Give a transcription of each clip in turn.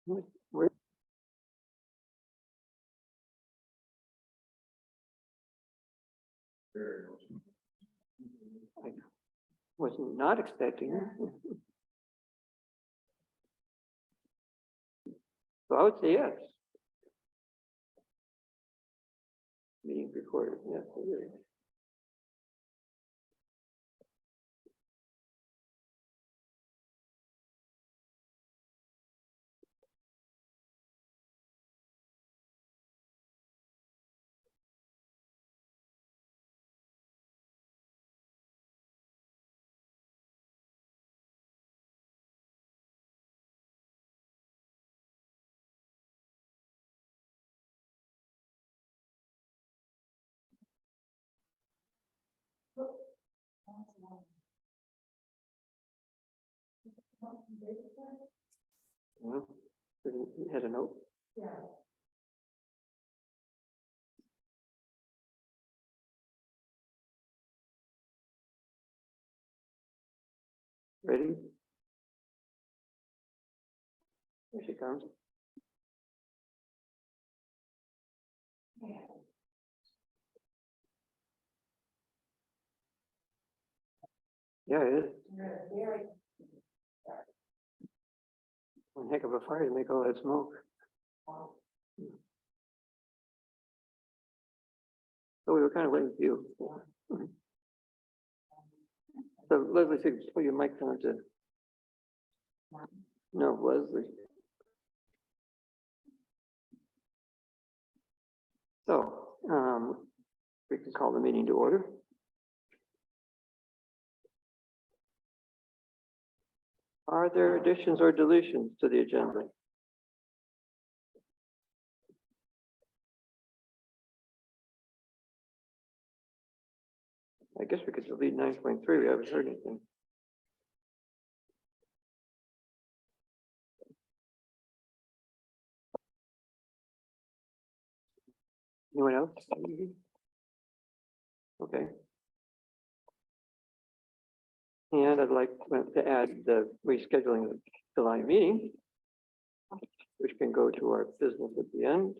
Where- I was not expecting it. So I would say yes. Meeting recorded, yes. Well, it had a note. Ready? Here she comes. Yeah, it is. One heck of a fire to make all that smoke. So we were kind of waiting for you. So Leslie, put your mic on to. No, Leslie. So, we can call the meeting to order. Are there additions or deletions to the agenda? I guess we could delete 9.3. We haven't heard anything. Anyone else? Okay. And I'd like to add the rescheduling of July meeting, which can go to our business at the end.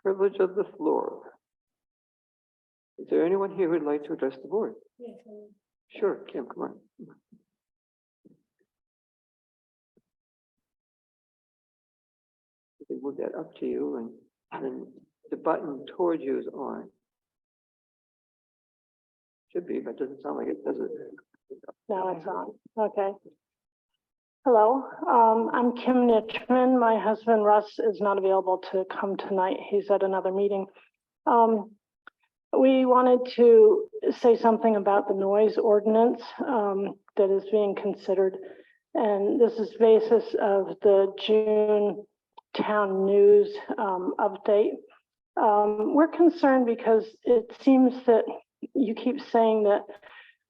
Privilege of the floor. Is there anyone here who'd like to address the board? Yes. Sure, Kim, come on. We can move that up to you, and then the button towards you is on. Should be, but it doesn't sound like it, does it? No, it's on. Okay. Hello, I'm Kim Nitchman. My husband Russ is not available to come tonight. He's at another meeting. We wanted to say something about the noise ordinance that is being considered. And this is basis of the June town news update. We're concerned because it seems that you keep saying that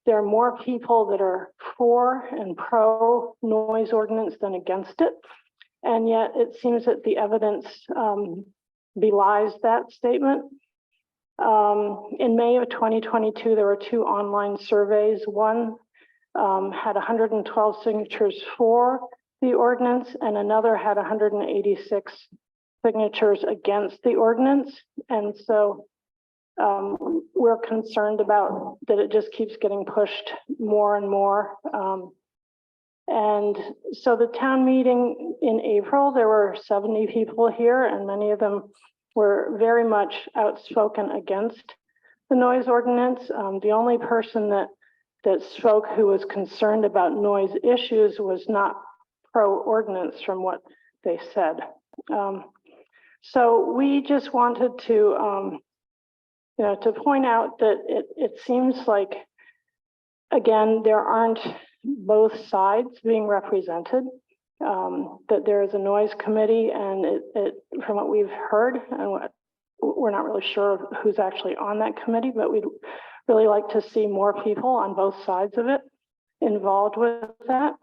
there are more people that are for and pro noise ordinance than against it. And yet it seems that the evidence belies that statement. In May of 2022, there were 2 online surveys. One had 112 signatures for the ordinance, and another had 186 signatures against the ordinance. And so we're concerned about that it just keeps getting pushed more and more. And so the town meeting in April, there were 70 people here, and many of them were very much outspoken against the noise ordinance. The only person that spoke who was concerned about noise issues was not pro-ordinance from what they said. So we just wanted to to point out that it seems like, again, there aren't both sides being represented, that there is a noise committee, and it from what we've heard, and we're not really sure who's actually on that committee, but we'd really like to see more people on both sides of it involved with that.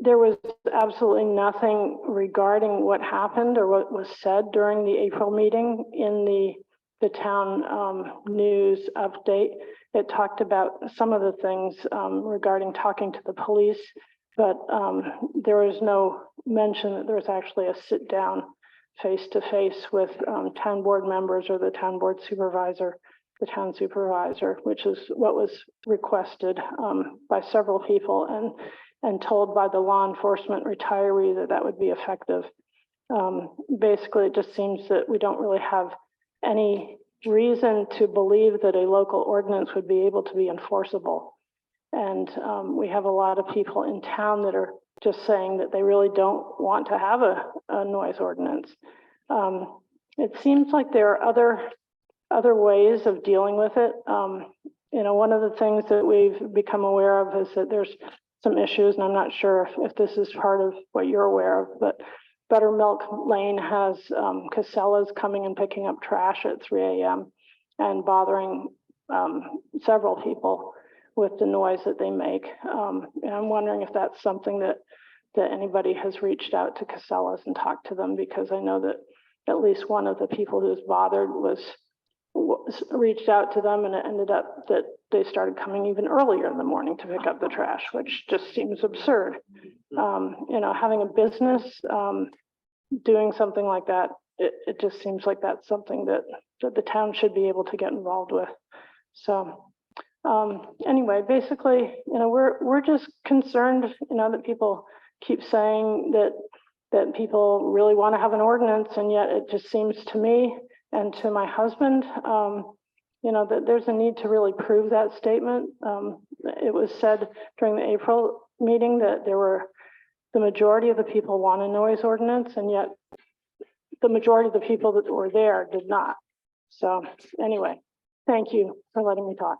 there was absolutely nothing regarding what happened or what was said during the April meeting in the town news update. It talked about some of the things regarding talking to the police, but there was no mention that there was actually a sit down face-to-face with town board members or the town board supervisor, the town supervisor, which is what was requested by several people and told by the law enforcement retiree that that would be effective. Basically, it just seems that we don't really have any reason to believe that a local ordinance would be able to be enforceable. And we have a lot of people in town that are just saying that they really don't want to have a noise ordinance. It seems like there are other ways of dealing with it. You know, one of the things that we've become aware of is that there's some issues, and I'm not sure if this is part of what you're aware of, but Buttermilk Lane has Casellas coming and picking up trash at 3 a.m. and bothering several people with the noise that they make. And I'm wondering if that's something that anybody has reached out to Casellas and talked to them, because I know that at least one of the people who's bothered was reached out to them, and it ended up that they started coming even earlier in the morning to pick up the trash, which just seems absurd. You know, having a business doing something like that, it just seems like that's something that the town should be able to get involved with. So anyway, basically, you know, we're just concerned, you know, that people keep saying that people really want to have an ordinance, and yet it just seems to me and to my husband, you know, that there's a need to really prove that statement. It was said during the April meeting that the majority of the people want a noise ordinance, and yet the majority of the people that were there did not. So anyway, thank you for letting me talk.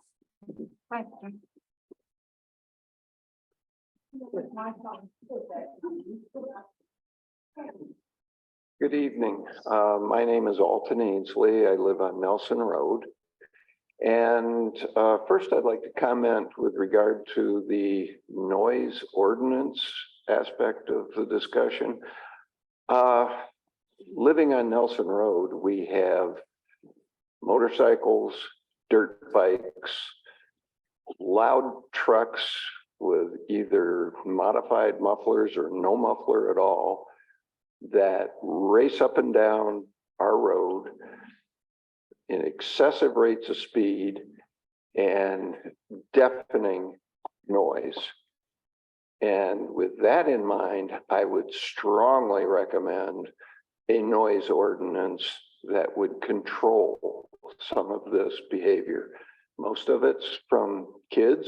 Good evening. My name is Alton Ainslee. I live on Nelson Road. And first, I'd like to comment with regard to the noise ordinance aspect of the discussion. Living on Nelson Road, we have motorcycles, dirt bikes, loud trucks with either modified mufflers or no muffler at all that race up and down our road in excessive rates of speed and deafening noise. And with that in mind, I would strongly recommend a noise ordinance that would control some of this behavior. Most of it's from kids.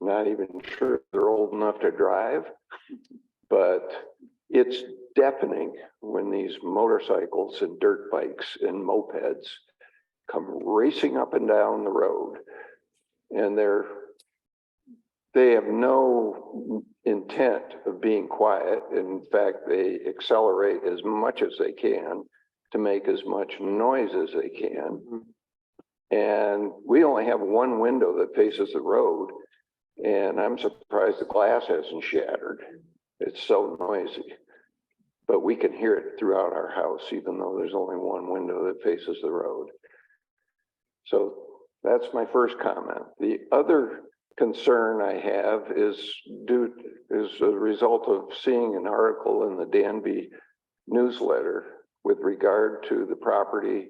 Not even sure they're old enough to drive, but it's deafening when these motorcycles and dirt bikes and mopeds come racing up and down the road, and they have no intent of being quiet. In fact, they accelerate as much as they can to make as much noise as they can. And we only have one window that faces the road, and I'm surprised the glass hasn't shattered. It's so noisy, but we can hear it throughout our house, even though there's only one window that faces the road. So that's my first comment. The other concern I have is a result of seeing an article in the Danby newsletter with regard to the property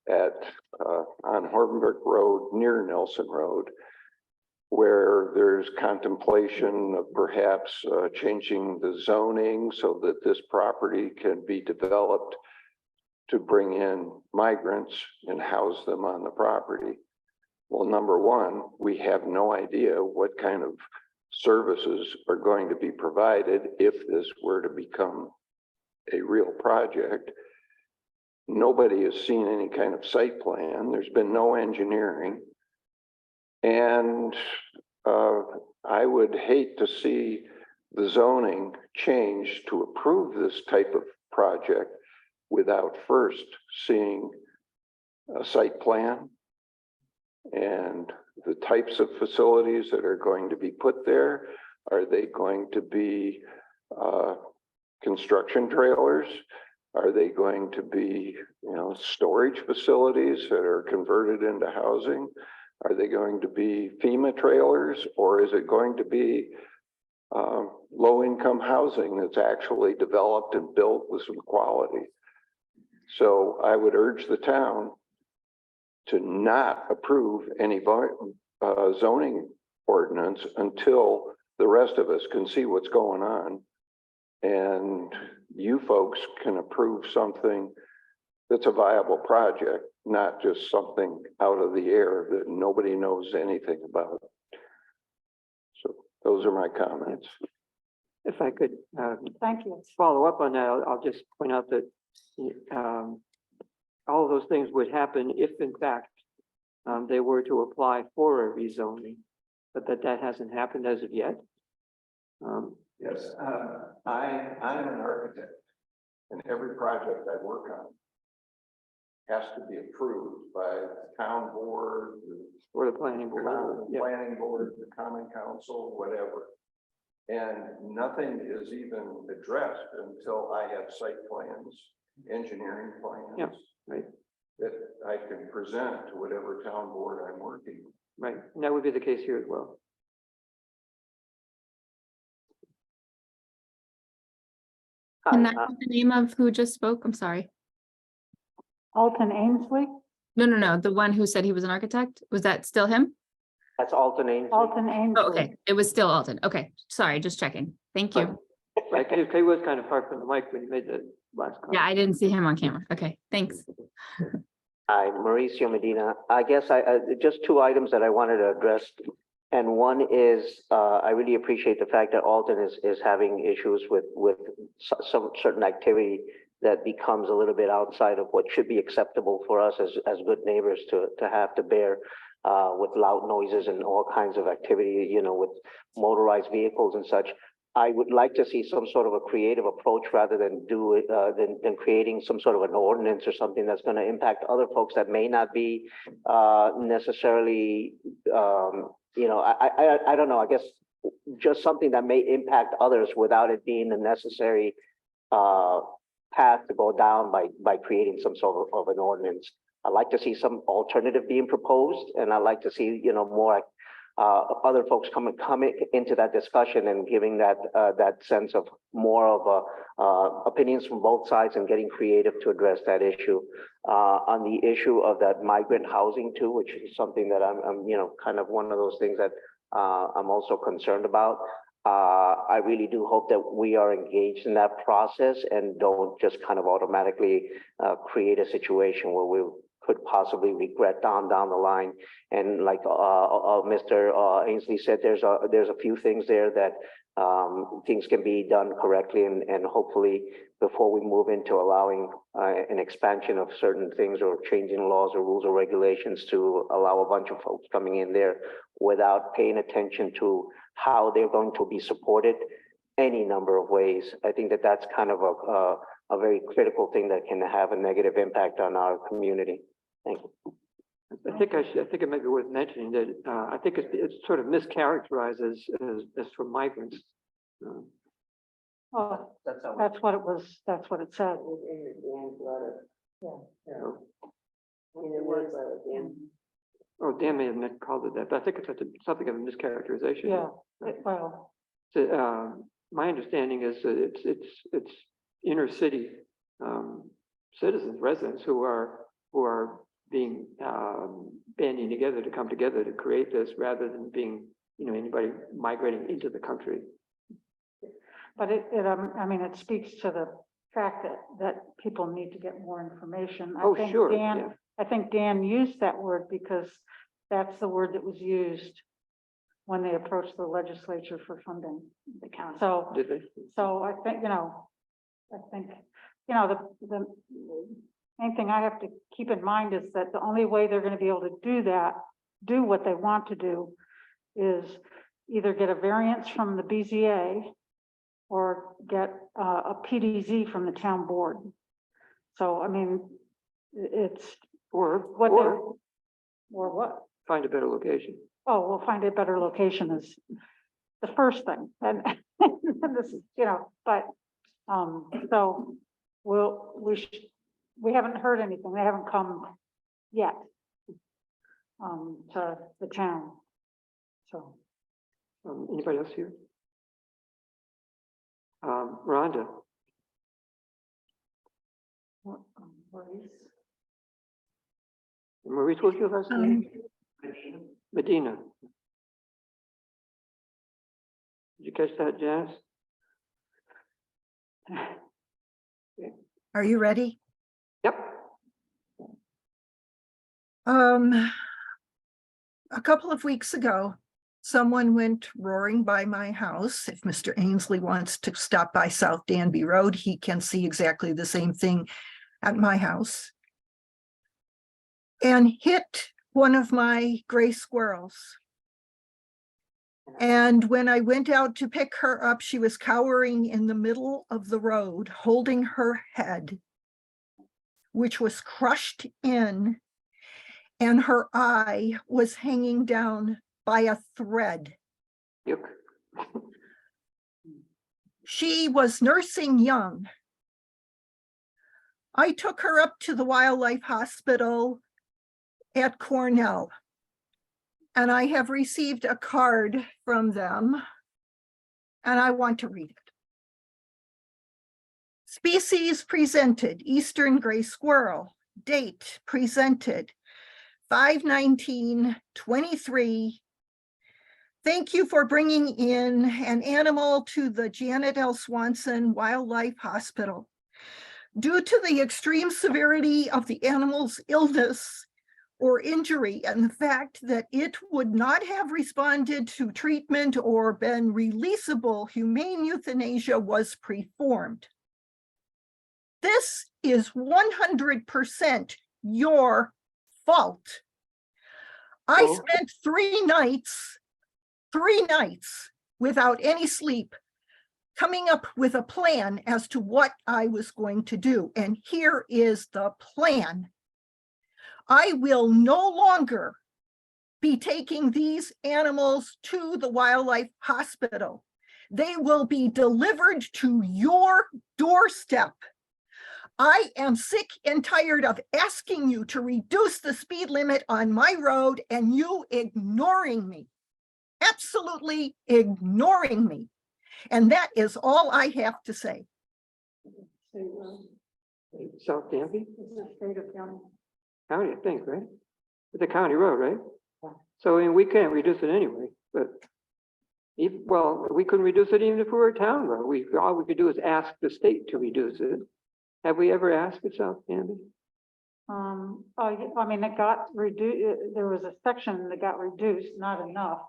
on Hornbrook Road near Nelson Road, where there's contemplation of perhaps changing the zoning so that this property can be developed to bring in migrants and house them on the property. Well, number one, we have no idea what kind of services are going to be provided if this were to become a real project. Nobody has seen any kind of site plan. There's been no engineering. And I would hate to see the zoning change to approve this type of project without first seeing a site plan and the types of facilities that are going to be put there. Are they going to be construction trailers? Are they going to be, storage facilities that are converted into housing? Are they going to be FEMA trailers, or is it going to be low-income housing that's actually developed and built with some quality? So I would urge the town to not approve any zoning ordinance until the rest of us can see what's going on. And you folks can approve something that's a viable project, not just something out of the air that nobody knows anything about. So those are my comments. If I could Thank you. follow up on that, I'll just point out that all of those things would happen if in fact they were to apply for a rezoning, but that hasn't happened as of yet. Yes, I'm an architect, and every project I work on has to be approved by the town board, Or the planning board. the planning board, the common council, whatever. And nothing is even addressed until I have site plans, engineering plans. Yeah, right. That I can present to whatever town board I'm working with. Right, and that would be the case here as well. Can that be the name of who just spoke? I'm sorry. Alton Ainslee? No. The one who said he was an architect? Was that still him? That's Alton Ainslee. Alton Ainslee. Oh, okay. It was still Alton. Okay. Sorry, just checking. Thank you. Right, he was kind of far from the mic when you made the last comment. Yeah, I didn't see him on camera. Okay, thanks. Hi, Maurice Medina. I guess just two items that I wanted to address. And one is, I really appreciate the fact that Alton is having issues with some certain activity that becomes a little bit outside of what should be acceptable for us as good neighbors to have to bear with loud noises and all kinds of activity, with motorized vehicles and such. I would like to see some sort of a creative approach rather than than creating some sort of an ordinance or something that's going to impact other folks that may not be necessarily, I don't know, I guess just something that may impact others without it being the necessary path to go down by creating some sort of an ordinance. I'd like to see some alternative being proposed, and I'd like to see, more other folks coming into that discussion and giving that sense of more of opinions from both sides and getting creative to address that issue. On the issue of that migrant housing too, which is something that I'm kind of one of those things that I'm also concerned about. I really do hope that we are engaged in that process and don't just kind of automatically create a situation where we could possibly regret down the line. And like Mr. Ainslee said, there's a few things there that things can be done correctly, and hopefully before we move into allowing an expansion of certain things or changing laws or rules or regulations to allow a bunch of folks coming in there without paying attention to how they're going to be supported any number of ways. I think that that's kind of a very critical thing that can have a negative impact on our community. Thank you. I think it might be worth mentioning that I think it's sort of mischaracterized as for migrants. Oh, that's what it was. That's what it said. Yeah. Oh, Dan may have called it that, but I think it's something of a mischaracterization. Yeah. Well, So, my understanding is that it's inner city citizens, residents who are being banding together to come together to create this, rather than being anybody migrating into the country. but it speaks to the fact that people need to get more information. Oh, sure, yeah. I think Dan used that word because that's the word that was used when they approached the legislature for funding the county. So, Did they? so I think, the main thing I have to keep in mind is that the only way they're going to be able to do what they want to do, is either get a variance from the BZA or get a PDZ from the town board. So, it's Or what. Find a better location. oh, we'll find a better location is the first thing, and, and this is, but, so we haven't heard anything, they haven't come yet, to the town, so. Anybody else here? Rhonda, Maurice, what's your last name? Medina. Did you catch that, Jazz? Are you ready? Yep. A couple of weeks ago, someone went roaring by my house. If Mr. Ainslee wants to stop by South Danby Road, he can see exactly the same thing at my house. And hit one of my gray squirrels. And when I went out to pick her up, she was cowering in the middle of the road, holding her head, which was crushed in, and her eye was hanging down by a thread. Yuck. She was nursing young. I took her up to the wildlife hospital at Cornell, and I have received a card from them, and I want to read it. Species presented, eastern gray squirrel. Date presented, 5/19/23. Thank you for bringing in an animal to the Janet L. Swanson Wildlife Hospital. Due to the extreme severity of the animal's illness or injury and the fact that it would not have responded to treatment or been releasable, humane euthanasia was performed. This is 100% your fault. I Oh. spent 3 nights without any sleep, coming up with a plan as to what I was going to do. And here is the plan. I will no longer be taking these animals to the wildlife hospital. They will be delivered to your doorstep. I am sick and tired of asking you to reduce the speed limit on my road and you ignoring me. Absolutely ignoring me. And that is all I have to say. South Danby? State of county. County, I think, right? It's a county road, right? So, I mean, we can't reduce it anyway, but well, we couldn't reduce it even if we were a town road. All we could do is ask the state to reduce it. Have we ever asked it, South Danby? Oh, I mean, it got reduced, there was a section that got reduced, not enough.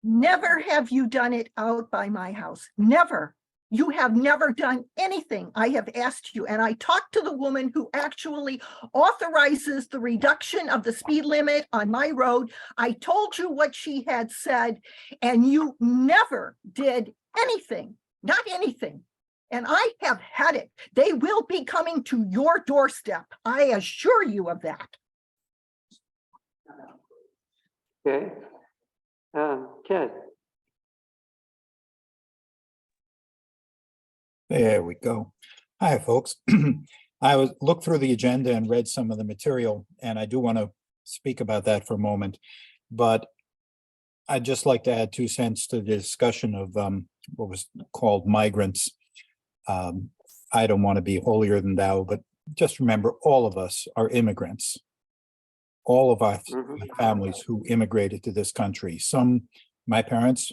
Never have you done it out by my house. Never. You have never done anything I have asked you. And I talked to the woman who actually authorizes the reduction of the speed limit on my road. I told you what she had said, and you never did anything, not anything. And I have had it. They will be coming to your doorstep. I assure you of that. Okay. Ted, There we go. Hi, folks. I looked through the agenda and read some of the material, and I do want to speak about that for a moment. But I'd just like to add 2 cents to the discussion of what was called migrants. I don't want to be holier than thou, but just remember, all of us are immigrants. All of our families who immigrated to this country. Some, my parents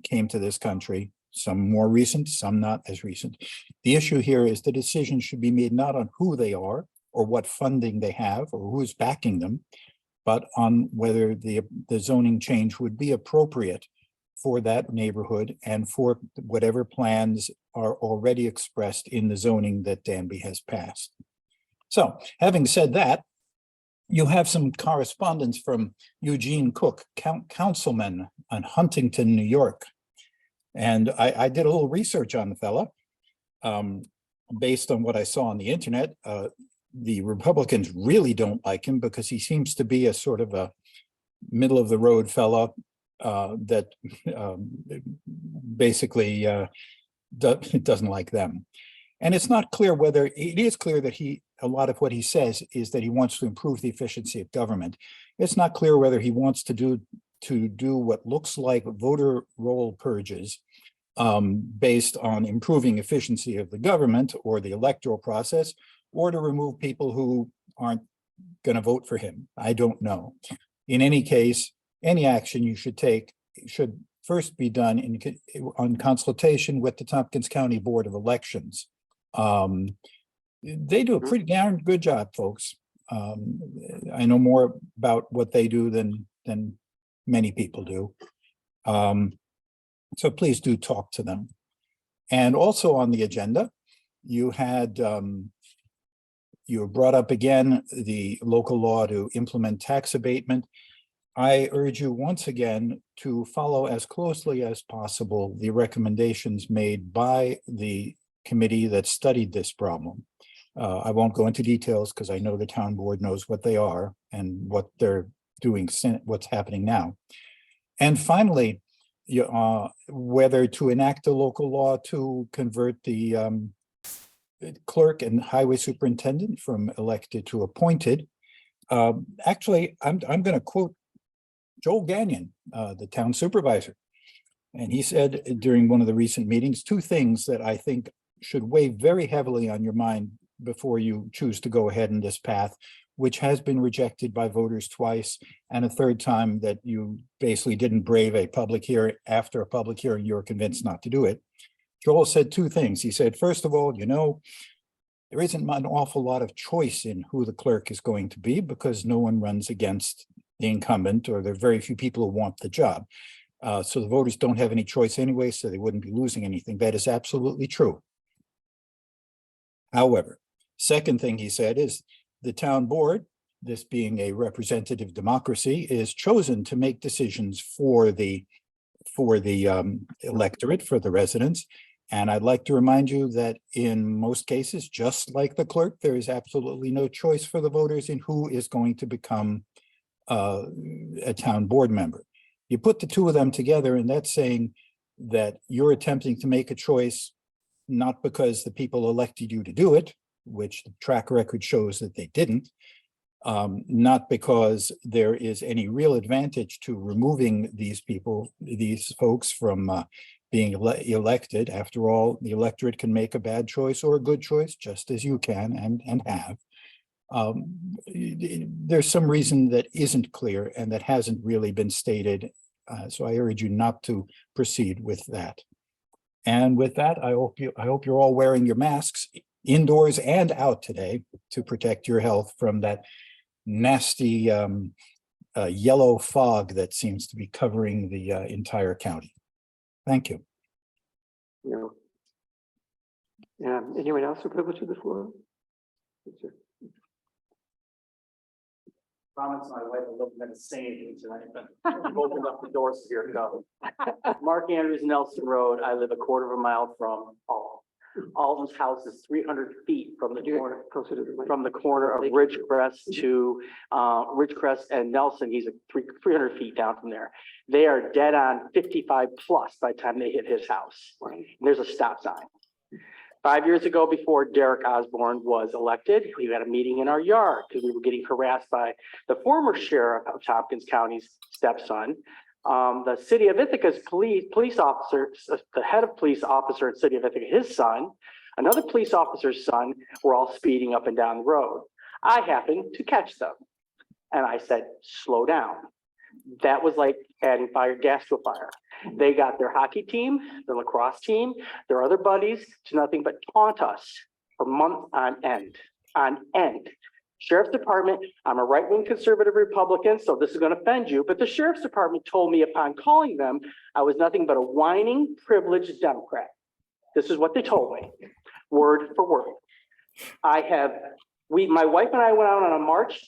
came to this country, some more recent, some not as recent. The issue here is the decision should be made not on who they are or what funding they have or who's backing them, but on whether the zoning change would be appropriate for that neighborhood and for whatever plans are already expressed in the zoning that Danby has passed. So having said that, you have some correspondence from Eugene Cook, councilman on Huntington, New York. And I did a little research on the fella. Based on what I saw on the internet, the Republicans really don't like him because he seems to be a sort of a middle of the road fella that basically doesn't like them. And it's not clear whether, it is clear that a lot of what he says is that he wants to improve the efficiency of government. It's not clear whether he wants to do what looks like voter roll purges based on improving efficiency of the government or the electoral process, or to remove people who aren't going to vote for him. I don't know. In any case, any action you should take should first be done on consultation with the Tompkins County Board of Elections. They do a pretty darn good job, folks. I know more about what they do than many people do. So please do talk to them. And also on the agenda, you had you brought up again the local law to implement tax abatement. I urge you once again to follow as closely as possible the recommendations made by the committee that studied this problem. I won't go into details because I know the town board knows what they are and what they're doing, what's happening now. And finally, whether to enact a local law to convert the clerk and highway superintendent from elected to appointed. Actually, I'm going to quote Joel Gagnon, the town supervisor. And he said during one of the recent meetings, two things that I think should weigh very heavily on your mind before you choose to go ahead in this path, which has been rejected by voters twice, and a third time that you basically didn't brave a public hearing. After a public hearing, you were convinced not to do it. Joel said two things. He said, first of all, there isn't an awful lot of choice in who the clerk is going to be because no one runs against the incumbent, or there are very few people who want the job. So the voters don't have any choice anyway, so they wouldn't be losing anything. That is absolutely true. However, second thing he said is the town board, this being a representative democracy, is chosen to make decisions for the electorate, for the residents. And I'd like to remind you that in most cases, just like the clerk, there is absolutely no choice for the voters in who is going to become a town board member. You put the two of them together, and that's saying that you're attempting to make a choice, not because the people elected you to do it, which the track record shows that they didn't, not because there is any real advantage to removing these folks from being elected. After all, the electorate can make a bad choice or a good choice, just as you can and have. There's some reason that isn't clear and that hasn't really been stated. So I urge you not to proceed with that. And with that, I hope you're all wearing your masks indoors and out today to protect your health from that nasty yellow fog that seems to be covering the entire county. Thank you. Anyone else with privilege of the floor? Yes, sir. Promise my wife I wasn't going to say anything tonight, but we've opened up the doors here to go. Mark Andrews, Nelson Road. I live a quarter of a mile from Alton. Alton's house is 300 feet from the corner, Closer to the mic. from the corner of Ridgecrest to Ridgecrest and Nelson. He's 300 feet down from there. They are dead on 55 plus by the time they hit his house. And there's a stop sign. 5 years ago, before Derek Osborne was elected, we had a meeting in our yard because we were getting harassed by the former sheriff of Tompkins County's stepson. The city of Ithaca's police officer, the head of police officer in the city of Ithaca, his son, another police officer's son, were all speeding up and down the road. I happened to catch them. And I said, slow down. That was like adding gas to a fire. They got their hockey team, the lacrosse team, their other buddies to nothing but taunt us for months on end. Sheriff's Department, I'm a right-wing conservative Republican, so this is going to offend you, but the Sheriff's Department told me upon calling them, I was nothing but a whining, privileged Democrat. This is what they told me, word for word. My wife and I went out on a March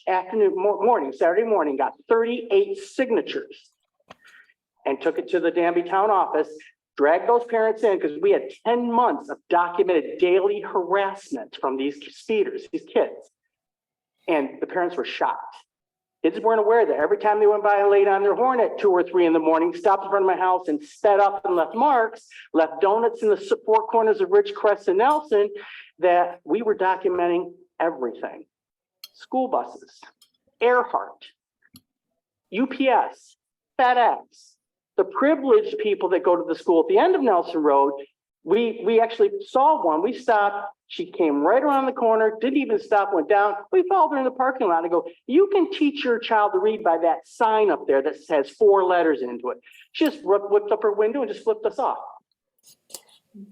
morning, Saturday morning, got 38 signatures and took it to the Danby Town office, dragged those parents in because we had 10 months of documented daily harassment from these speeders, these kids. And the parents were shocked. Kids weren't aware that every time they went by and laid on their horn at 2 or 3 in the morning, stopped in front of my house and sped up and left marks, left donuts in the four corners of Ridgecrest and Nelson, that we were documenting everything. School buses, Earhart, UPS, FedEx, the privileged people that go to the school at the end of Nelson Road. We actually saw one. We stopped. She came right around the corner, didn't even stop, went down. We followed her in the parking lot and go, you can teach your child to read by that sign up there that says 4 letters into it. She just whipped up her window and just flipped us off.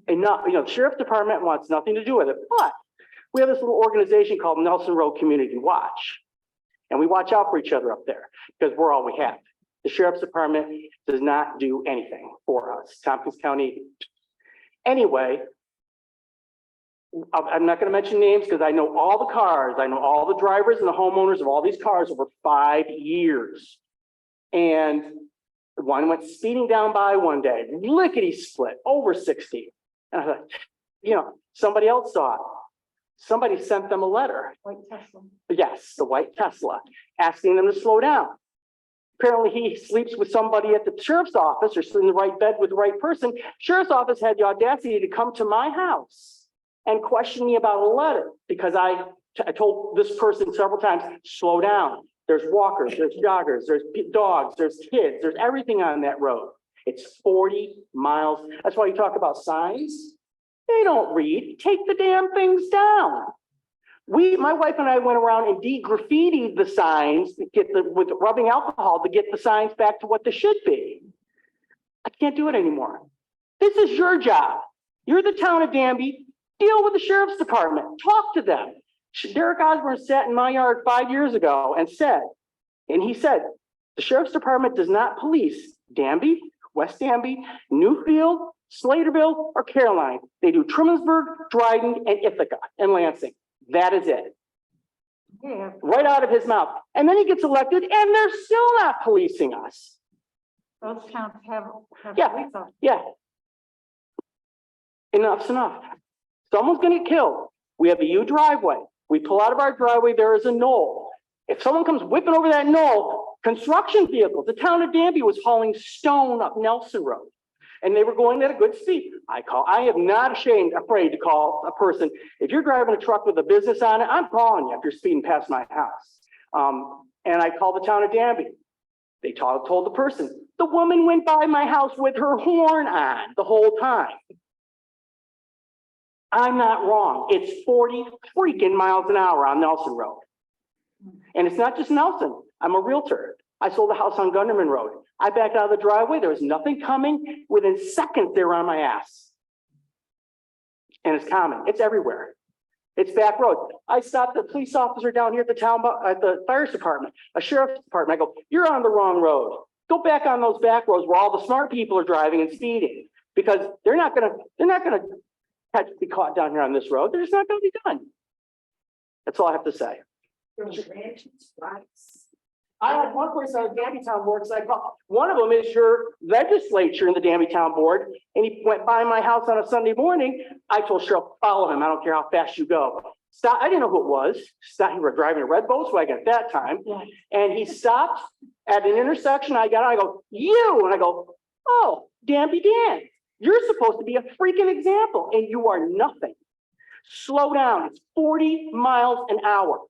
And not, the sheriff's department wants nothing to do with it, but we have this little organization called Nelson Road Community Watch. And we watch out for each other up there because we're all we have. The sheriff's department does not do anything for us. Tompkins County. Anyway, I'm not going to mention names because I know all the cars. I know all the drivers and the homeowners of all these cars over 5 years. And one went speeding down by one day, lickety split, over 60. And I thought, somebody else saw it. Somebody sent them a letter. White Tesla. Yes, the white Tesla, asking them to slow down. Apparently he sleeps with somebody at the sheriff's office or in the right bed with the right person. Sheriff's office had the audacity to come to my house and question me about a letter because I told this person several times, slow down. There's walkers, there's joggers, there's dogs, there's kids, there's everything on that road. It's 40 miles. That's why you talk about signs. They don't read. Take the damn things down. My wife and I went around and de-graffitied the signs to get with rubbing alcohol to get the signs back to what they should be. I can't do it anymore. This is your job. You're the town of Danby. Deal with the sheriff's department. Talk to them. Derek Osborne sat in my yard 5 years ago and he said, the sheriff's department does not police Danby, West Danby, Newfield, Slaterville, or Caroline. They do Trumansburg, Dryden, and Ithaca and Lansing. That is it. Yeah. Right out of his mouth. And then he gets elected and they're still not policing us. Those towns have Yeah. police officers. Yeah. Enough's enough. Someone's gonna get killed. We have a U driveway. We pull out of our driveway, there is a knoll. If someone comes whipping over that knoll, construction vehicles, the town of Danby was hauling stone up Nelson Road. And they were going at a good speed. I am not afraid to call a person. If you're driving a truck with a business on it, I'm calling you if you're speeding past my house. And I called the town of Danby. They told the person, the woman went by my house with her horn on the whole time. I'm not wrong. It's 40 freaking miles an hour on Nelson Road. And it's not just Nelson. I'm a realtor. I sold a house on Gunderman Road. I backed out of the driveway. There was nothing coming. Within seconds, they were on my ass. And it's common. It's everywhere. It's back road. I stopped a police officer down here at the fire department, a sheriff's department. I go, you're on the wrong road. Go back on those back roads where all the smart people are driving and speeding, because they're not gonna be caught down here on this road. They're just not gonna be done. That's all I have to say. I had one place on the Danby TownBoard, so I called. One of them is your legislature in the Danby TownBoard, and he went by my house on a Sunday morning. I told Cheryl, follow him. I don't care how fast you go. Stop. I didn't know who it was. Stop. He was driving a red Volkswagen at that time, and he stopped at an intersection. I go, you, and I go, oh, Danby Dan, you're supposed to be a freaking example, and you are nothing. Slow down. It's 40 miles an hour.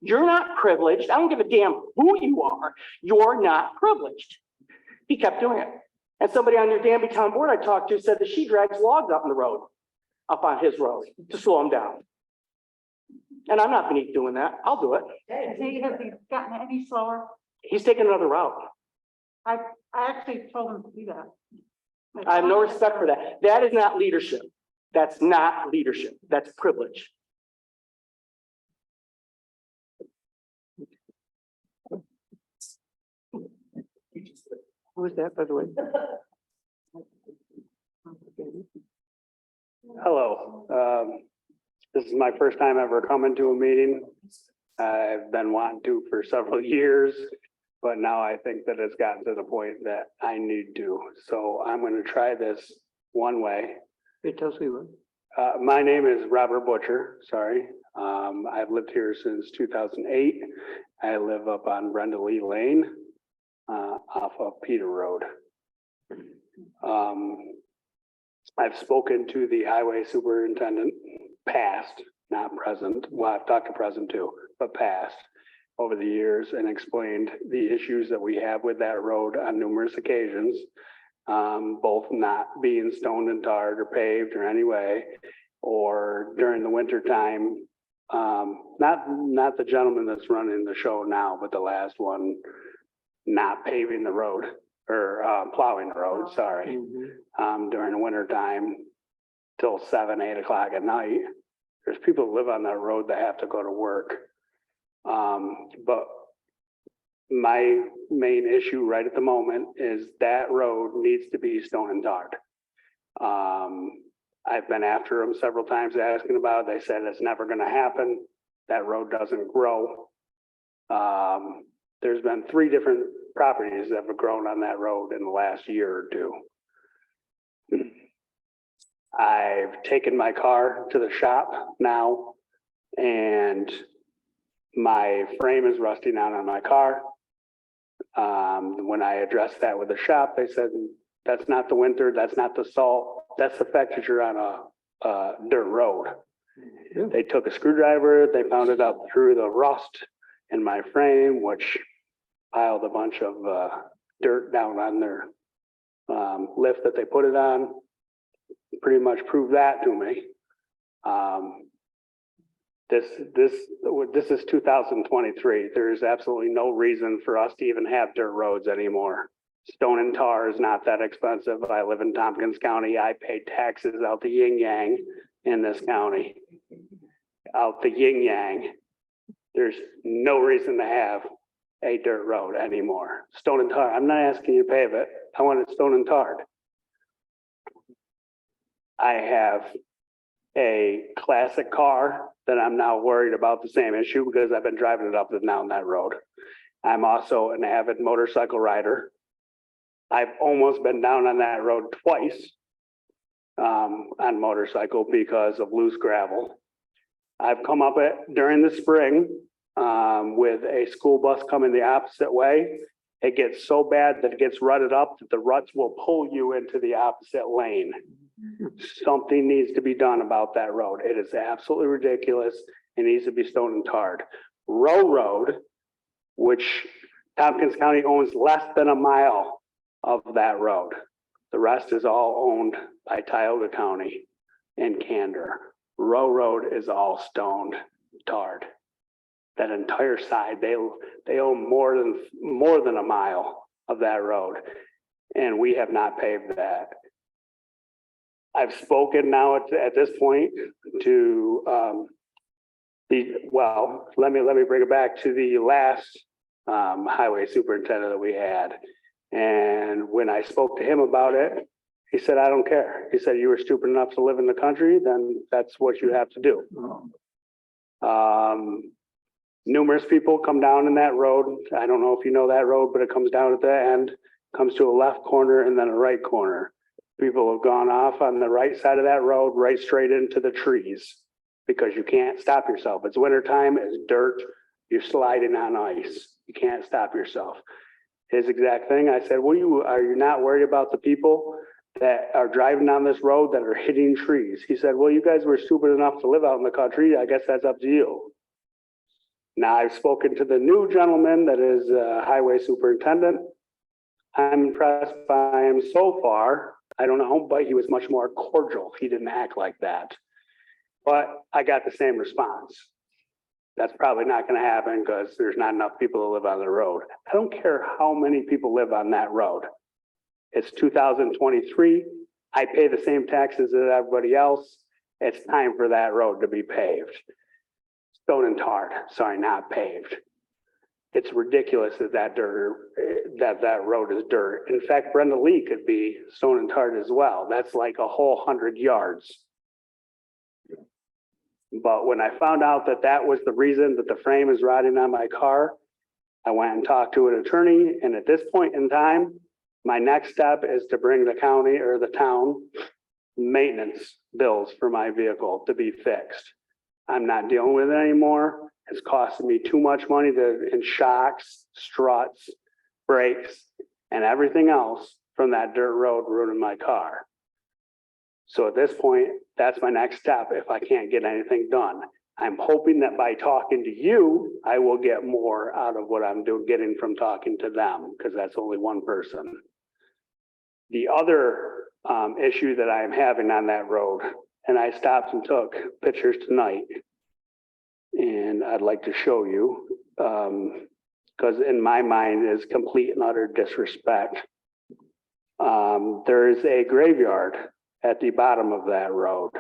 You're not privileged. I don't give a damn who you are. You're not privileged. He kept doing it. And somebody on your Danby TownBoard I talked to said that she drags logs up on the road, up on his road, to slow him down. And I'm not beneath doing that. I'll do it. Has he gotten any slower? He's taking another route. I actually told him to do that. I have no respect for that. That is not leadership. That's not leadership. That's privilege. Who was that, by the way? Hello, this is my first time ever coming to a meeting. I've been wanting to for several years, but now I think that it's gotten to the point that I need to. So I'm going to try this one way. It tells me what. My name is Robert Butcher, sorry. I've lived here since 2008. I live up on Brenda Lee Lane, off of Peter Road. I've spoken to the highway superintendent, past, not present. Well, I've talked to present too, but past over the years and explained the issues that we have with that road on numerous occasions. Both not being stoned and tarred or paved or any way, or during the winter time. Not the gentleman that's running the show now, but the last one, not paving the road or plowing the road, sorry. During the winter time till 7, 8 o'clock at night. There's people who live on that road that have to go to work. But my main issue right at the moment is that road needs to be stone and tarred. I've been after them several times asking about it. They said it's never gonna happen. That road doesn't grow. There's been 3 different properties that have grown on that road in the last year or 2. I've taken my car to the shop now and my frame is rusting out on my car. When I addressed that with the shop, they said, that's not the winter, that's not the salt, that's the fact that you're on a dirt road. They took a screwdriver, they found it up through the rust in my frame, which piled a bunch of dirt down on their lift that they put it on. Pretty much proved that to me. This is 2023. There is absolutely no reason for us to even have dirt roads anymore. Stone and tar is not that expensive. I live in Tompkins County. I pay taxes out the yin yang in this county. Out the yin yang. There's no reason to have a dirt road anymore. Stone and tar. I'm not asking you to pave it. I want it stone and tarred. I have a classic car that I'm now worried about the same issue because I've been driving it up and down that road. I'm also an avid motorcycle rider. I've almost been down on that road twice on motorcycle because of loose gravel. I've come up it during the spring with a school bus coming the opposite way. It gets so bad that it gets rutted up that the ruts will pull you into the opposite lane. Something needs to be done about that road. It is absolutely ridiculous. It needs to be stone and tarred. Row Road, which Tompkins County owns less than a mile of that road. The rest is all owned by Tioga County and Candor. Row Road is all stoned, tarred. That entire side, they own more than a mile of that road, and we have not paved that. I've spoken now at this point to let me bring it back to the last highway superintendent that we had. And when I spoke to him about it, he said, I don't care. He said, you were stupid enough to live in the country, then that's what you have to do. Numerous people come down in that road. I don't know if you know that road, but it comes down at the end, comes to a left corner and then a right corner. People have gone off on the right side of that road, right straight into the trees because you can't stop yourself. It's wintertime, it's dirt, you're sliding on ice. You can't stop yourself. His exact thing, I said, are you not worried about the people that are driving down this road that are hitting trees? He said, well, you guys were stupid enough to live out in the country. I guess that's up to you. Now I've spoken to the new gentleman that is highway superintendent. I'm impressed by him so far. I don't know, but he was much more cordial. He didn't act like that. But I got the same response. That's probably not going to happen because there's not enough people to live on the road. I don't care how many people live on that road. It's 2023. I pay the same taxes as everybody else. It's time for that road to be paved. Stone and tarred, sorry, not paved. It's ridiculous that that road is dirt. In fact, Brenda Lee could be stone and tarred as well. That's like a whole 100 yards. But when I found out that that was the reason that the frame is rotting on my car, I went and talked to an attorney. And at this point in time, my next step is to bring the county or the town maintenance bills for my vehicle to be fixed. I'm not dealing with it anymore. It's costing me too much money in shocks, struts, brakes, and everything else from that dirt road ruining my car. So at this point, that's my next step if I can't get anything done. I'm hoping that by talking to you, I will get more out of what I'm getting from talking to them, because that's only one person. The other issue that I am having on that road, and I stopped and took pictures tonight, and I'd like to show you, because in my mind is complete and utter disrespect. There is a graveyard at the bottom of that road.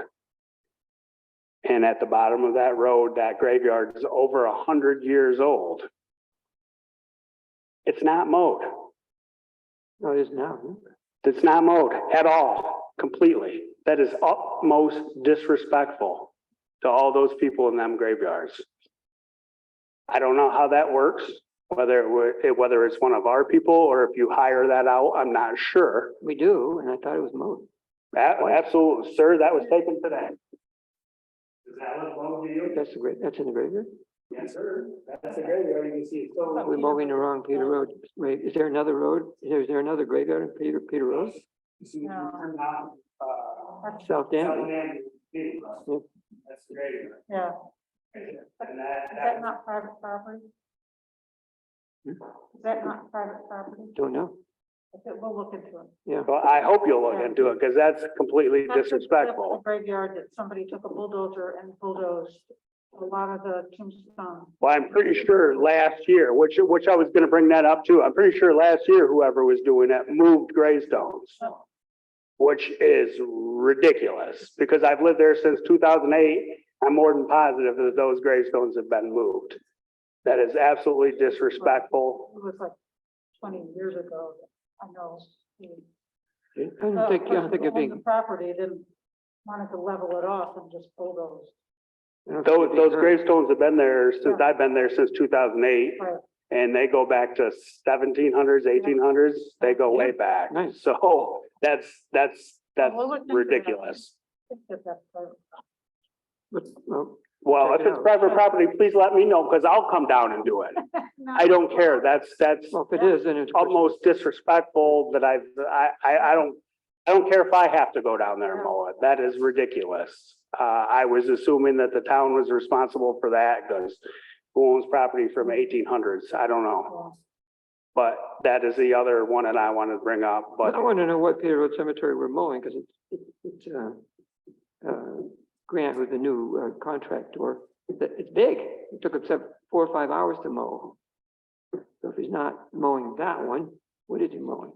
And at the bottom of that road, that graveyard is over 100 years old. It's not mowed. No, it is now. It's not mowed at all, completely. That is utmost disrespectful to all those people in them graveyards. I don't know how that works, whether it's one of our people or if you hire that out, I'm not sure. We do, and I thought it was mowed. Absolutely, sir, that was taken today. Does that look mowed to you? That's in the graveyard? Yes, sir. That's the graveyard. You can see it's still. We're mowing the wrong Peter Road. Wait, is there another road? Is there another graveyard in Peter Road? South Danby. That's the graveyard. Yeah. And Is that not private property? Hmm? Is that not private property? Don't know. Okay, we'll look into it. Yeah. Well, I hope you'll look into it, because that's completely That's the disrespectful. graveyard that somebody took a bulldozer and bulldozed a lot of the tombstone. Well, I'm pretty sure last year, which I was gonna bring that up too, I'm pretty sure last year, whoever was doing that moved gravestones. Which is ridiculous, because I've lived there since 2008. I'm more than positive that those gravestones have been moved. That is absolutely disrespectful. It was like 20 years ago. I know. I don't think you're being. The property didn't wanted to level it off and just bulldoze. Those gravestones have been there since I've been there since 2008. Right. And they go back to 1700s, 1800s. They go way back. Nice. So that's We'll look into that. ridiculous. That's private. But, well, Well, check if it it's out. private property, please let me know, because I'll come down and do it. No. I don't care. That's Well, if it is, then it's. utmost disrespectful that I don't care if I have to go down there and mow it. That is ridiculous. I was assuming that the town was responsible for that, because who owns property from 1800s? I don't know. But that is the other one that I wanted to bring up, but I want to know what Peter Road Cemetery we're mowing, because it's Grant with the new contractor. It's big. It took him 4 or 5 hours to mow. So if he's not mowing that one, what is he mowing?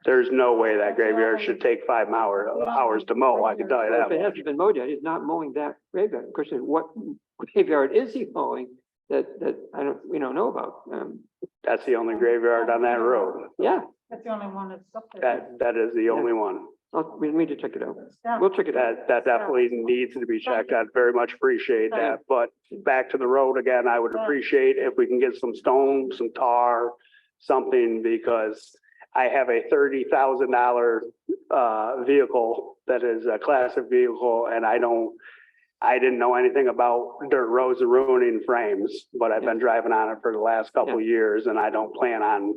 there's no way that graveyard should take 5 hours to mow, I can tell you If that it much. hasn't been mowed yet, he's not mowing that graveyard. Of course, what graveyard is he mowing that we don't know about? That's the only graveyard on that road. Yeah, That's the only one that's up there. That is the only one. we need to check it out. Yeah. We'll check it out. That definitely needs to be checked. I'd very much appreciate that. But back to the road again, I would appreciate if we can get some stone, some tar, something, because I have a $30,000 vehicle that is a classic vehicle, and I didn't know anything about dirt roads and ruining frames, but I've been driving on it for the last couple of years, and I don't plan on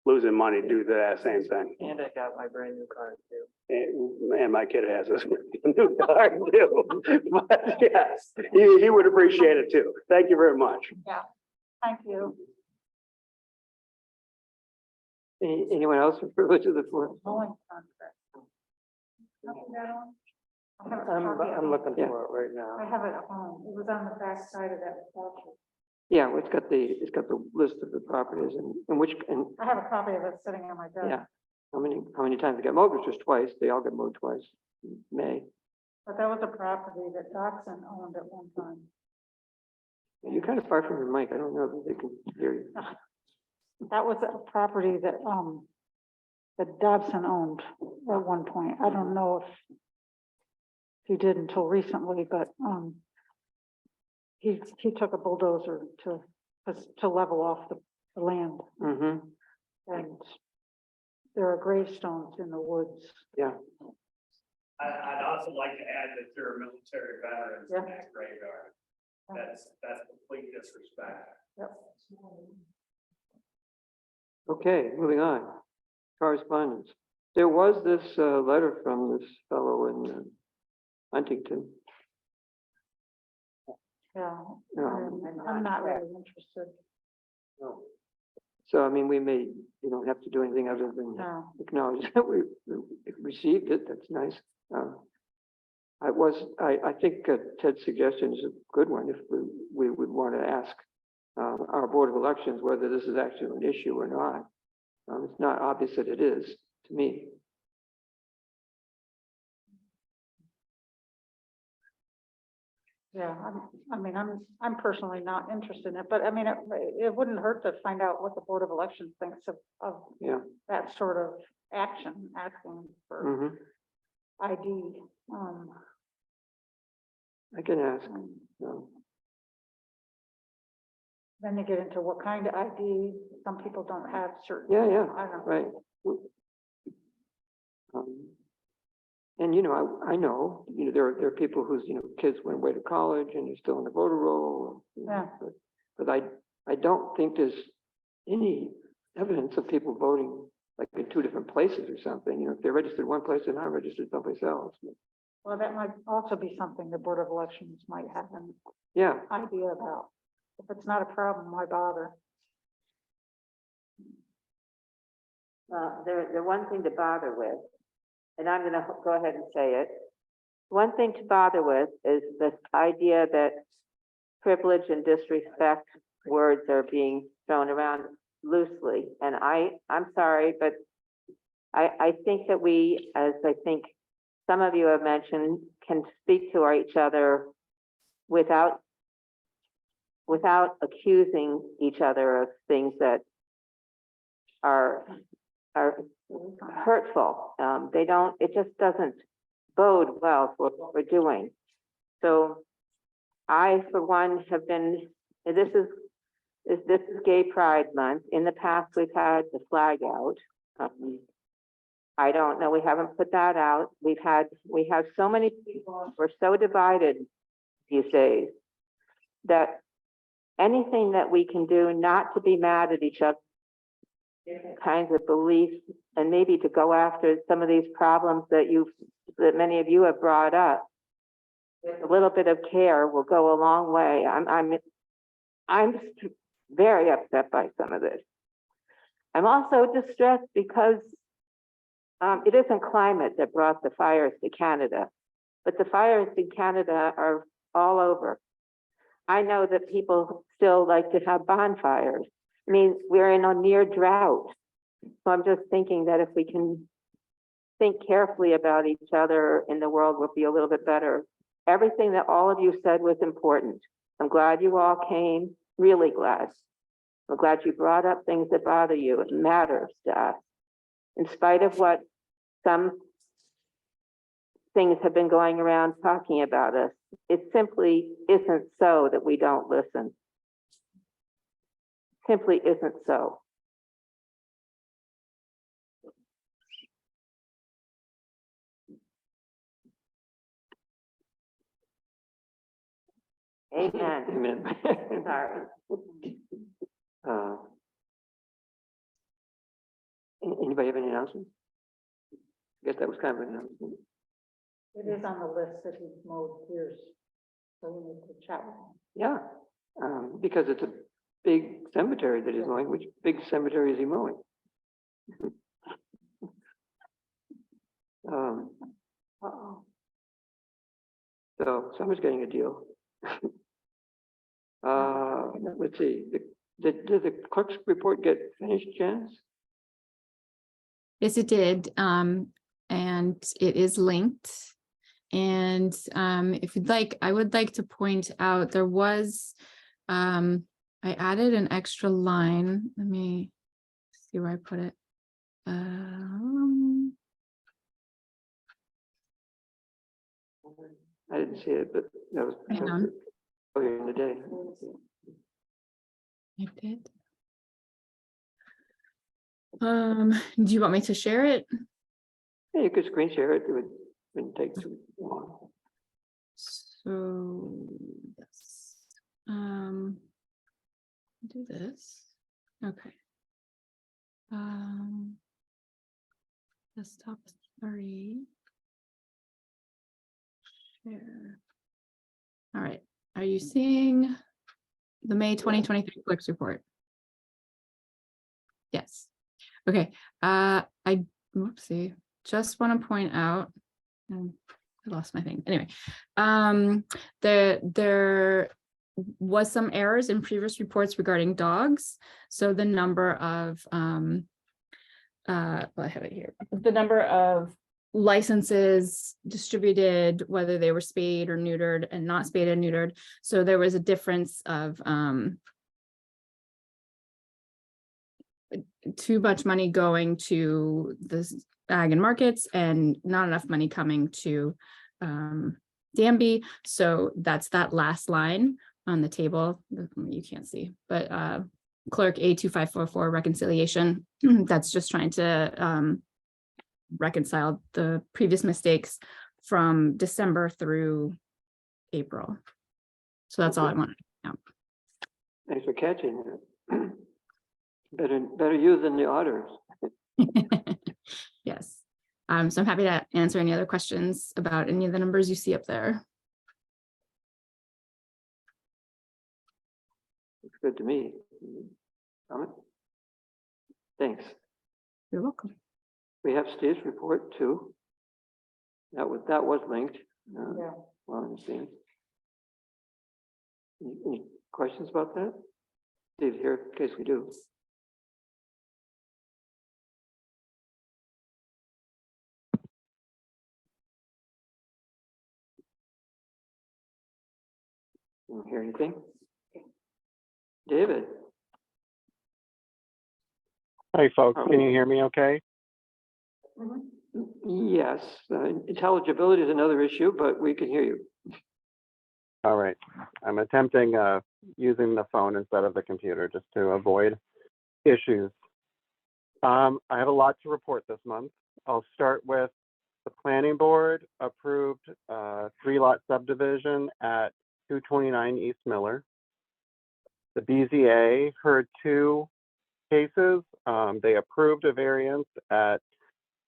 losing money due to that same thing. And I got my brand new car too. And my kid has a new car too. But yes, he would appreciate it too. Thank you very much. Thank you. Anyone else with privilege of the floor? Mowing contract. Copy that on? I have a copy at I'm home. looking for it right now. I have it at home. It was on the back side of that statute. Yeah, well, it's got the list of the properties and I have a copy of it sitting on my desk. yeah. How many times they got mowed, which was twice. They all got mowed twice. In May. But that was a property that Dotson owned at one time. You're kind of far from your mic. I don't know that they can hear you. That was a property that, that Dobson owned at one point. I don't know if he did until recently, but, he took a bulldozer to level off the land, Mm-hmm. and there are gravestones in the woods. Yeah. I'd also like to add that there are military veterans in Yeah. that graveyard. That's complete disrespect. Okay, moving on. Correspondence. There was this letter from this fellow in Huntington. Yeah, Um, I'm not really interested. So, I mean, we may, you don't have to do anything other than No. acknowledge that we received it. That's nice. I think Ted's suggestion is a good one. If we would want to ask our Board of Elections whether this is actually an issue or not. It's not obvious that it is to me. Yeah, I'm personally not interested in it, but I mean, it wouldn't hurt to find out what the Board of Elections thinks of Yeah. that sort of action, asking for Mhm. ID. I can ask. Then you get into what kind of ID, some people don't have certain. Yeah, yeah, I don't know. right. And, you know, I know, you know, there are people whose, you know, kids went away to college and they're still in the voter roll. You know, Yeah. But I don't think there's any evidence of people voting like in two different places or something. You know, if they're registered one place, they're not registered someplace else. Well, that might also be something the Board of Elections might have an Yeah, idea about. If it's not a problem, why bother? The one thing to bother with, and I'm gonna go ahead and say it. One thing to bother with is this idea that privilege and disrespect words are being thrown around loosely. And I'm sorry, but I think that we, as I think some of you have mentioned, can speak to each other without accusing each other of things that are hurtful. It just doesn't bode well for what we're doing. So I, for one, have been, this is Gay Pride Month. In the past, we've had the flag out. I don't know, we haven't put that out. We have so many people, we're so divided these days that anything that we can do not to be mad at each other, different kinds of beliefs, and maybe to go after some of these problems that many of you have brought up, with a little bit of care will go a long way. I'm very upset by some of this. I'm also distressed because it isn't climate that brought the fires to Canada, but the fires in Canada are all over. I know that people still like to have bonfires. I mean, we're in a near drought. So I'm just thinking that if we can think carefully about each other in the world, we'll be a little bit better. Everything that all of you said was important. I'm glad you all came, really glad. I'm glad you brought up things that bother you. It matters to us. In spite of what some things have been going around talking about us, it simply isn't so that we don't listen. Simply isn't so. Amen. Amen. Sorry. Anybody have any announcements? I guess that was kind of an announcement. It is on the list that he's mowed years, so we need to chat with him. Yeah, because it's a big cemetery that he's mowing. Which big cemetery is he mowing? So someone's getting a deal. Let's see, did the clerk's report get finished, Janice? Yes, it did. And it is linked. And if you'd like, I would like to point out there was, I added an extra line. Let me see where I put it. I didn't see it, but that was Hang on. earlier in the day. I did. Do you want me to share it? Yeah, you could screen share it. Wouldn't take too long. So, yes. Do this. Okay. Desktop 3. Share. All right. Are you seeing the May 2023 clerk's report? Yes. Okay. Oopsie. Just want to point out. I lost my thing. Anyway, there was some errors in previous reports regarding dogs. So the number of well, I have it here. The number of licenses distributed, whether they were spayed or neutered and not spayed and neutered. So there was a difference of too much money going to the ag and markets and not enough money coming to Danby. So that's that last line on the table. You can't see, but clerk A2544 reconciliation. That's just trying to reconcile the previous mistakes from December through April. So that's all I wanted to know. Thanks for catching it. Better you than the auditors. Yes. So I'm happy to answer any other questions about any of the numbers you see up there. Looks good to me. Comment? Thanks. You're welcome. We have Steve's report too. That was linked. Yeah. Well, I understand. Any questions about that? Steve's here in case we do. You don't hear anything? David? Hi, folks. Can you hear me okay? Yes, intelligibility is another issue, but we can hear you. All right. I'm attempting using the phone instead of the computer just to avoid issues. I have a lot to report this month. I'll start with the planning board approved 3-lot subdivision at 229 East Miller. The BZA heard 2 cases. They approved a variance at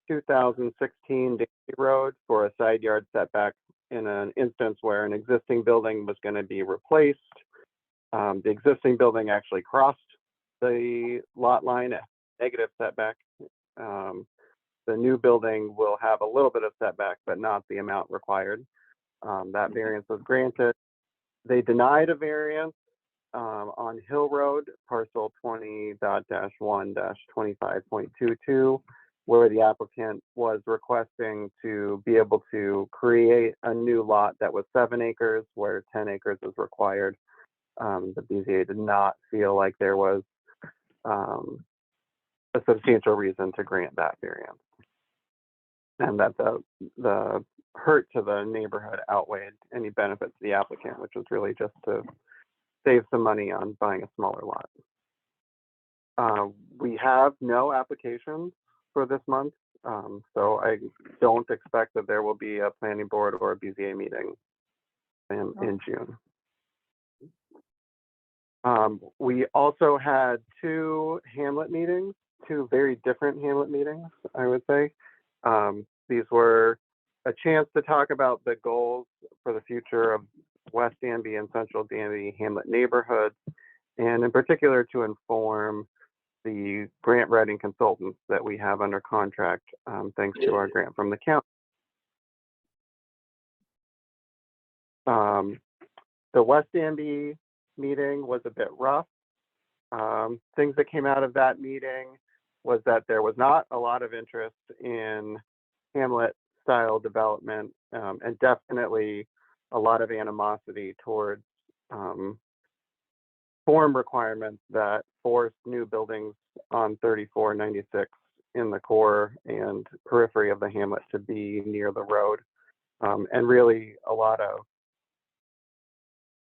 2016 Danby Road for a side yard setback in an instance where an existing building was going to be replaced. The existing building actually crossed the lot line at negative setback. The new building will have a little bit of setback, but not the amount required. That variance was granted. They denied a variance on Hill Road, parcel 20.1-25.22, where the applicant was requesting to be able to create a new lot that was 7 acres, where 10 acres is required. The BZA did not feel like there was a substantial reason to grant that variance, and that the hurt to the neighborhood outweighed any benefit to the applicant, which was really just to save some money on buying a smaller lot. We have no applications for this month, so I don't expect that there will be a planning board or a BZA meeting in June. We also had 2 Hamlet meetings, 2 very different Hamlet meetings, I would say. These were a chance to talk about the goals for the future of West Danby and Central Danby Hamlet neighborhoods, and in particular to inform the grant writing consultants that we have under contract, thanks to our grant from the county. The West Danby meeting was a bit rough. Things that came out of that meeting was that there was not a lot of interest in Hamlet style development, and definitely a lot of animosity towards form requirements that force new buildings on 3496 in the core and periphery of the hamlet to be near the road, and really a lot of,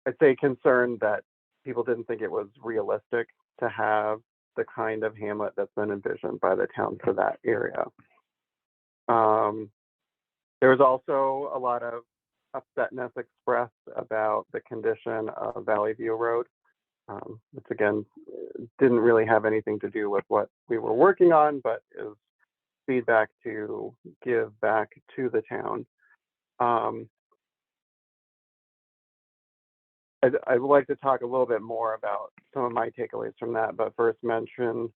I'd say, concern that people didn't think it was realistic to have the kind of hamlet that's been envisioned by the town for that area. There was also a lot of upsetness expressed about the condition of Valley View Road, which again, didn't really have anything to do with what we were working on, but is feedback to give back to the town. I'd like to talk a little bit more about some of my takeaways from that, but first mention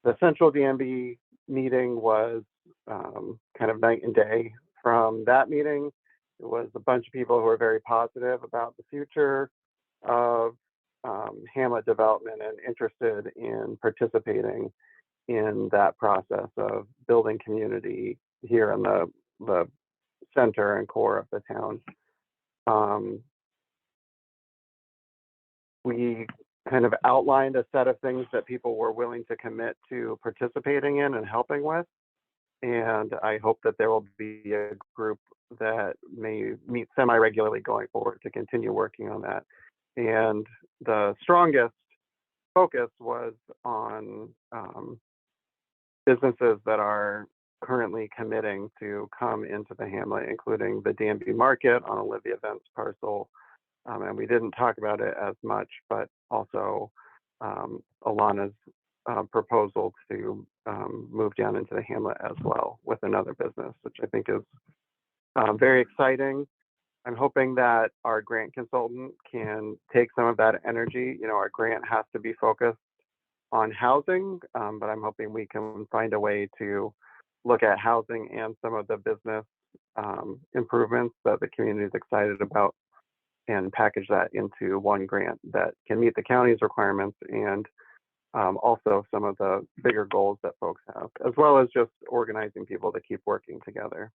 the Central DMB meeting was kind of night and day from that meeting. It was a bunch of people who were very positive about the future of hamlet development and interested in participating in that process of building community here in the center and core of the town. We kind of outlined a set of things that people were willing to commit to participating in and helping with. And I hope that there will be a group that may meet semi-regularly going forward to continue working on that. And the strongest focus was on businesses that are currently committing to come into the hamlet, including the Danby Market on Olivia Vent's parcel. And we didn't talk about it as much, but also Alana's proposal to move down into the hamlet as well with another business, which I think is very exciting. I'm hoping that our grant consultant can take some of that energy. You know, our grant has to be focused on housing, but I'm hoping we can find a way to look at housing and some of the business improvements that the community is excited about and package that into one grant that can meet the county's requirements and also some of the bigger goals that folks have, as well as just organizing people to keep working together.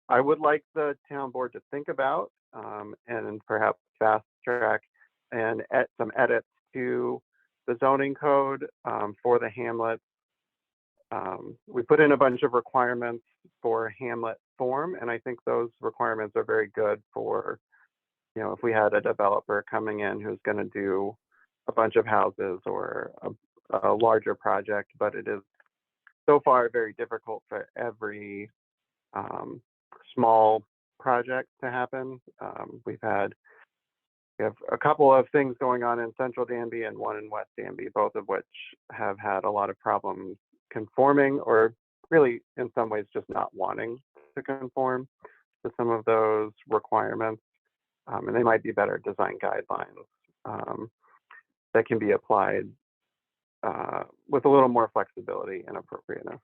I would like the town board to think about and perhaps fast track and some edits to the zoning code for the hamlet. We put in a bunch of requirements for hamlet form, and I think those requirements are very good for, you know, if we had a developer coming in who's going to do a bunch of houses or a larger project, but it is so far very difficult for every small project to happen. We have a couple of things going on in Central Danby and one in West Danby, both of which have had a lot of problems conforming, or really in some ways just not wanting to conform to some of those requirements. And they might be better design guidelines that can be applied with a little more flexibility and appropriateness.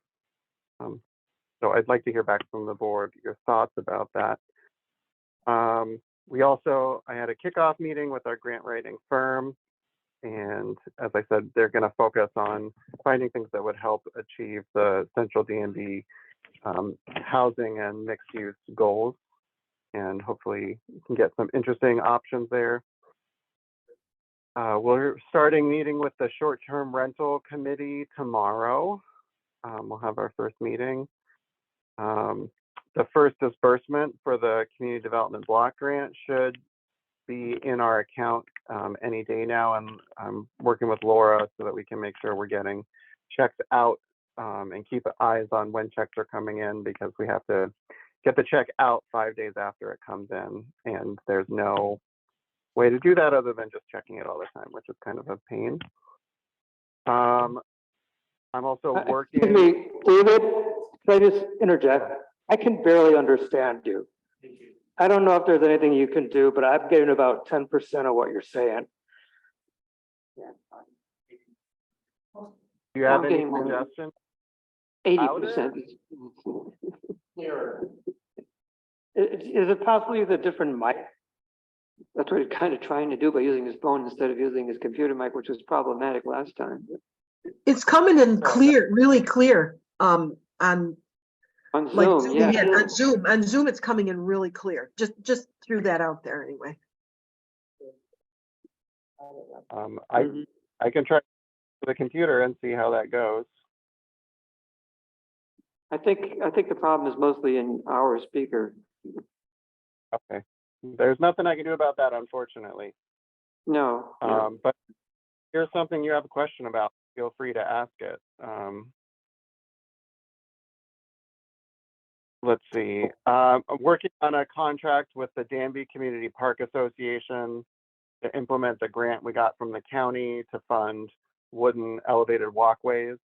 So I'd like to hear back from the board, your thoughts about that. I had a kickoff meeting with our grant writing firm. And as I said, they're going to focus on finding things that would help achieve the Central D&D housing and mixed use goals. And hopefully you can get some interesting options there. We're starting meeting with the short-term rental committee tomorrow. We'll have our first meeting. The first disbursement for the community development block grant should be in our account any day now, and I'm working with Laura so that we can make sure we're getting checks out and keep eyes on when checks are coming in, because we have to get the check out 5 days after it comes in, and there's no way to do that other than just checking it all the time, which is kind of a pain. I'm also working. Excuse me, David, can I just interject? I can barely understand you. I don't know if there's anything you can do, but I'm getting about 10% of what you're saying. Do you have I'm any getting suggestions? 80%. Is it possibly the different mic? That's what he's kind of trying to do by using his phone instead of using his computer mic, which was problematic last time. It's coming in clear, really clear. On like Zoom, Zoom, yeah. on Zoom, it's coming in really clear. Just threw that out there anyway. I can try the computer and see how that goes. I think the problem is mostly in our speaker. Okay. There's nothing I can do about that, unfortunately. No. But here's something you have a question about. Feel free to ask it. let's see. I'm working on a contract with the Danby Community Park Association to implement the grant we got from the county to fund wooden elevated walkways.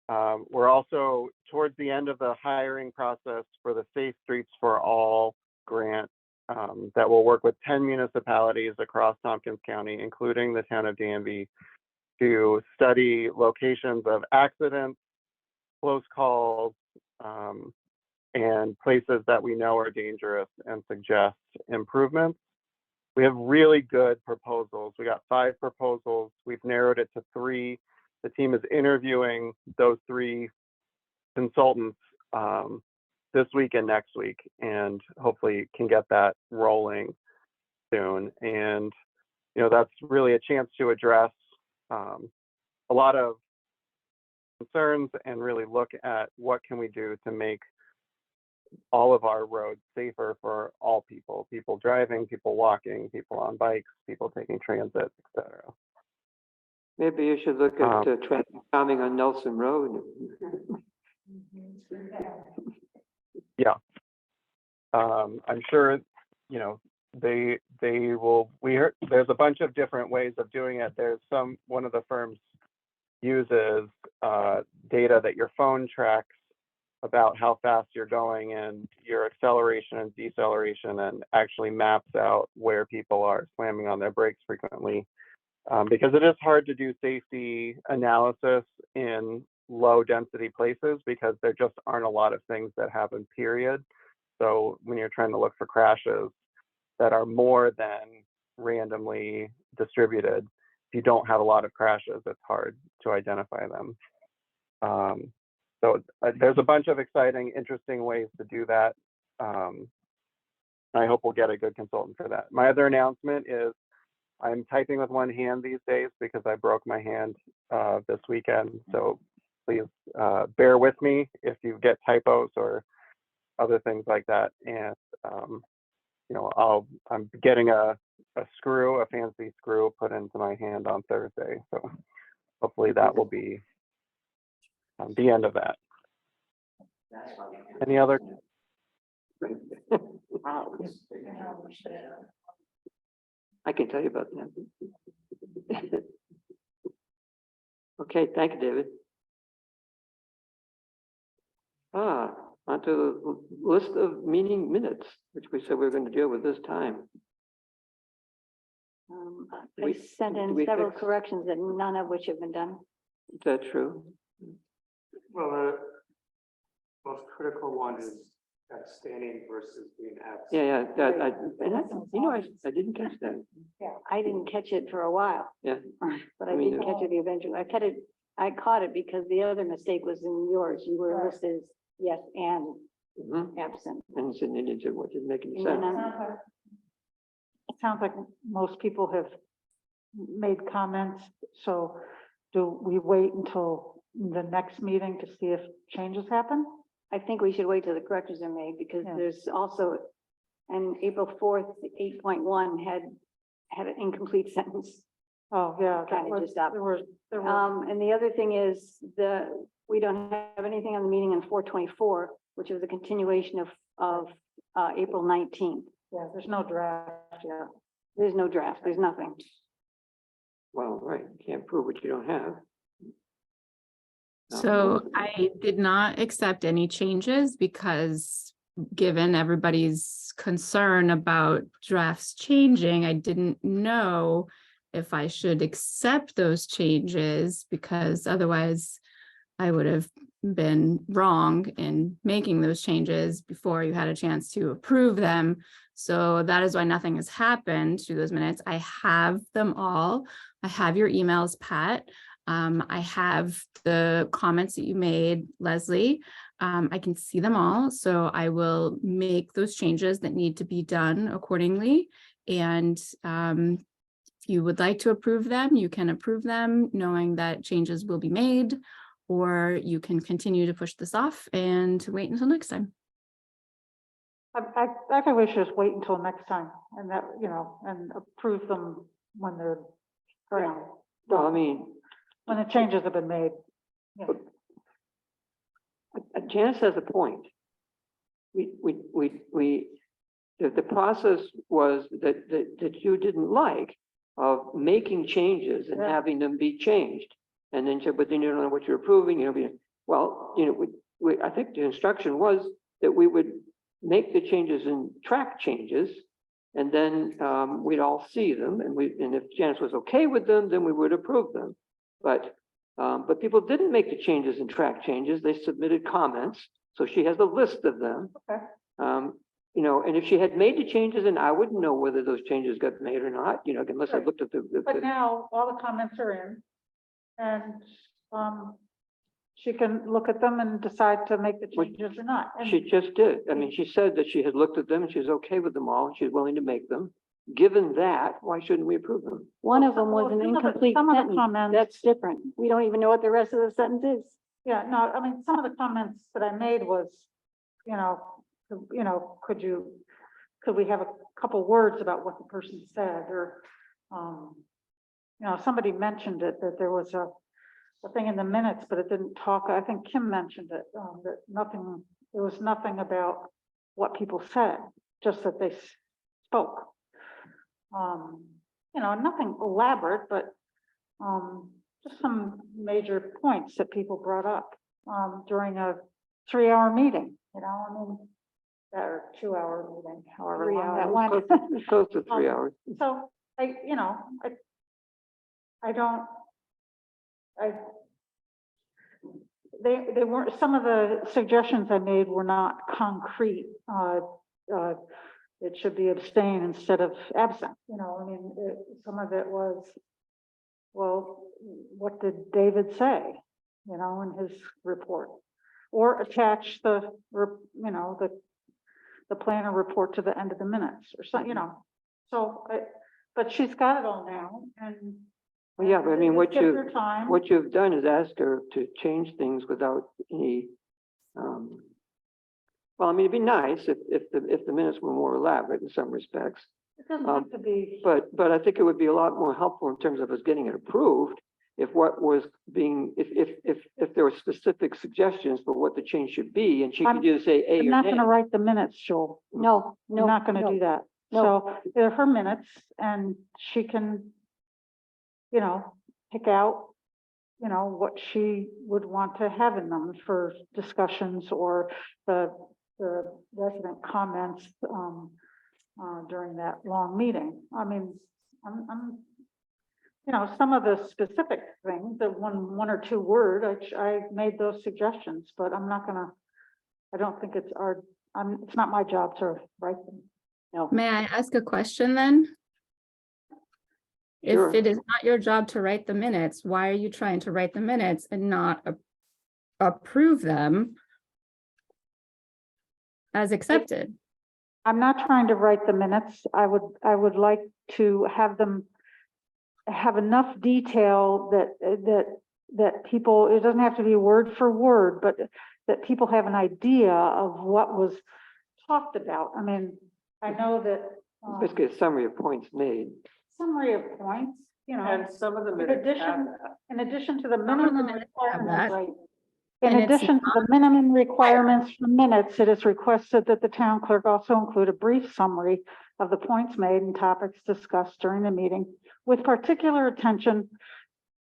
We're also towards the end of the hiring process for the Safe Streets for All grant that will work with 10 municipalities across Tompkins County, including the town of Danby, to study locations of accidents, close calls, and places that we know are dangerous and suggest improvements. We have really good proposals. We got 5 proposals. We've narrowed it to 3. The team is interviewing those 3 consultants this week and next week, and hopefully can get that rolling soon. And, you know, that's really a chance to address a lot of concerns and really look at what can we do to make all of our roads safer for all people, people driving, people walking, people on bikes, people taking transit, etc. Maybe you should look at traffic calming on Nelson Road. Yeah. I'm sure, you know, they will, there's a bunch of different ways of doing it. There's one of the firms uses data that your phone tracks about how fast you're going and your acceleration and deceleration, and actually maps out where people are slamming on their brakes frequently. Because it is hard to do safety analysis in low density places because there just aren't a lot of things that happen, period. So when you're trying to look for crashes that are more than randomly distributed, if you don't have a lot of crashes, it's hard to identify them. So there's a bunch of exciting, interesting ways to do that. I hope we'll get a good consultant for that. My other announcement is I'm typing with one hand these days because I broke my hand this weekend. So please bear with me if you get typos or other things like that. And you know, I'm getting a fancy screw put into my hand on Thursday. So hopefully that will be the end of that. Any other? I can tell you about that. Okay, thank you, David. Onto the list of meeting minutes, which we said we were going to deal with this time. I sent in several corrections that none of which have been done. Is that true? Well, the most critical one is abstaining versus being absent. Yeah, I didn't catch that. Yeah, I didn't catch it for a while. Yeah. But I did catch it eventually. I caught it because the other mistake was in yours. You were listed as yes and absent. And it's an Indian, which is making And sense. then It sounds like most people have made comments, so do we wait until the next meeting to see if changes happen? I think we should wait till the corrections are made because there's also an April 4th, 8.1 had an incomplete sentence. Oh, yeah. Kind of just up. There were, And the other thing is we don't have anything on the meeting in 424, which is a continuation of April 19th. yeah, there's no draft yet. There's no draft, there's nothing. Well, right, you can't prove what you don't have. So I did not accept any changes because given everybody's concern about drafts changing, I didn't know if I should accept those changes because otherwise I would have been wrong in making those changes before you had a chance to approve them. So that is why nothing has happened to those minutes. I have them all. I have your emails, Pat. I have the comments that you made, Leslie. I can see them all. So I will make those changes that need to be done accordingly. And if you would like to approve them, you can approve them knowing that changes will be made, or you can continue to push this off and wait until next time. I think we should just wait until next time and that, and approve them when they're, Well, I mean, when the changes have been made. Yeah. Janice has a point. the process was that you didn't like of making changes and Yeah. having them be changed. And then, but then you don't know what you're approving, well, I think the instruction was that we would make the changes and track changes. And then we'd all see them, and if Janice was okay with them, then we would approve them. But people didn't make the changes and track changes. They submitted comments, so she has a list of them. Okay. And if she had made the changes, and I wouldn't know whether those changes got made or not, unless I Right. looked at But now all the comments are in, and she can look at them and decide to make the changes or not. And She just did. I mean, she said that she had looked at them and she was okay with them all, and she's willing to make them. Given that, why shouldn't we approve them? One of them was Well, an some of the- incomplete some of the sentence. comments- That's different. We don't even know what the rest of the sentence is. Yeah, no, I mean, some of the comments that I made was, could we have a couple words about what the person said, or, somebody mentioned it, that there was a thing in the minutes, but it didn't talk, I think Kim mentioned it, that there was nothing about what people said, just that they spoke. Nothing elaborate, but, just some major points that people brought up, during a 3-hour meeting, or 2-hour meeting, however 3 long that hours. went. It's close to 3 hours. So they weren't, some of the suggestions I made were not concrete. It should be abstain instead of absent, some of it was, well, what did David say, in his report? Or attach the planner report to the end of the minutes or something, So, but she's got it all now, and. Well, yeah, but I mean, Just give her time. what you've done is ask her to change things without any, well, I mean, it'd be nice if the minutes were more elaborate in some respects. It doesn't have to be. But I think it would be a lot more helpful in terms of us getting it approved if what was being, if there were specific suggestions for what the change should be, and she could either say A or I'm not nay. gonna write the minutes, Joel. No, no. I'm not gonna no. do that. no. So they're her minutes, and she can, pick out, what she would want to have in them for discussions, or the resident comments during that long meeting. I mean, I'm some of the specific things, the one or two word, I made those suggestions, but I'm not gonna, I don't think it's it's not my job to write them. No. May I ask a question then? Sure. If it is not your job to write the minutes, why are you trying to write the minutes and not approve them as accepted? I'm not trying to write the minutes. I would like to have them have enough detail that people, it doesn't have to be word for word, but that people have an idea of what was talked about. I mean, I know that. Basically, a summary of points made. Summary of points, And some of the in minutes have addition, that. in addition to the Some of the minimum minutes have requirements, that. right? In And it's addition to the minimum requirements for minutes, it is requested that the town clerk also include a brief summary of the points made and topics discussed during the meeting, with particular attention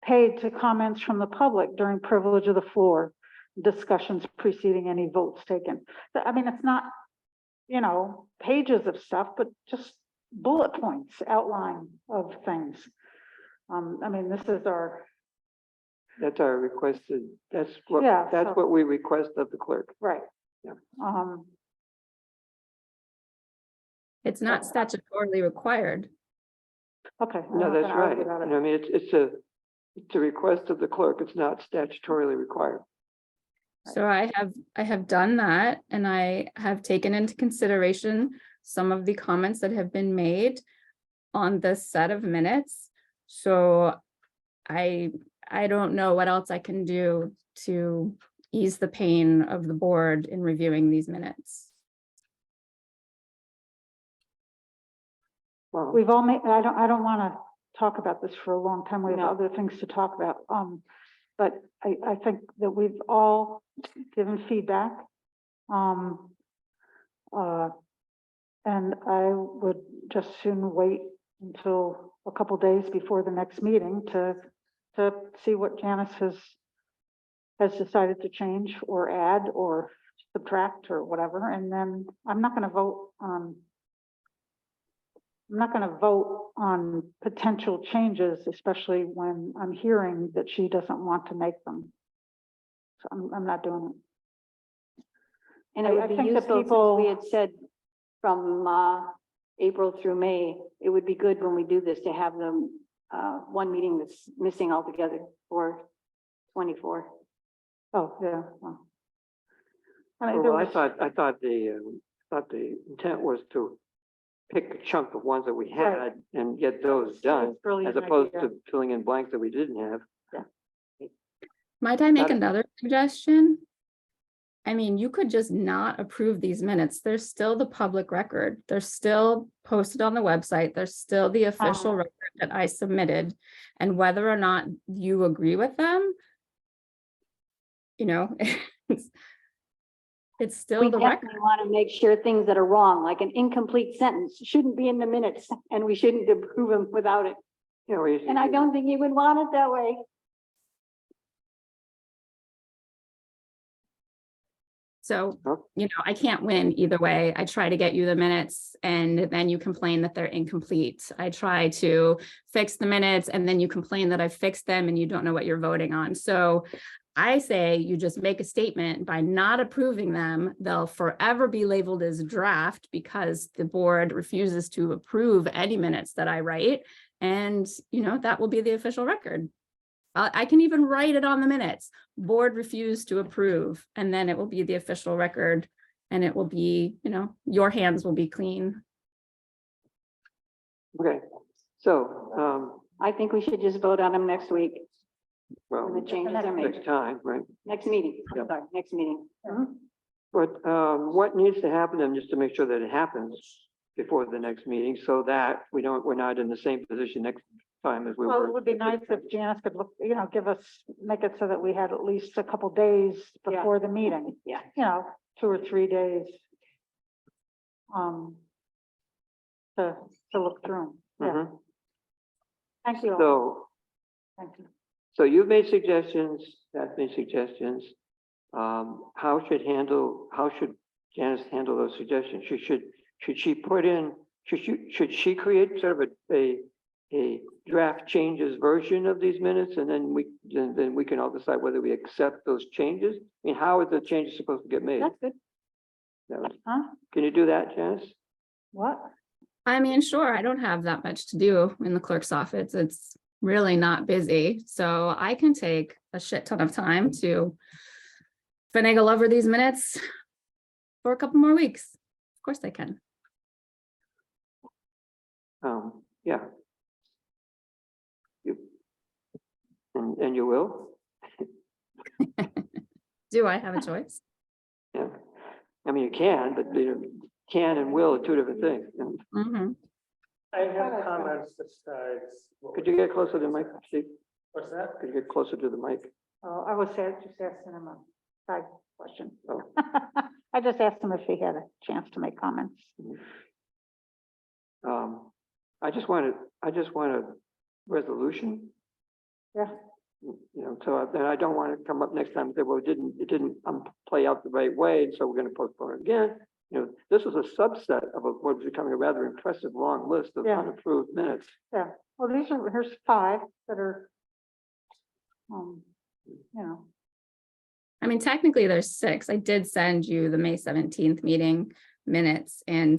paid to comments from the public during privilege of the floor, discussions preceding any votes taken. I mean, it's not, pages of stuff, but just bullet points, outline of things. I mean, this is That's our requested, that's what Yeah, we request of the clerk. right. Yeah. It's not statutorily required. Okay. I'm No, not that's gonna right. argue about it. I mean, it's a request of the clerk. It's not statutorily required. So I have done that, and I have taken into consideration some of the comments that have been made on this set of minutes. So I don't know what else I can do to ease the pain of the board in reviewing these minutes. Well, We've all made, I don't want to talk about this for a long time. We have No. other things to talk about. But I think that we've all given feedback. And I would just soon wait until a couple days before the next meeting to see what Janice has decided to change or add or subtract or whatever, and then I'm not gonna vote on potential changes, especially when I'm hearing that she doesn't want to make them. So I'm not doing it. And it I would be think the useful, people- since we had said from April through May, it would be good when we do this to have them, one meeting that's missing altogether for 24. Oh, yeah. Well. I mean, Well, there was- I thought the intent was to pick a chunk of ones that we had and get those done, It's really as an opposed idea. to filling in blanks that we didn't have. Might I make Got it. another suggestion? I mean, you could just not approve these minutes. There's still the public record. They're still posted on the website. There's still the official record that I submitted. And whether or not you agree with them, you know, it's still We the record. definitely want to make sure things that are wrong, like an incomplete sentence, shouldn't be in the minutes, and we shouldn't approve them without it. You know, And I don't think you would want it that way. So, Huh? you know, I can't win either way. I try to get you the minutes and then you complain that they're incomplete. I try to fix the minutes and then you complain that I fixed them and you don't know what you're voting on. So I say you just make a statement. By not approving them, they'll forever be labeled as draft because the board refuses to approve any minutes that I write. And, you know, that will be the official record. I can even write it on the minutes. Board refused to approve, and then it will be the official record and it will be, you know, your hands will be clean. Okay, so, I think we should just vote on them next week, well, when the changes are made. next time, right? Next meeting, Yep. sorry, next meeting. But what needs to happen then, just to make sure that it happens before the next meeting, so that we're not in the same position next time as we Well, were. it would be nice if Janice could look, you know, make it so that we had at least a couple days Yeah. before the meeting. Yeah. You know, 2 or 3 days. To look through. Yeah, Mhm. thank you. Thank you. So you've made suggestions, Beth made suggestions. How should Janice handle those suggestions? Should she put in, should she create sort of a draft changes version of these minutes, and then we can all decide whether we accept those changes? I mean, how are the changes supposed to get made? That's good. Huh? Can you do that, Janice? What? I mean, sure, I don't have that much to do in the clerk's office. It's really not busy. So I can take a shit ton of time to finagle over these minutes for a couple more weeks. Of course I can. Yeah. And you will? Do I have a choice? Yeah. I mean, you can, but can and will are two different things. And Mhm. I have comments besides. could you get closer to the mic, Steve? What's that? Could you get closer to the mic? I was just asking him a side question. Oh. I just asked him if he had a chance to make comments. I just want a resolution. Yeah. You know, so then I don't want to come up next time and say, well, it didn't play out the right way, and so we're going to postpone it again. You know, this was a subset of what was becoming a rather impressive long list of Yeah. unapproved minutes. Yeah, well, here's 5 that are, you know, I mean, technically there's 6. I did send you the May 17th meeting minutes and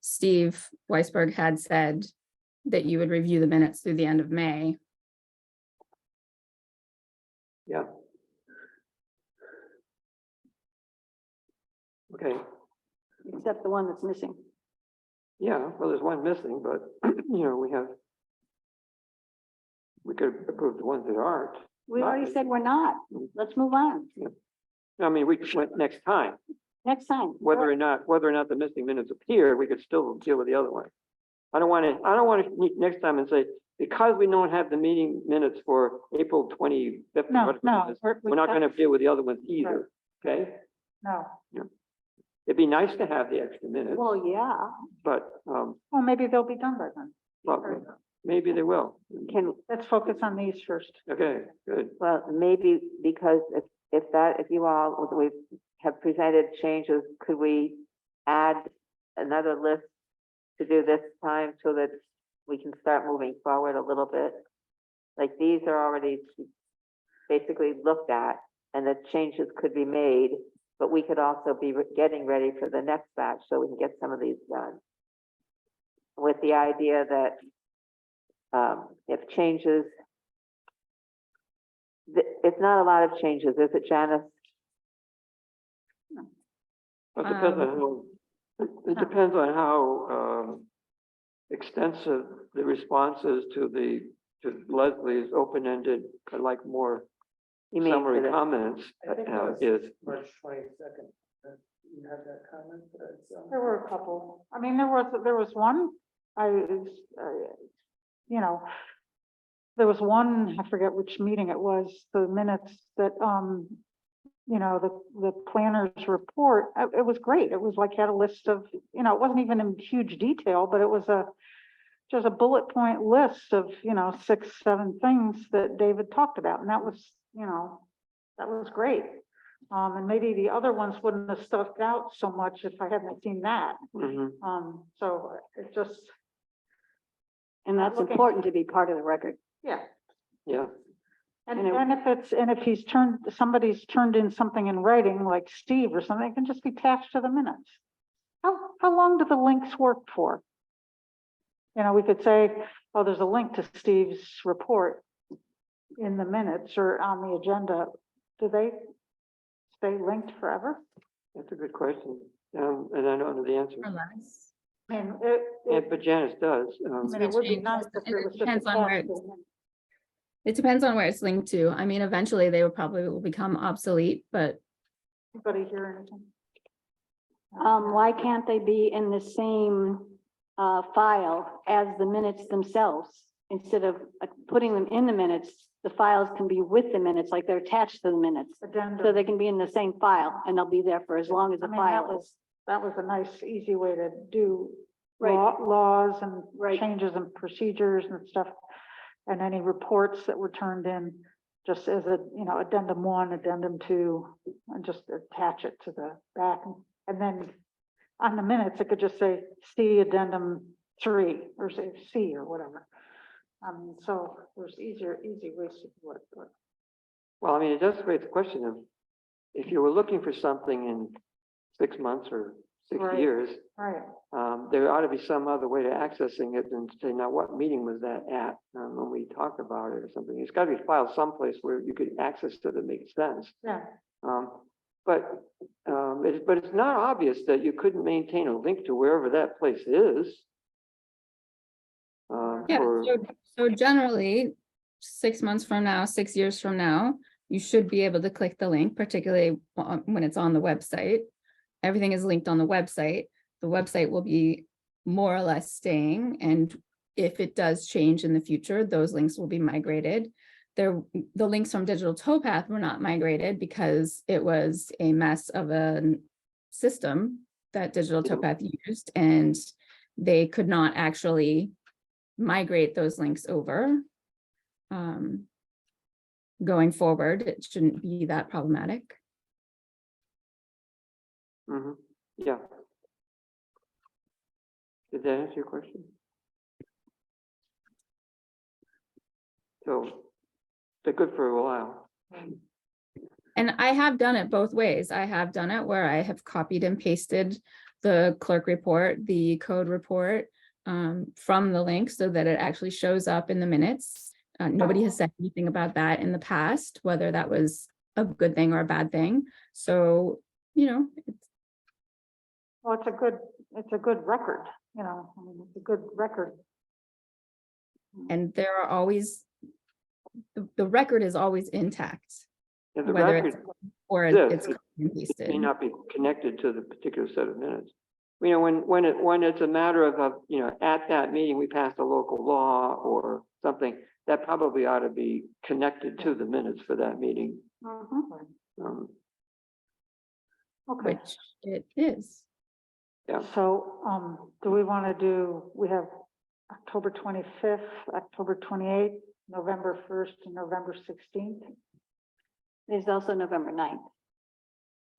Steve Weissburg had said that you would review the minutes through the end of May. Yeah. Okay, Except the one that's missing. yeah, well, there's one missing, but, you know, we could approve the ones that aren't. We already said we're not. Let's move on. I mean, we went next time, Next time. whether or not the missing minutes appear, we could still deal with the other one. I don't want to meet next time and say, because we don't have the meeting minutes for April 25th. no, we're not going to deal with the other ones either, okay? No. it'd be nice to have the extra minutes, Well, yeah, but, well, maybe they'll be done by then. well, maybe they will. Can, Let's focus on these first. Okay, good. well, maybe because if you all, we have presented changes, could we add another list to do this time so that we can start moving forward a little bit? Like these are already basically looked at and the changes could be made, but we could also be getting ready for the next batch so we can get some of these done. With the idea that if changes, it's not a lot of changes, is it, Janice? It depends on how, it depends on how extensive the response is to Leslie's open-ended, like more You mean for summary the- comments is. March 22nd. You have that comment? There were a couple. I mean, there was one, there was one, I forget which meeting it was, the minutes that, the planner's report, it was great. It was like, had a list of, it wasn't even in huge detail, but it was just a bullet point list of, 6, 7 things that David talked about. And that was, that was great. And maybe the other ones wouldn't have stuck out so much if I hadn't seen that. So it just. And that's Looking- important to be part of the record. Yeah. Yeah, And And it- if somebody's turned in something in writing, like Steve or something, it can just be attached to the minutes. How long do the links work for? We could say, oh, there's a link to Steve's report in the minutes or on the agenda. Do they stay linked forever? that's a good question. And I don't know the answer. Or less. I mean, Yeah, but Janice does. it would be nice if it was just Depends on where attached to the minutes. It depends on where it's linked to. I mean, eventually they will probably become obsolete, but Anybody hear anything? Why can't they be in the same file as the minutes themselves? Instead of putting them in the minutes, the files can be with the minutes, like they're attached to the minutes. So Addendum. they can be in the same file and they'll be there for as long as I the mean, that file was, is. that was a nice, easy way to do Right. laws and Right. changes and procedures and stuff. And any reports that were turned in, just as a, addendum 1, addendum 2, and just attach it to the back. And then on the minutes, it could just say, see addendum 3, or say C or whatever. So there's easy ways to do it, but. Well, I mean, it does raise the question of, if you were looking for something in 6 months or 6 Right. years, Right. there ought to be some other way to accessing it than to say, now what meeting was that at, when we talked about it or something. It's got to be filed someplace where you could access it that makes sense. Yeah. But it's not obvious that you couldn't maintain a link to wherever that place is. yeah, for- so generally 6 months from now, 6 years from now, you should be able to click the link, particularly when it's on the website. Everything is linked on the website. The website will be more or less staying, and if it does change in the future, those links will be migrated. The links from Digital Towpath were not migrated because it was a mess of a system that Digital Towpath used, and they could not actually migrate those links over. Going forward, it shouldn't be that problematic. Yeah. Did that answer your question? So they're good for a while. And I have done it both ways. I have done it where I have copied and pasted the clerk report, the code report from the link so that it actually shows up in the minutes. Nobody has said anything about that in the past, whether that was a good thing or a bad thing. So, Well, it's a good record, it's a good record. and there are always, the record is always intact. And the Whether record, it's or this, it's copied and it may pasted. not be connected to the particular set of minutes. When it's a matter of, at that meeting, we passed a local law or something, that probably ought to be connected to the minutes for that meeting. Okay, which it is. so, do we want to do, we have October 25th, October 28th, November 1st, and November 16th? There's also November 9th.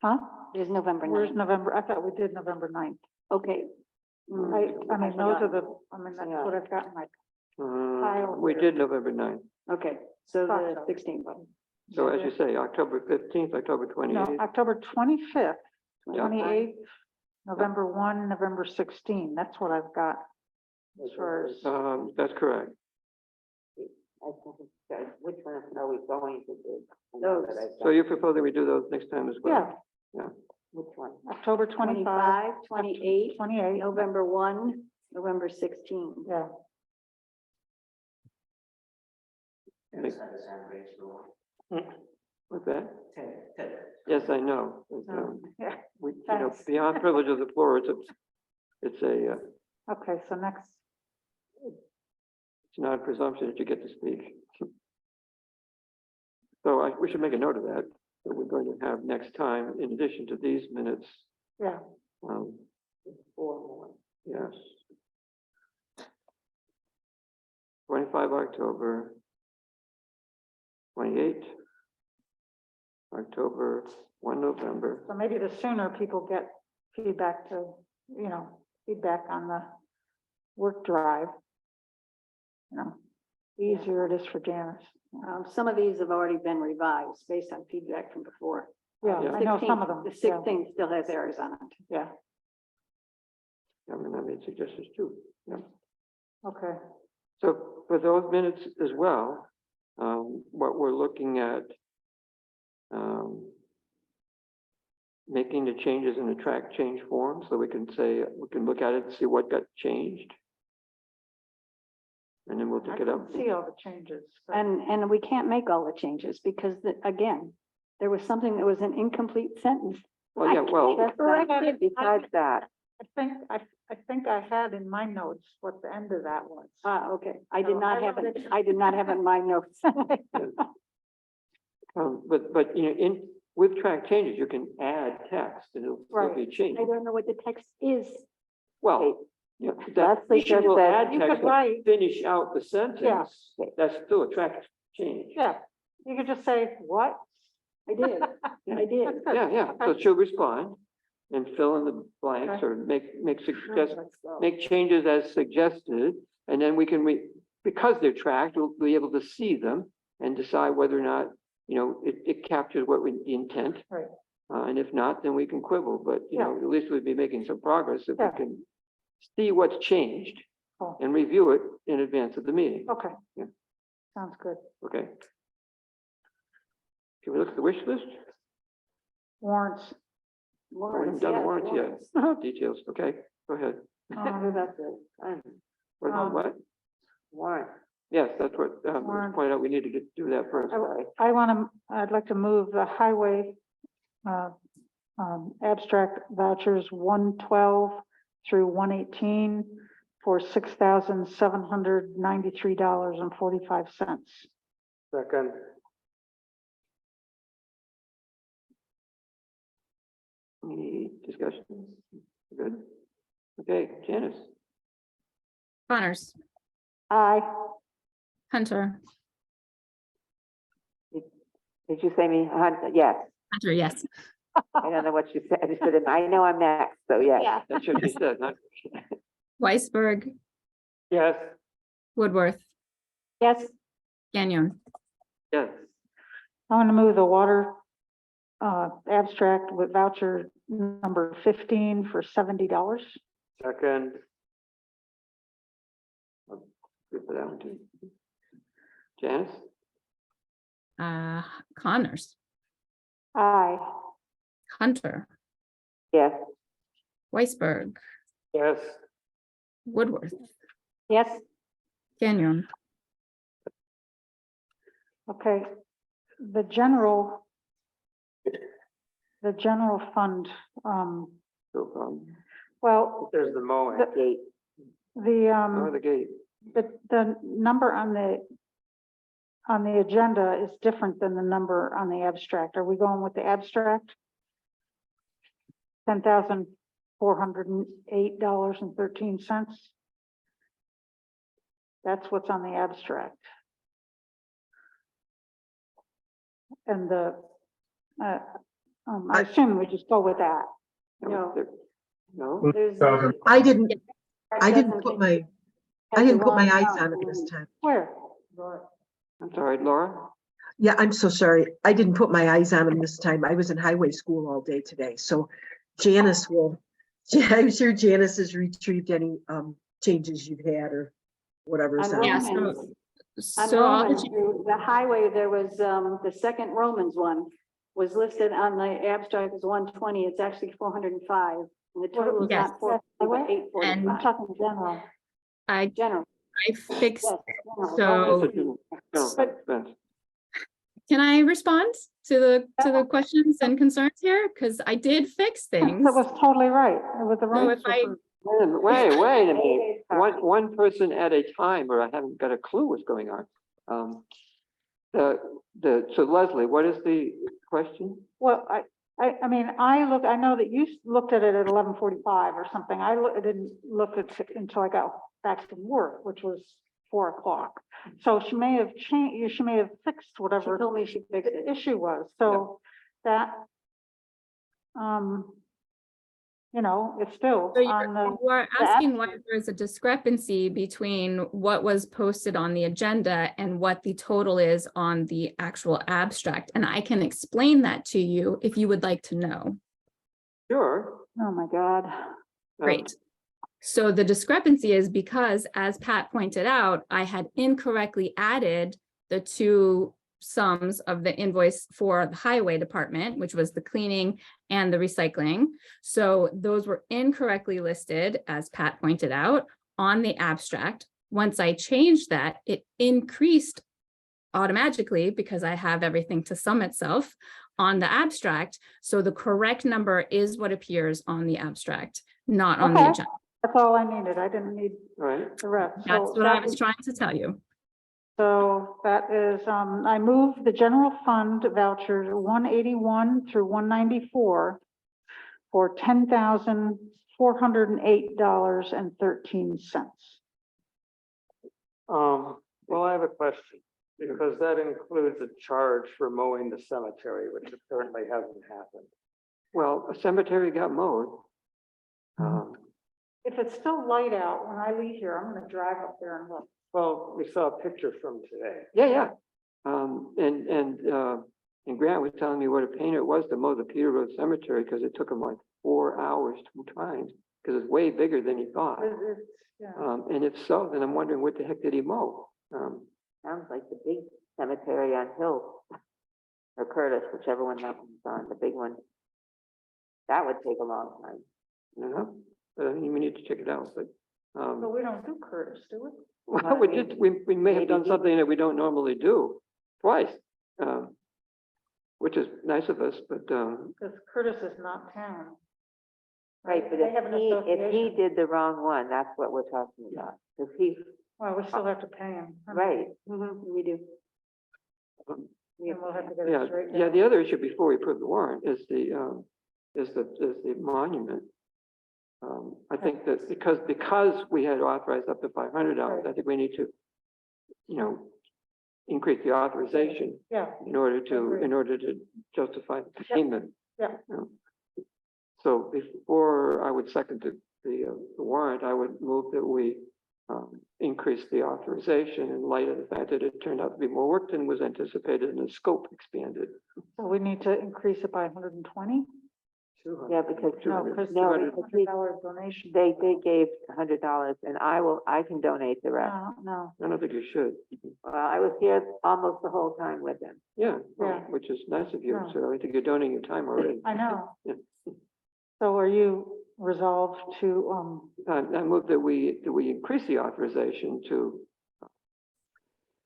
Huh? There's November Where's 9th. November? I thought we did November 9th. Okay. I mean, those are the, I mean, that's what I've got in my pile We here. did November 9th. Okay, so Thought the so. 16th. So as you say, October 15th, October No, 28th. October 25th, Yeah. 28th, November 1, November 16. That's what I've got. As far as, That's correct. Which one are we going to do? Those. So you're proposing we do those next time as well? yeah, Which one? October 25, 28, 28, November 1, November 16. yeah. What's that? Yes, I know. Yeah. We, Thanks. beyond privilege of the floor, it's a, Okay, so next, it's not a presumption that you get to speak. So we should make a note of that we're going to have next time, in addition to these minutes. yeah, 4 more. Yes. 25 October, 28 October, 1 November. so maybe the sooner people get feedback to, feedback on the work drive, the easier it is for Janice. Some of these have already been revised based on feedback from before. Yeah, Yeah. I know some of them. The yeah, 16th still has errors on it. Yeah, I mean, I made suggestions too. Yeah. okay, So for those minutes as well, what we're looking at, making the changes in the track change form, so we can look at it and see what got changed. And then we'll I pick it up. can see all the changes. but- And we can't make all the changes because again, there was something that was an incomplete sentence. Well, yeah, well, That's correct. Besides that, I think I had in my notes what the end of that was. Okay. I did So not I have wrote it. it- I did not have it in my notes. but with track changes, you can add text and it'll still be changed. I don't know what the text is. Well, that Leslie you just will said- add You text could to write, finish out the sentence. That's still a track change. yeah, you could just say, what? I did. I did. That's good. Yeah, so she'll respond and fill in the blanks or make changes as suggested. And then we can, because they're tracked, we'll be able to see them and decide whether or not, it captures the intent. Right. And if not, then we can quibble, but, at least we'd be making some progress if we Yeah. can see what's changed Cool. and review it in advance of the meeting. Okay. Yeah. Sounds good. Okay. Can we look at the wish list? Warrants. We haven't done the warrants yet. Details, okay, go ahead. what about the, What about what? warrant? Yes, that's what, Warrant. pointed out, we need to do that first. I'd like to move the highway, abstract vouchers 112 through 118 for $6,793.45. Second. Any discussion? Good? Okay, Janice? Connors, Aye. Hunter, Did you say me? Yes. Hunter, yes. I don't know what you said. I just said, I know I'm next, so yes. That should be said, not. Weissburg, Yes. Woodworth, Yes. Gagnon, Yes, I want to move the water abstract with voucher number 15 for $70. Second. good for that one too. Janice? Connors, Aye. Hunter, Yes. Weissburg, Yes. Woodworth, Yes. Gagnon, Okay, the general fund, So, well, There's the mowing. gate, or the gate. the number on the agenda is different than the number on the abstract. Are we going with the abstract? $10,408.13. That's what's on the abstract. And the, I assume we just go with that. No. No, I didn't put my eyes on it this time. Where? I'm sorry, Laura. Yeah, I'm so sorry. I didn't put my eyes on them this time. I was in highway school all day today. So Janice I'm sure Janice has retrieved any changes you've had or whatever's On on. Yeah, Romans, on so all the Romans, the highway, there was, the second Romans one was listed on the abstract as 120. It's actually 405. And the total is Yes. not 450, but And 845. I'm talking general. General. I fixed, Yes, general. so can I respond to the questions and concerns here? Because I did fix things. That was totally right. With the So right. if I, Wait a minute. One person at a time, or I haven't got a clue what's going on. So Leslie, what is the question? Well, I mean, I know that you looked at it at 11:45 or something. I didn't look at it until I got back from work, which was 4 o'clock. So she may have changed, she may have fixed whatever She told me she fixed it. the issue was. So that, you know, it's still so on the. you are asking why there's a discrepancy between what was posted on the agenda and what the total is on the actual abstract. And I can explain that to you if you would like to know. Sure. Oh, my God. Great. So the discrepancy is because, as Pat pointed out, I had incorrectly added the two sums of the invoice for the highway department, which was the cleaning and the recycling. So those were incorrectly listed, as Pat pointed out, on the abstract. Once I changed that, it increased automatically because I have everything to sum itself on the abstract. So the correct number is what appears on the abstract, not on the agenda. That's all I needed. I didn't need the rest. That's So what I that was trying to tell you. So that is, I move the general fund vouchers 181 through 194 for $10,408.13. Well, I have a question, because that includes a charge for mowing the cemetery, which apparently hasn't happened. Well, a cemetery got mowed. If it's still light out when I leave here, I'm going to drive up there and look. Well, we saw a picture from today. Yeah. And Grant was telling me what a pain it was to mow the Peter Road Cemetery because it took him like 4 hours 2 times because it's way bigger than he thought. And if so, then I'm wondering what the heck did he mow? Sounds like the big cemetery on Hill or Curtis, whichever one that one's on, the big one. That would take a long time. We need to check it out, but. But we don't do Curtis, do we? Well, we may have done something that we don't normally do twice, which is nice of us, but. Because Curtis is not town. Right, but They have an if he association. did the wrong one, that's what we're talking about. Because he, Well, we still have to pay him. right, we do. And we'll have to get Yeah, it straightened yeah, out. the other issue before we approve the warrant is the monument. I think that because we had authorized up to $500, I think we need to, increase the authorization Yeah, in order Agree. to justify the payment. yeah. So before I would second the warrant, I would move that we increase the authorization in light of the fact that it turned out to be more work than was anticipated and the scope expanded. So we need to increase it by 120? Yeah, because, No, because $200 donation. they gave $100 and I can donate the rest. No. I don't think you should. Well, I was here almost the whole time with them. Yeah, Yeah. which is nice of you. No. So I think you're donating your time already. I know. Yeah. So are you resolved to, I move that we increase the authorization to,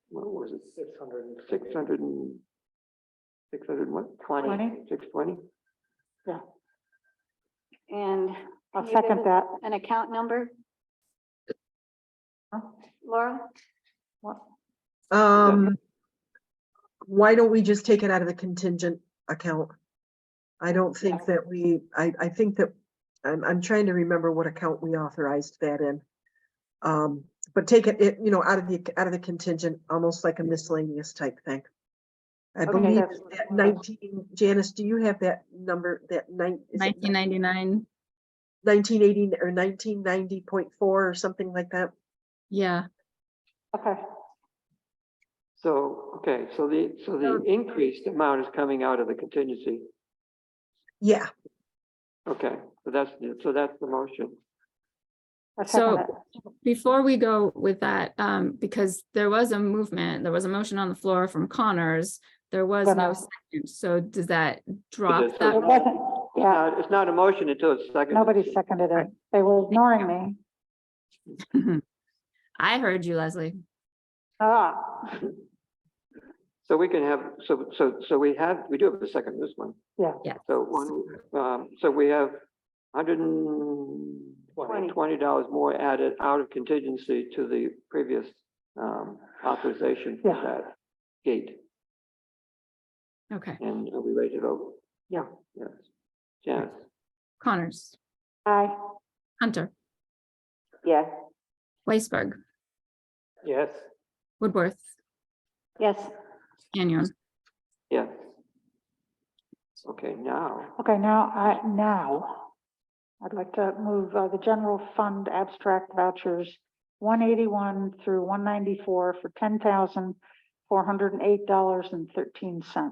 what was it? 600 and what? 20? 620? Yeah. And I'll can you give second us that. an account number? Laura? What? Why don't we just take it out of the contingent account? I don't think that I think that, I'm trying to remember what account we authorized that in. But take it, out of the contingent, almost like a miscellaneous type thing. I Okay, believe that's- that 19, Janice, do you have that number, that 1999. 1980 or 1990.4 or something like that? Yeah. Okay, So, okay, so the increased amount is coming out of the contingency. Yeah, Okay, so that's the motion. I second it. So before we go with that, because there was a movement, there was a motion on the floor from Connors, there was But no I- second. So does that drop is, so that? It wasn't, yeah, It's not a motion until it's seconded. nobody seconded it. They were ignoring me. I heard you, Leslie. Ah, So we can have, so we do have a second this one. yeah. Yeah. So so we have $120 more added out of contingency to the previous authorization for Yeah. that gate. Okay. And are we ready to vote? Yeah. Yes. Janice? Connors, Aye. Hunter, Yes, Weissburg, Yes, Woodworth, Yes. Gagnon. Yes. Okay, now, Okay, now I'd like to move the general fund abstract vouchers 181 through 194 for $10,408.13.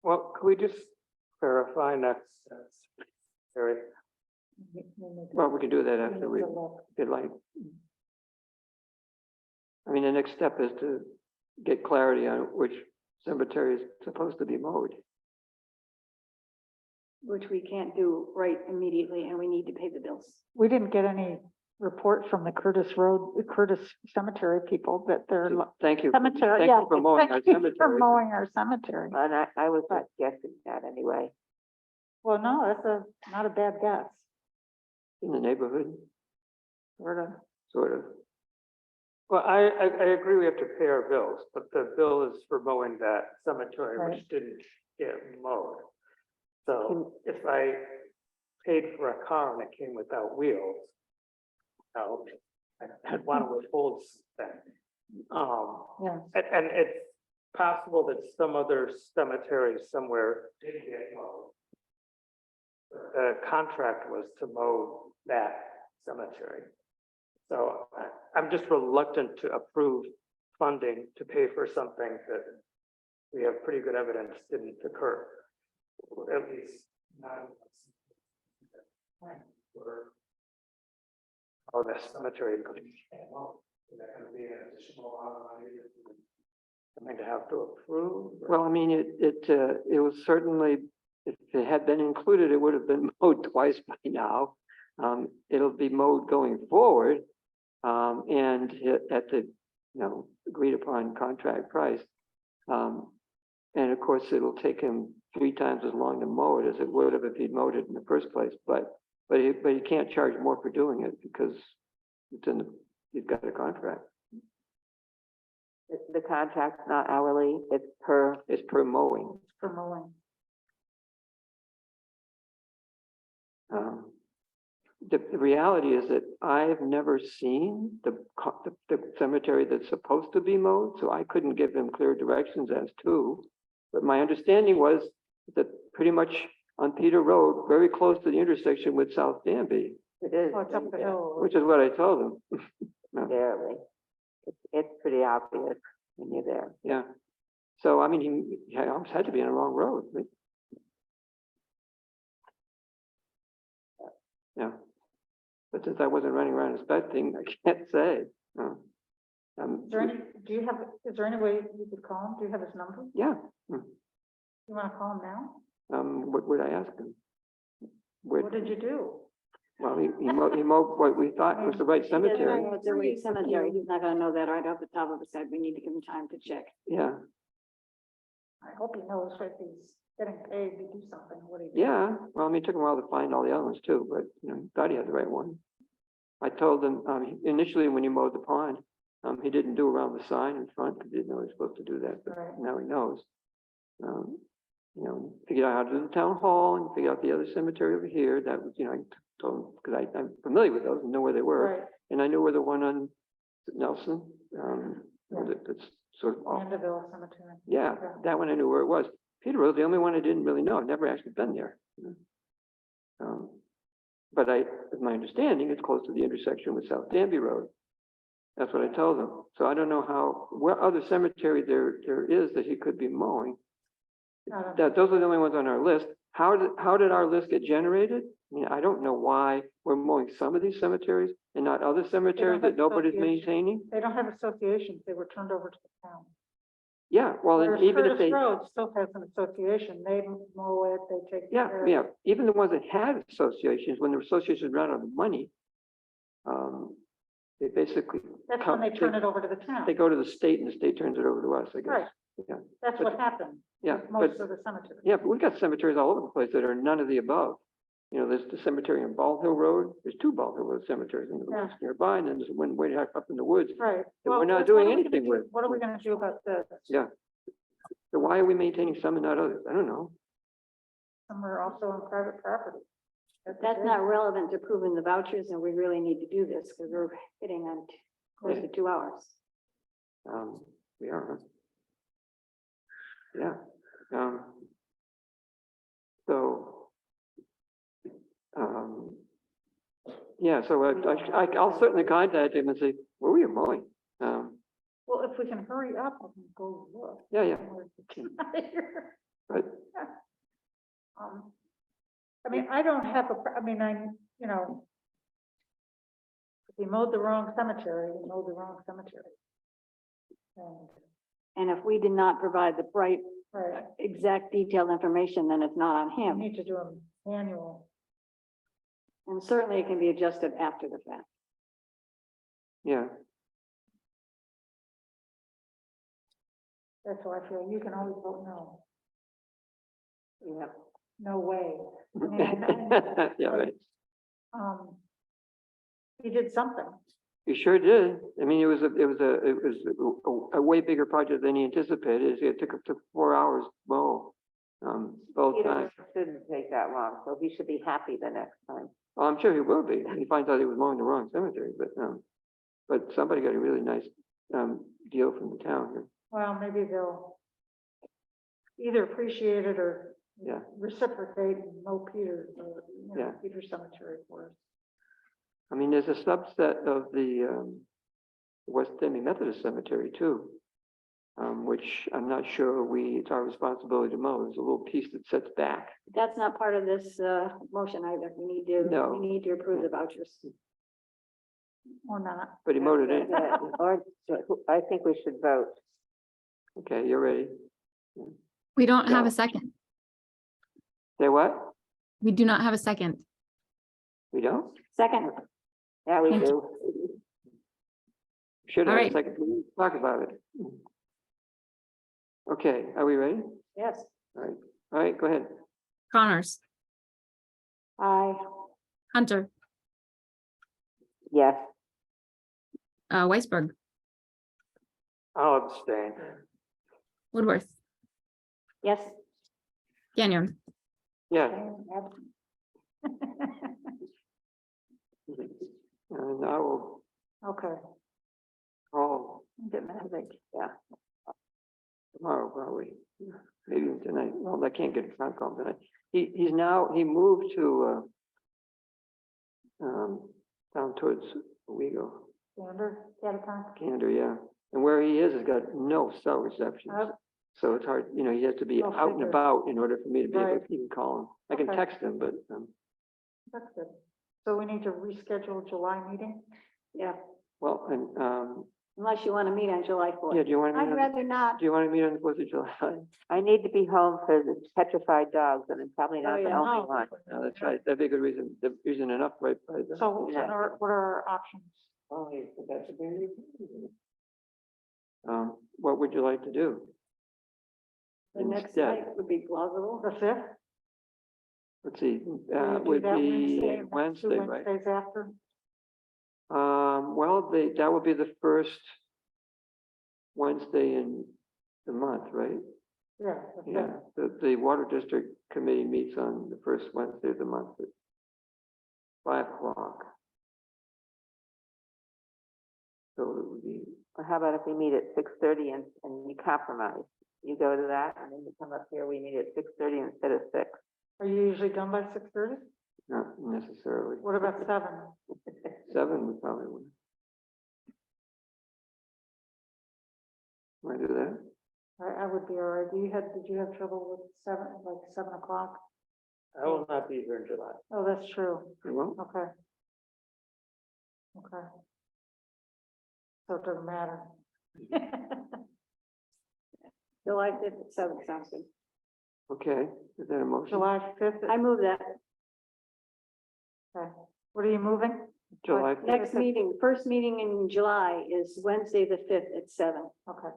well, could we just clarify next? Sorry, well, we can do that after we, if you'd like. I mean, the next step is to get clarity on which cemetery is supposed to be mowed. Which we can't do right immediately, and we need to pay the bills. We didn't get any report from the Curtis Cemetery people that they're Thank you. cemetery, Thank yeah. you for mowing our thank you for cemetery. mowing our cemetery. and I was just guessing that anyway. Well, no, that's not a bad guess. In the neighborhood, sort of. well, I agree we have to pay our bills, but the bill is for mowing that cemetery, Right. which didn't get mowed. So if I paid for a car and it came without wheels, I'd want to withhold that. Yeah. And it's possible that some other cemetery somewhere did get mowed. The contract was to mow that cemetery. So I'm just reluctant to approve funding to pay for something that we have pretty good evidence didn't occur. Or at least not. Or the cemetery is going to be, is that going to be an additional amount of money that we're going to have to approve? Well, I mean, it was certainly, if it had been included, it would have been mowed twice by now. It'll be mowed going forward, and at the, agreed upon contract price. And of course, it'll take him 3 times as long to mow it as it would have if he'd mowed it in the first place, but he can't charge more for doing it because he's got a contract. The contract's not hourly, it's per. It's per mowing. For mowing. The reality is that I've never seen the cemetery that's supposed to be mowed, so I couldn't give him clear directions as to. But my understanding was that pretty much on Peter Road, very close to the intersection with South Danby, It is. Oh, it's up the hill. which is what I told him. Barely. It's pretty obvious when you're there. Yeah. So, I mean, he almost had to be on the wrong road. Right? Yeah. But since I wasn't running around inspecting, I can't say. Is there any way you could call him? Do you have his number? Yeah. You want to call him now? What would I ask him? What did you do? Well, he mowed what we thought was the right cemetery. It's a right cemetery. He's not gonna know that right off the top of his head. We need to give him time to check. Yeah. I hope he knows if he's getting paid to do something, what he. Yeah. Well, I mean, it took him a while to find all the other ones too, but he thought he had the right one. I told him initially when he mowed the pond, he didn't do around the sign in front because he didn't know he was supposed to do that, but Right. now he knows. you know, figured out how to do the town hall and figured out the other cemetery over here. That was, you know, I told him, because I'm familiar with those and know where they were. Right. And I knew where the one on Nelson, that's sort of off. Mandeville Cemetery. Yeah, that one I knew where it was. Peterbilt, the only one I didn't really know. I've never actually been there. But my understanding, it's close to the intersection with South Danby Road. That's what I told them. So I don't know what other cemetery there is that he could be mowing. Those are the only ones on our list. How did our list get generated? I mean, I don't know why we're mowing some of these cemeteries and not other cemeteries that nobody's maintaining. They don't have associations. They were turned over to the town. Yeah, well, and Whereas even if Curtis they, Road still has an association. They mow it, they take care of it. yeah, even the ones that had associations, when the associations ran out of money, they basically. That's when they turn it over to the town. They go to the state and the state turns it over to us, I guess. Right. Yeah. That's what happened. Yeah, with but, Most of the cemeteries. yeah, but we've got cemeteries all over the place that are none of the above. You know, there's the cemetery on Bald Hill Road. There's two Bald Hill Road cemeteries in the woods nearby, and then there's one way up in the woods Right. that we're Well, not what doing are we gonna anything do- with. What are we gonna do about this? Yeah. So why are we maintaining some and not others? I don't know. Some are also on private property. That's not relevant to proving the vouchers, and we really need to do this because we're hitting on close to 2 hours. We are, huh? Yeah. Yeah, so I'll certainly contact him and say, where were you mowing? Well, if we can hurry up, we can go look. Yeah. Right. I mean, I don't have you know, if we mowed the wrong cemetery, we mowed the wrong cemetery. And if we did not provide the right, Right. exact detailed information, then it's not on We him. need to do an annual. And certainly it can be adjusted after the fact. Yeah. That's how I feel. You can always vote no. Yeah. No way. I mean, Yeah, right. He did something. You sure did. I mean, it was a way bigger project than he anticipated. It took up to 4 hours to mow, both times. It shouldn't take that long, so he should be happy the next time. Well, I'm sure he will be. He finds out he was mowing the wrong cemetery, but somebody got a really nice, deal from the town here. Well, maybe they'll either appreciate it or Yeah. reciprocate and mow Peter, Yeah. Peter Cemetery for us. I mean, there's a subset of the, West Denby Methodist Cemetery too, which I'm not sure it's our responsibility to mow. There's a little piece that sets back. That's not part of this motion either. No. We need to approve the vouchers. Or not. But he mowed it in. Yeah, or I think we should vote. Okay, you're ready. We don't have Go. a second. Say what? We do not have a second. We don't? Second, Yeah, we Thank do. Should All have a right. second. We talk about it. Okay, are we ready? yes. All right, go ahead. Connors, Aye. Hunter, Yes. Weisberg, I'll abstain. Woodworth, Yes. Gagnon. Yeah. And I will Okay. call Get mad. Yeah. tomorrow probably, maybe even tonight. Well, I can't get a phone call tonight. He moved to, down towards Owego, Gander, yeah. And where he is has got no cell reception. So it's hard, he has to be Go out and figure. about in order for me to be able Right. to even call him. I can Okay. text him, but, That's good. So we need to reschedule July meeting? Yeah, well, and, unless you want to meet on July 4th. yeah, do you want to I'd meet on, rather not. do you want to meet on the 4th of July? I need to be home for the petrified dogs, and I'm probably not Oh, the yeah. only one. No, that's right. That'd be a good reason. The reason enough, right? By the, So what are our options? oh, that's a good reason. What would you like to do? The next Instead. night would be plausible. The 5th? Let's see, Will you do would that be and Wednesday, two right? Wednesdays after? Well, that would be the first Wednesday in the month, right? Yeah. Yeah, the Water District Committee meets on the first Wednesday of the month at 5:00. So it would be, Or how about if we meet at 6:30 and you compromise? You go to that and then you come up here, we meet at 6:30 instead of 6. Are you usually done by 6:30? not necessarily. What about 7? 7 we probably would. Want to do that? I would be all right. Did you have trouble with 7, like 7 o'clock? I will not be here in July. Oh, that's true. You won't? Okay. Okay. So it doesn't matter. July 5th at 7 sounds good. Okay, is that a motion? July 5th? I move that. Okay. What are you moving? July Next meeting, first meeting in July is Wednesday, the 5th at 7. Okay.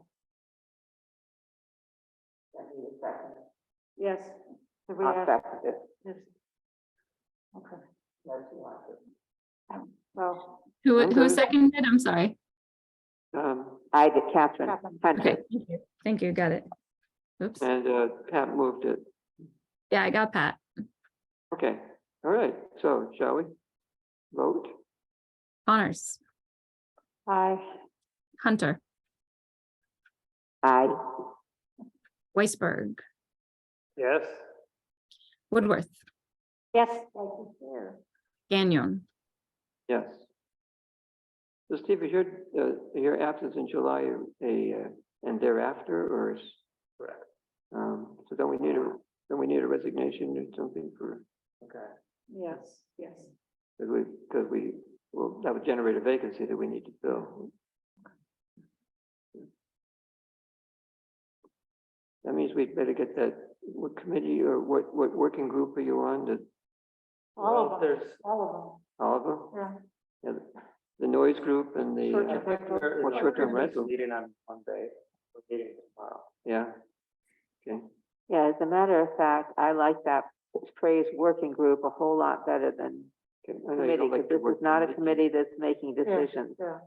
Yes. Did we I'll ask? second it. Yes. Okay. Well, I'm Who good. seconded? I'm sorry. I did, Catherine. Catherine. Hunter. Okay, thank you, got it. Oops, And Pat moved it. yeah, I got Pat. Okay, all right, so shall we vote? Connors, aye. Hunter, Aye. Weissburg, Yes, Woodworth, Yes. Gagnon. Yes. So Steve, is your absence in July and thereafter, or is? correct. So don't we need a resignation or something for, Okay. Yes, yes. because we, well, that would generate a vacancy that we need to fill. That means we'd better get that, what committee or what working group are you on? All Well, of them. there's- All All of them? of them. Yeah, the noise group and the, Short-term I think we're- What short-term rental? Meeting on Monday, we're meeting tomorrow. yeah. Okay, Yeah, as a matter of fact, I like that phrase working group a whole lot better than okay. I know you committee, don't like because the this word is not a committee that's making Yeah. decisions. Yeah.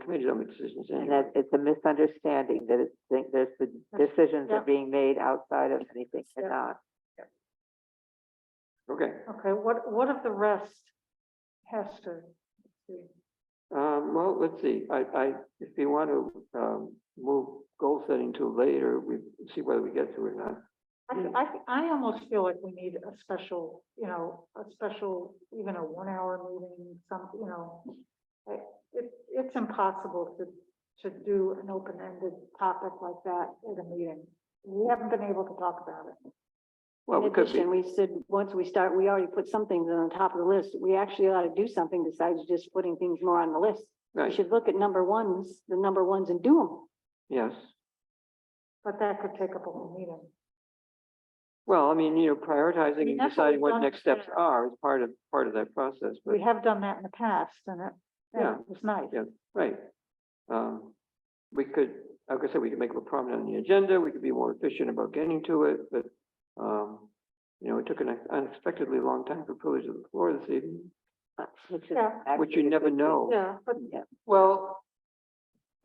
Committees don't make decisions And anyway. that it's a misunderstanding that there's the decisions Yeah. are being made outside of anything Yeah. they're not. Okay, Okay, what of the rest has to? well, let's see, if you want to, move goal setting to later, we see whether we get to it or not. I almost feel like we need a special, even a 1-hour meeting, it's impossible to do an open-ended topic like that at a meeting. We haven't been able to talk about it. Well, In we could be, addition, we said, once we start, we already put some things on the top of the list. We actually ought to do something besides just putting things more on the list. We right, should look at the number ones and do them. yes. But that could take up a whole meeting. Well, I mean, prioritizing and that's what deciding we've what done next steps today. are is part of that process, but, We have done that in the past and Yeah. it was nice. yeah, right. We could, like I said, we could make it prominent on the agenda, we could be more efficient about getting to it, but, it took an unexpectedly long time for privilege of the floor this evening. Which is Yeah. Which actually you a never good thing. know. Yeah, but Well,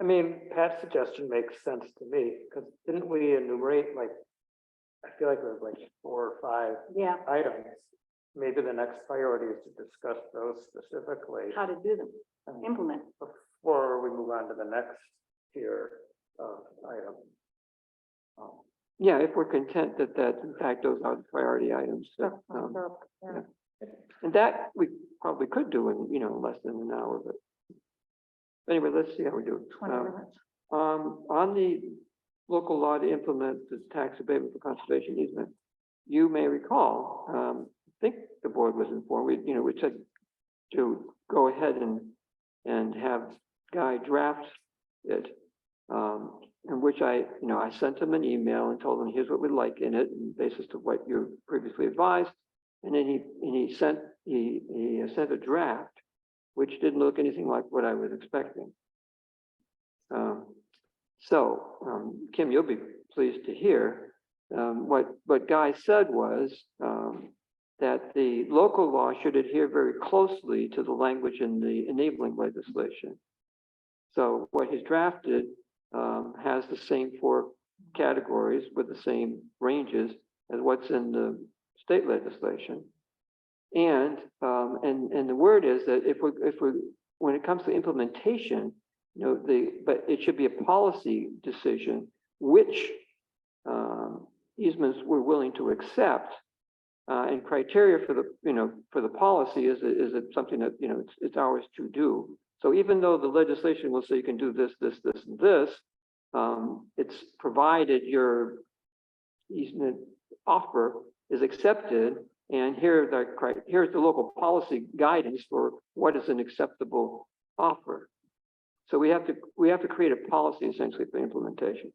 I mean, Pat's suggestion makes sense to me, because didn't we enumerate, I feel like it was 4 or 5 Yeah, items. Maybe the next priority is to discuss those specifically how to do them, implement. before we move on to the next tier of items. Yeah, if we're content that in fact, those are the priority items. stuff comes up, yeah. And that we probably could do in, less than an hour, but anyway, let's see how we do. 20 minutes. On the local law to implement the tax abatement for conservation easement, you may recall, I think the board was informed, we said to go ahead and have Guy draft it. In which I sent him an email and told him, here's what we'd like in it, and basis to what you previously advised. And then he sent a draft, which didn't look anything like what I was expecting. Kim, you'll be pleased to hear, what Guy said was, that the local law should adhere very closely to the language in the enabling legislation. So what he's drafted, has the same 4 categories with the same ranges as what's in the state legislation. And the word is that if we're when it comes to implementation, but it should be a policy decision which easements we're willing to accept, and criteria for the policy is it something that it's ours to do. So even though the legislation will say you can do this, this, this, and this, it's provided your easement offer is accepted, and here's the local policy guidance for what is an acceptable offer. So we have to create a policy essentially for implementation.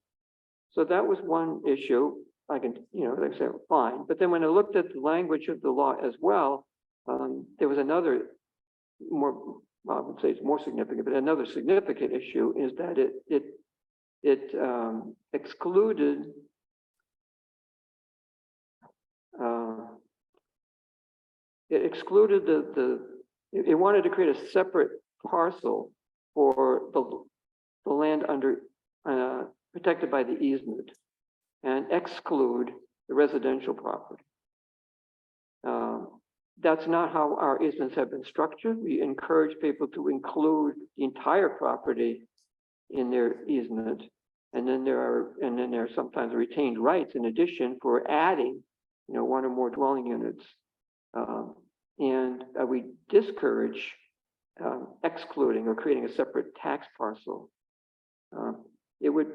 So that was one issue. I can, like I said, fine. But then when I looked at the language of the law as well, there was another more, I would say it's more significant, but another significant issue is that it excluded it wanted to create a separate parcel for the land under protected by the easement and exclude the residential property. That's not how our easements have been structured. We encourage people to include the entire property in their easement, and then there are sometimes retained rights in addition for adding, one or more dwelling units, and we discourage excluding or creating a separate tax parcel. It would.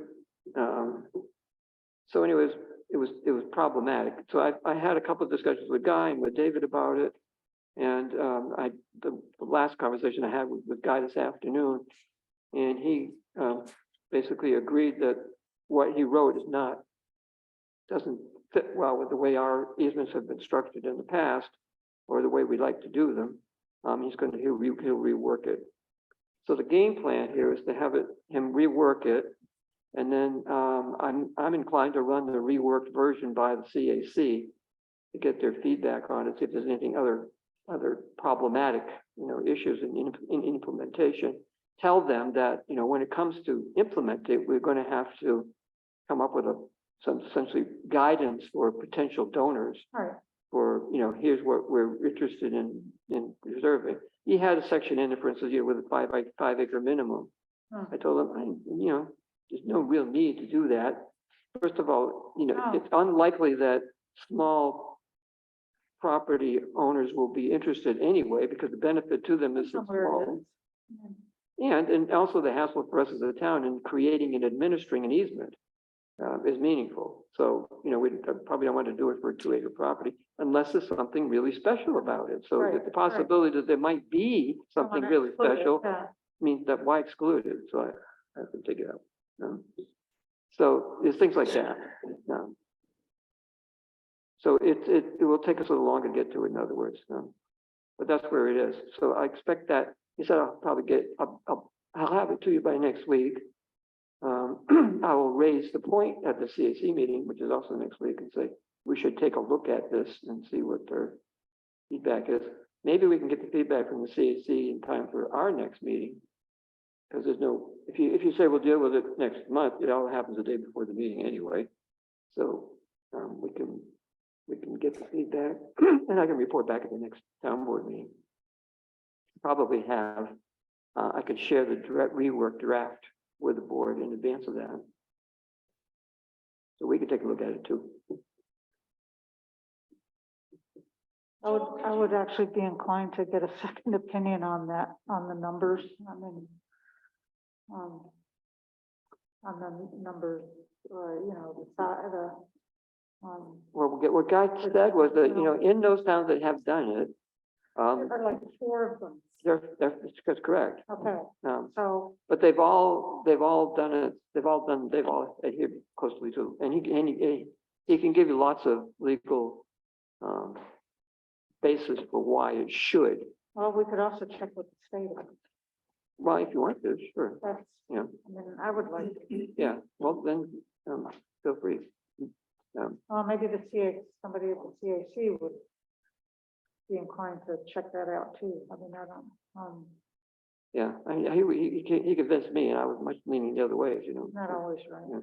So anyways, it was problematic. So I had a couple of discussions with Guy and with David about it. And the last conversation I had with Guy this afternoon, and he basically agreed that what he wrote doesn't fit well with the way our easements have been structured in the past, or the way we like to do them. He'll rework it. So the game plan here is to have him rework it. And then I'm inclined to run the reworked version by the CAC to get their feedback on it, see if there's anything other problematic issues in implementation. Tell them that when it comes to implement it, we're going to have to come up with some essentially guidance for potential donors. Right. For here's what we're interested in preserving. He had a section in it, for instance, with a 5 acre minimum. I told him, there's no real need to do that. First of all, it's unlikely that small property owners will be interested anyway, because the benefit to them is so small. And also the hassle for us as a town in creating and administering an easement is meaningful. So, we probably don't want to do it for a 2 acre property unless there's something really special about it. So the possibility that there might be something really special means that why exclude it? So I have to take it out. So there's things like that. So it will take us a little longer to get to it, in other words. But that's where it is. So I expect that. He said I'll probably I'll have it to you by next week. I will raise the point at the CAC meeting, which is also next week, and say we should take a look at this and see what their feedback is. Maybe we can get the feedback from the CAC in time for our next meeting. Because there's no, if you say we'll deal with it next month, it all happens the day before the meeting anyway. So we can get the feedback and I can report back at the next town board meeting. Probably have, I could share the rework draft with the board in advance of that. So we can take a look at it too. I would actually be inclined to get a second opinion on that, on the numbers. I mean, on the numbers, the side, Well, what Guy said was that, in those towns that have done it, there are like 4 of them. that's correct. Okay, so. But they've all done it. They've all adhered closely to, and he can give you lots of legal basis for why it should. Well, we could also check with the state. Well, if you want to, sure. That's, Yeah. I mean, I would like to. Yeah. Well, then feel free. Maybe somebody at the CAC would be inclined to check that out too. I mean, I don't. Yeah, he convinced me, and I was much leaning the other way, as you know. Not always right. Yeah.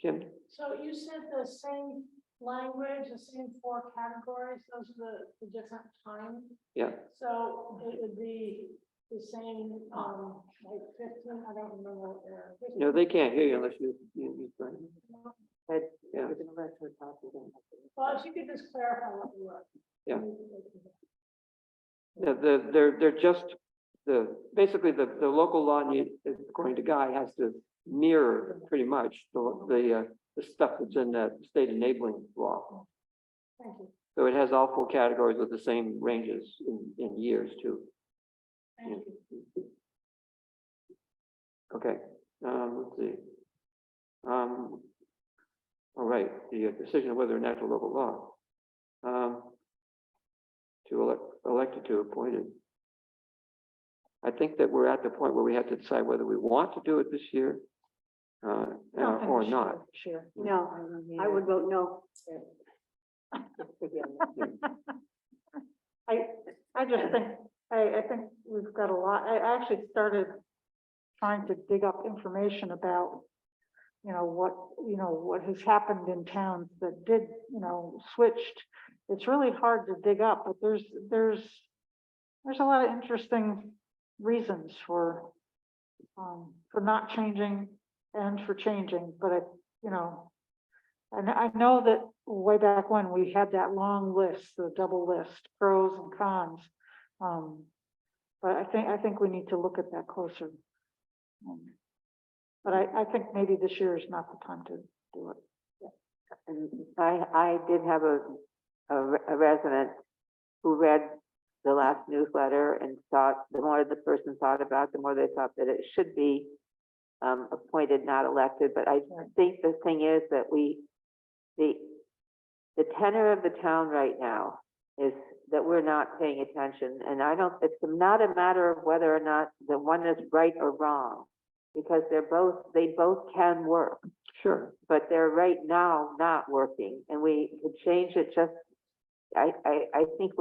Kim? So you said the same language, the same four categories, those are the different times. Yeah, So it would be the same, like 15, I don't remember. no, they can't hear you unless you. Yeah, Well, if you could just clarify what you were. yeah. Yeah, they're just, basically the local law according to Guy, has to mirror pretty much the stuff that's in the state enabling law. Thank you. So it has all four categories with the same ranges in years too. Thank you. Okay, let's see. All right, the decision of whether an act of local law. To elected to appointed. I think that we're at the point where we have to decide whether we want to do it this year or not. Sure. No, I would vote no. I just think, I think we've got a lot, I actually started trying to dig up information about, what has happened in towns that did, switched. It's really hard to dig up, but there's a lot of interesting reasons for not changing and for changing, but and I know that way back when we had that long list, the double list, pros and cons. But I think we need to look at that closer. But I think maybe this year is not the time to do it. And I did have a resident who read the last newsletter and thought, the more the person thought about it, the more they thought that it should be appointed, not elected. But I think the thing is that the tenor of the town right now is that we're not paying attention. And it's not a matter of whether or not the one is right or wrong, because they both can work. Sure. But they're right now not working, and we could change it just, I think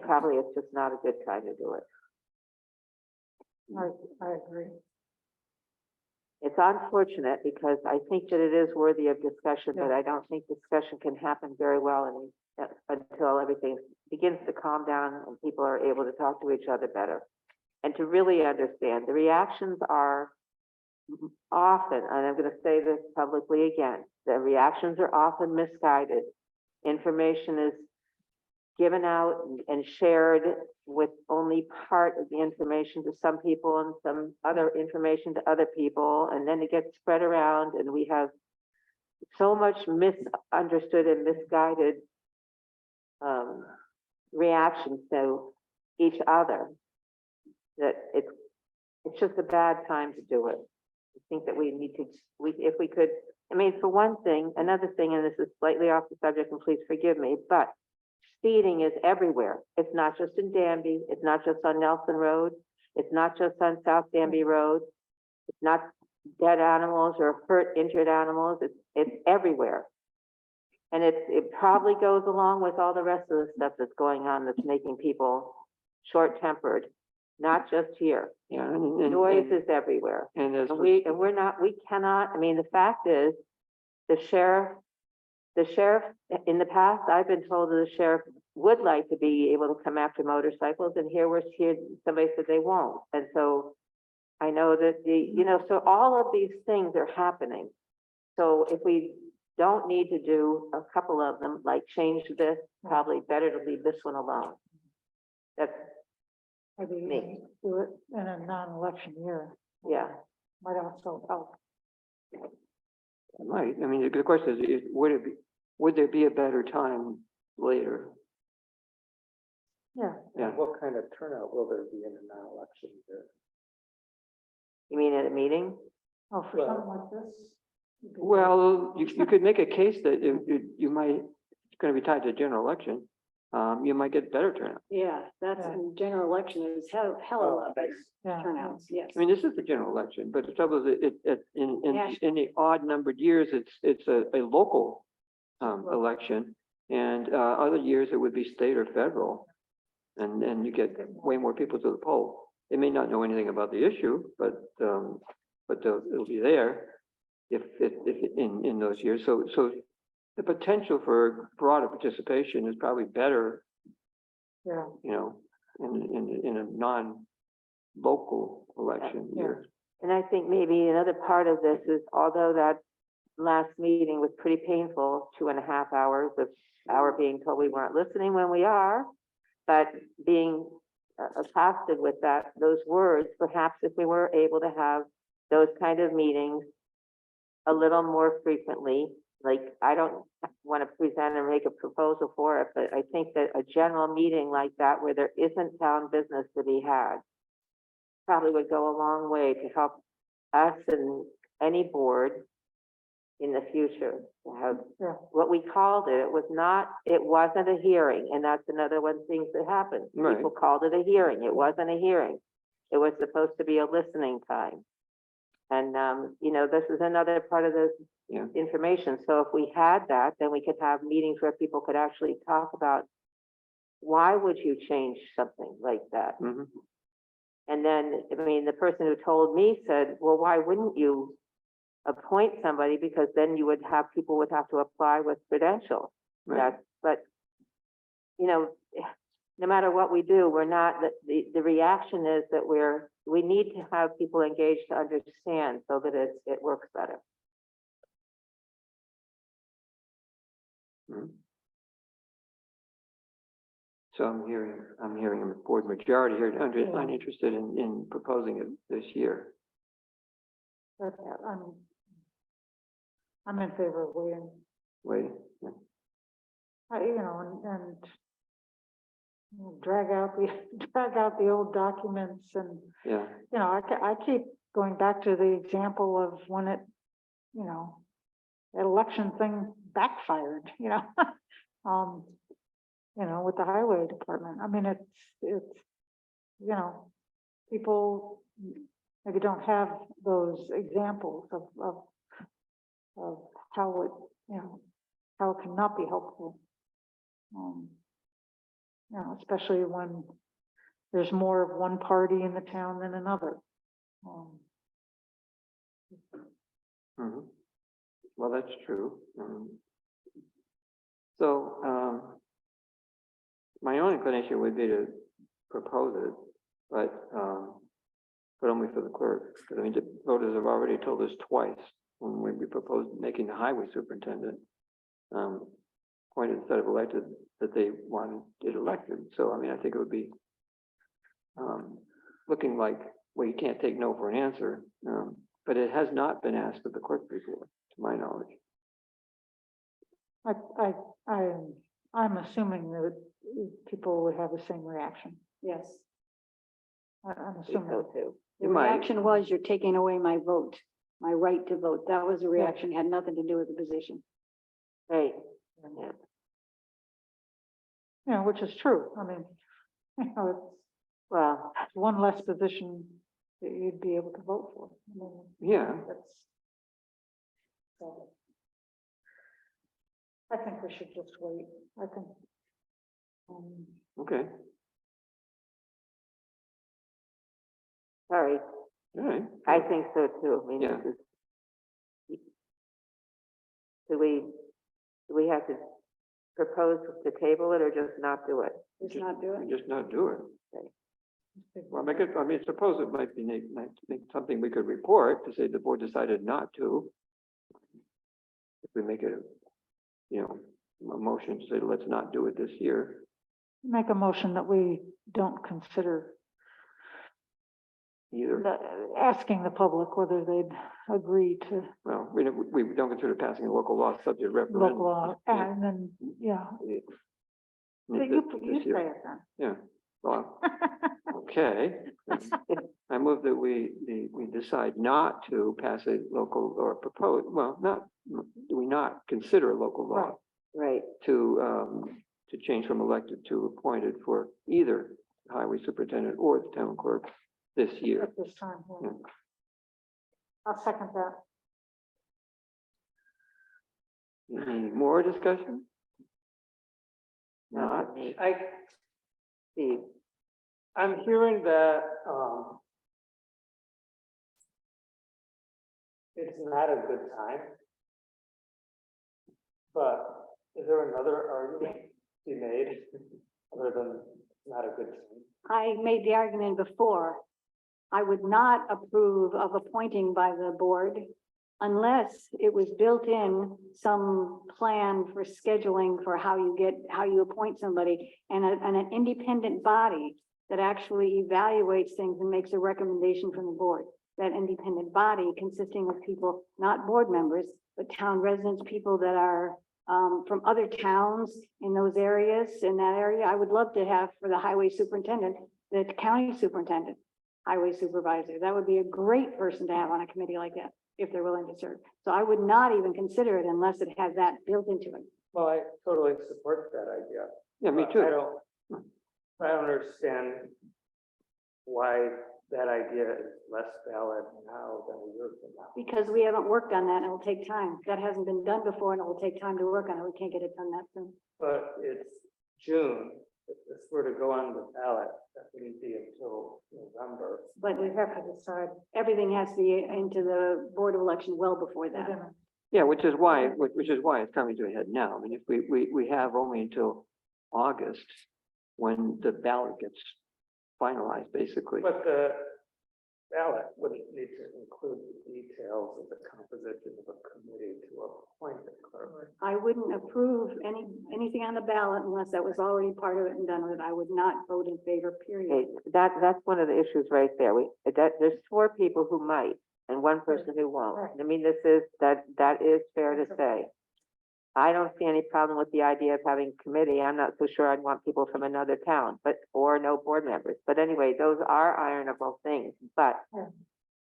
probably it's just not a good time to do it. I agree. It's unfortunate because I think that it is worthy of discussion, but I don't think discussion can happen very well until everything begins to calm down and people are able to talk to each other better and to really understand. The reactions are often, and I'm going to say this publicly again, the reactions are often misguided. Information is given out and shared with only part of the information to some people and some other information to other people, and then it gets spread around, and we have so much misunderstood and misguided reactions to each other that it's just a bad time to do it. I think that we need to, if we could, I mean, for one thing, another thing, and this is slightly off the subject, and please forgive me, but speeding is everywhere. It's not just in Danby. It's not just on Nelson Road. It's not just on South Danby Road. It's not dead animals or hurt, injured animals. It's everywhere. And it probably goes along with all the rest of the stuff that's going on that's making people short-tempered, not just here. Yeah, noise is everywhere. And we cannot, I mean, the fact is, the sheriff, in the past, I've been told that the sheriff would like to be able to come after motorcycles, and here somebody said they won't. And so I know that so all of these things are happening. So if we don't need to do a couple of them, like change this, probably better to leave this one alone. That's me. Do it in a non-election year. Yeah. Might also help. it might. I mean, the question is, would there be a better time later? Yeah. Yeah. What kind of turnout will there be in a non-election year? You mean at a meeting? Oh, for something like this? Well, you could make a case that you might, it's going to be tied to a general election. You might get better turnout. Yeah, that's in general election is hell of a lot better turnouts, yes. I mean, this is the general election, but the trouble is, in the odd numbered years, it's a local election, and other years it would be state or federal, and you get way more people to the poll. They may not know anything about the issue, but but it'll be there if in those years. So the potential for broader participation is probably better, Yeah. you know, in a non-local election year. And I think maybe another part of this is, although that last meeting was pretty painful, 2.5 hours of our being told we weren't listening when we are, but being accosted with those words, perhaps if we were able to have those kind of meetings a little more frequently, like, I don't want to present and make a proposal for it, but I think that a general meeting like that where there isn't town business to be had probably would go a long way to help us and any board in the future to have what we called it. It wasn't a hearing, and that's another one things that happened. Right. People called it a hearing. It wasn't a hearing. It was supposed to be a listening time. And, you know, this is another part of the information. So if we had that, then we could have meetings where people could actually talk about, why would you change something like that? Mm-hmm. And then, I mean, the person who told me said, well, why wouldn't you appoint somebody? Because then people would have to apply with credentials. Right. But, you know, no matter what we do, we're not, the reaction is that we need to have people engaged to understand so that it works better. Mhm. So I'm hearing a board majority here uninterested in proposing it this year. But I'm in favor of waiting. Wait, And drag out the old documents and, yeah, I keep going back to the example of when that election thing backfired, with the highway department. I mean, it's, people maybe don't have those examples of how it cannot be helpful. Especially when there's more of one party in the town than another. mhm. Well, that's true. So my own inclination would be to propose it, but only for the clerk. Because I mean, the voters have already told us twice when we proposed making the highway superintendent appointed instead of elected, that they wanted it elected. So, I mean, I think it would be looking like, well, you can't take no for an answer, but it has not been asked of the clerk before, to my knowledge. I'm assuming that people would have the same reaction. Yes. I'm assuming. So too. The You might. reaction was, you're taking away my vote, my right to vote. That was the reaction, had nothing to do with the position. Right. Yeah. Which is true. I mean, it's Well, one less position that you'd be able to vote for. I mean, Yeah, so I think we should just wait. I think. okay, sorry. all right. I think so too. I mean, Yeah. do we have to propose to table it or just not do it? Just not do it. Just not do it. Well, suppose it might be something we could report to say the board decided not to. If we make it, a motion to say, let's not do it this year. Make a motion that we don't consider Either. asking the public whether they'd agree to Well, we don't consider passing a local law subject referendum. local law, Yeah. and then, This you year. say it then. Yeah, well, okay. I move that we decide not to pass a local or propose, do we not consider a local law Right. to change from elected to appointed for either highway superintendent or the town clerk this year. At this time, yeah. Yeah. I'll second that. Any more discussion? Not Not, Steve. I'm hearing that, it's not a good time. But is there another argument to be made other than it's not a good time? I made the argument before. I would not approve of appointing by the board unless it was built in some plan for scheduling for how you appoint somebody and an independent body that actually evaluates things and makes a recommendation from the board. That independent body consisting of people, not board members, but town residents, people that are from other towns in those areas, in that area. I would love to have for the highway superintendent, the county superintendent, highway supervisor. That would be a great person to have on a committee like that, if they're willing to serve. So I would not even consider it unless it has that built into it. Well, I totally support that idea. Yeah, me But too. I don't understand why that idea is less valid now than a year from now. Because we haven't worked on that and it will take time. That hasn't been done before and it will take time to work on it. We can't get it done that soon. But it's June. If this were to go on the ballot, that wouldn't be until November. But we have to decide. Everything has to be into the Board of Election well before that. Yeah, which is why it's coming to a head now. I mean, if we have only until August when the ballot gets finalized, basically. But the ballot wouldn't need to include the details of the composition of a committee to appoint the clerk. I wouldn't approve anything on the ballot unless that was already part of it and done with it. I would not vote in favor, period. Okay, that's one of the issues right there. There's 4 people who might and 1 person who won't. I mean, that is fair to say. I don't see any problem with the idea of having a committee. I'm not so sure I'd want people from another town, or no board members. But anyway, those are ironable things, but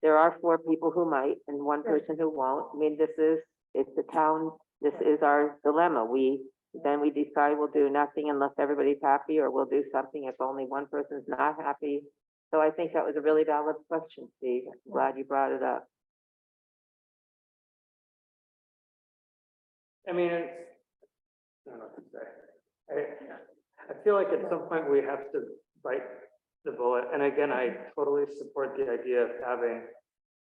there are 4 people who might and 1 person who won't. I mean, it's the town, this is our dilemma. Then we decide we'll do nothing unless everybody's happy, or we'll do something if only 1 person's not happy. So I think that was a really valid question, Steve. I'm glad you brought it up. I mean, I don't know what to say. I feel like at some point we have to bite the bullet. And again, I totally support the idea of having,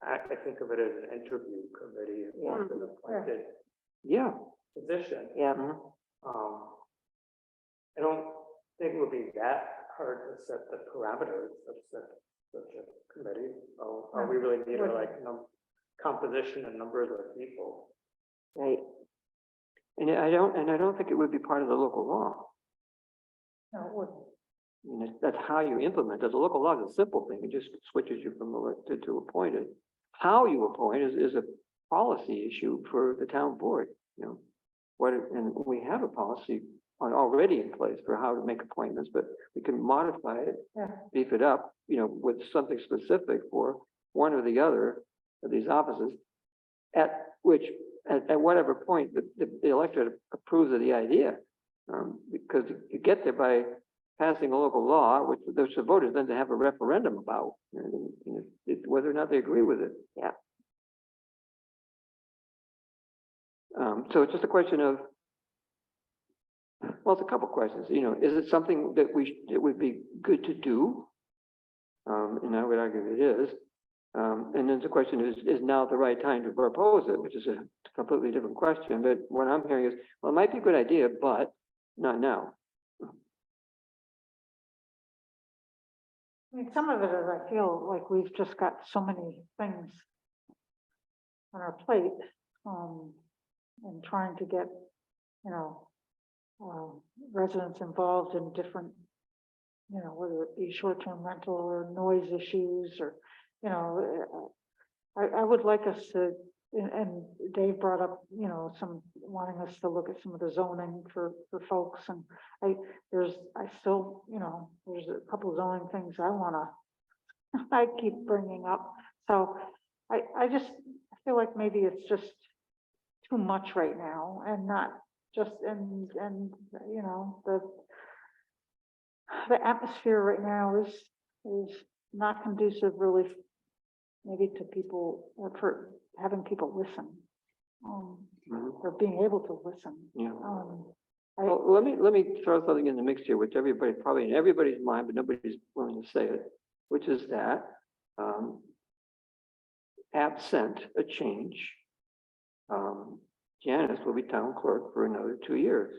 I think of it as an interview committee, as an appointed position. Yeah. I don't think it would be that hard to set the parameters of such a committee. Are we really need composition and numbers of people? Right. And I don't think it would be part of the local law. No, it wouldn't. I mean, that's how you implement it. The local law is a simple thing. It just switches you from elected to appointed. How you appoint is a policy issue for the town board, you know. And we have a policy already in place for how to make appointments, but we can modify it, beef it up, you know, with something specific for one or the other of these offices, at whatever point the electorate approves of the idea. Because you get there by passing a local law, which the voters then to have a referendum about, whether or not they agree with it. Yeah. So it's just a question of, well, it's a couple questions, you know, is it something that it would be good to do? And I would argue it is. And then the question is now the right time to propose it, which is a completely different question. But what I'm hearing is, well, it might be a good idea, but not now. I mean, some of it is, I feel like we've just got so many things on our plate, and trying to get, you know, residents involved in different, you know, whether it be short-term rental or noise issues or, you know, I would like us to, and Dave brought up, you know, wanting us to look at some of the zoning for folks, and I still, you know, there's a couple of zoning things I keep bringing up. So I feel like maybe it's just too much right now, and not just, and you know, the atmosphere right now is not conducive really maybe to people, for having people listen, or being able to listen. Yeah. Well, let me throw something in the mix here, which everybody, probably in everybody's mind, but nobody's willing to say it, which is that absent a change, Janice will be town clerk for another 2 years.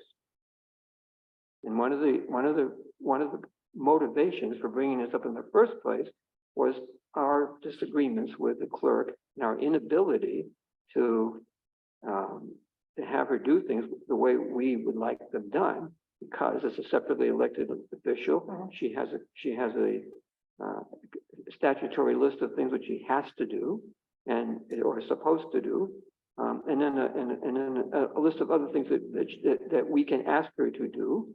And one of the motivations for bringing this up in the first place was our disagreements with the clerk and our inability to have her do things the way we would like them done, because as a separately elected official, she has a statutory list of things that she has to do or is supposed to do, and then a list of other things that we can ask her to do.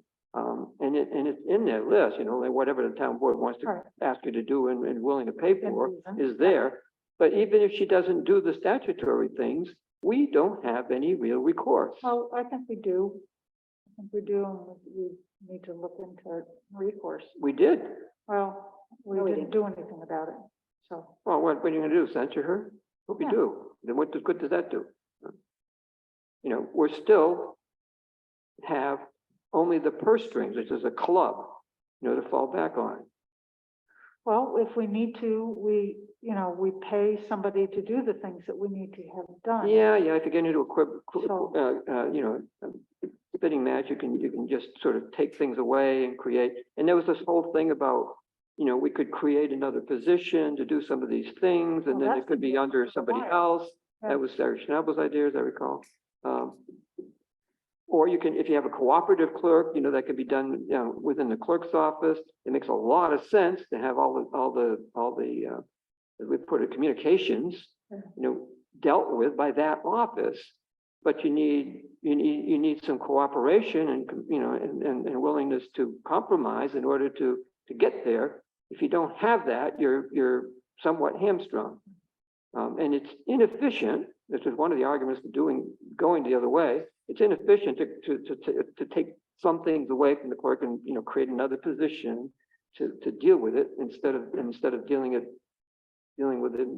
And it's in their list, like whatever the town board wants to ask you to do and willing to pay for is there. But even if she doesn't do the statutory things, we don't have any real recourse. Well, I think we do. I think we do, and we need to look into recourse. We did. Well, we didn't do anything about it, so. Well, what are you gonna do? Censure her? What we do? Then what good does that do? We're still have only the purse strings, which is a club, to fall back on. Well, if we need to, we pay somebody to do the things that we need to have done. Yeah, if you get into So- a spitting match, you can just sort of take things away and create. And there was this whole thing about, we could create another position to do some of these things, and Well, then it that's could be been under for a somebody while. else. Yeah. That was Sarah Schnabel's idea, as I recall. Or you can, if you have a cooperative clerk, that could be done, within the clerk's office. It makes a lot of sense to have all the as we put it, communications, dealt with by that office. But you need some cooperation and willingness to compromise in order to get there. If you don't have that, you're somewhat hamstrung. And it's inefficient. This is one of the arguments for going the other way. It's inefficient to take some things away from the clerk and create another position to deal with it instead of dealing with it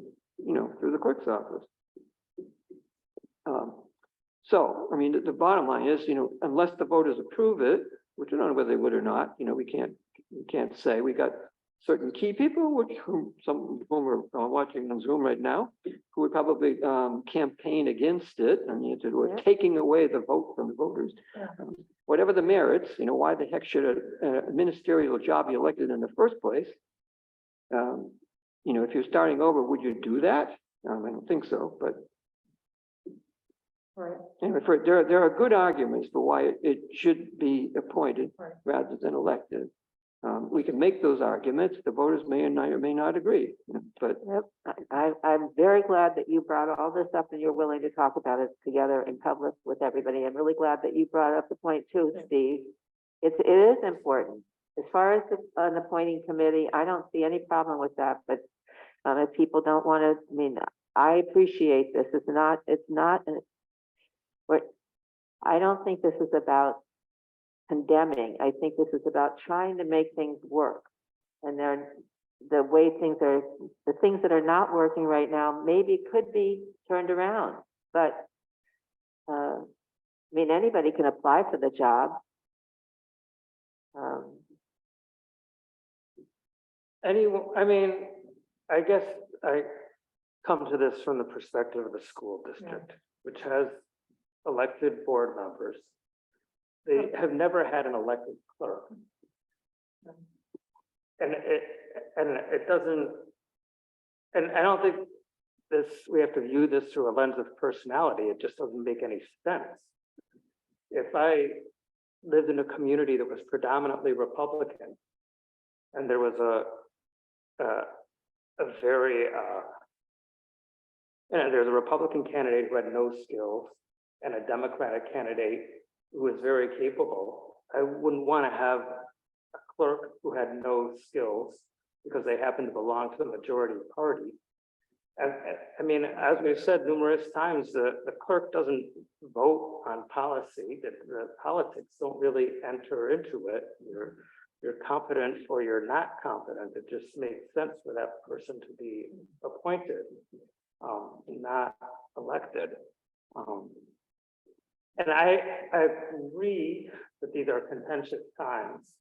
through the clerk's office. So I mean the bottom line is unless the voters approve it, which I don't know whether they would or not, we can't say. We got certain key people, some of whom are watching on Zoom right now, who would probably campaign against it, and we're taking away the vote from the voters. Whatever the merits, why the heck should a ministerial job be elected in the first place? If you're starting over, would you do that? I don't think so, but anyway, there are good arguments for why it should be appointed rather than elected. We can make those arguments. The voters may or may not agree, but. I'm very glad that you brought all this up and you're willing to talk about it together in public with everybody. I'm really glad that you brought up the point too, Steve. It is important. As far as an appointing committee, I don't see any problem with that, but if people don't want to, I appreciate this. I don't think this is about condemning. I think this is about trying to make things work. And the things that are not working right now, maybe could be turned around. But anybody can apply for the job. I guess I come to this from the perspective of the school district, which has elected board members. They have never had an elected clerk. And it doesn't, and I don't think we have to view this through a lens of personality. It just doesn't make any sense. If I lived in a community that was predominantly Republican, and there was there's a Republican candidate who had no skills and a Democratic candidate who was very capable, I wouldn't want to have a clerk who had no skills because they happen to belong to the majority party. And as we've said numerous times, the clerk doesn't vote on policy. The politics don't really enter into it. You're competent or you're not competent. It just makes sense for that person to be appointed, not elected. And I agree that these are contentious times.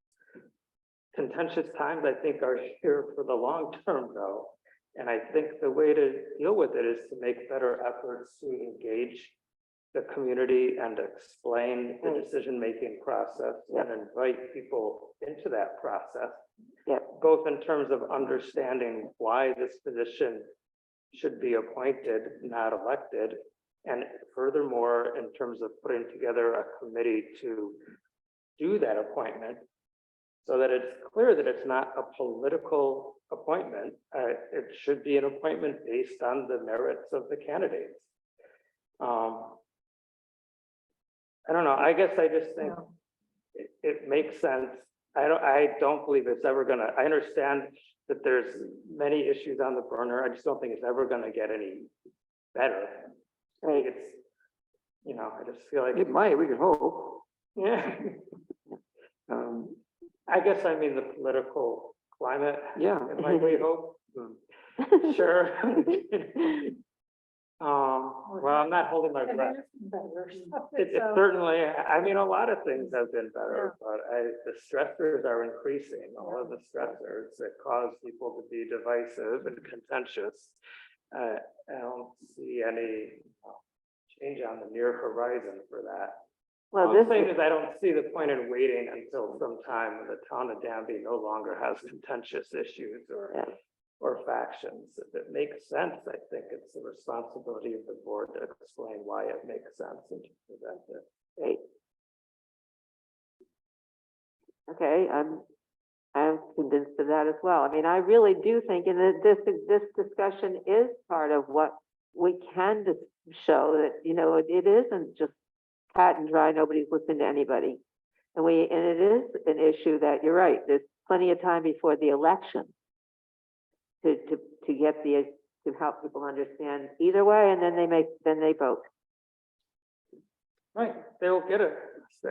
Contentious times, I think, are here for the long term, though. And I think the way to deal with it is to make better efforts to engage the community and explain the decision-making process and invite people into that process. Both in terms of understanding why this position should be appointed, not elected. And furthermore, in terms of putting together a committee to do that appointment so that it's clear that it's not a political appointment. It should be an appointment based on the merits of the candidates. I don't know. I guess I just think it makes sense. I don't believe it's ever gonna, I understand that there's many issues on the burner. I just don't think it's ever gonna get any better. Right. It's, you know, I just feel like It might, we could hope. yeah. I guess I mean the political climate. Yeah. It might we hope. Sure. Well, I'm not holding my breath. It certainly, I mean, a lot of things have been better, but the stressors are increasing. All of the stressors that cause people to be divisive and contentious. I don't see any change on the near horizon for that. Well, All I'm this saying is, is I don't see the point in waiting until some time when the town of Danby no longer has contentious issues or factions. If it makes sense, I think it's the responsibility of the board to explain why it makes sense and to present it. right. Okay, I'm convinced of that as well. I mean, I really do think, and that this discussion is part of what we can show that, you know, it isn't just cut and dry, nobody's listening to anybody. And it is an issue that, you're right, there's plenty of time before the election to get to help people understand either way, and then they vote. Right, they will get a say.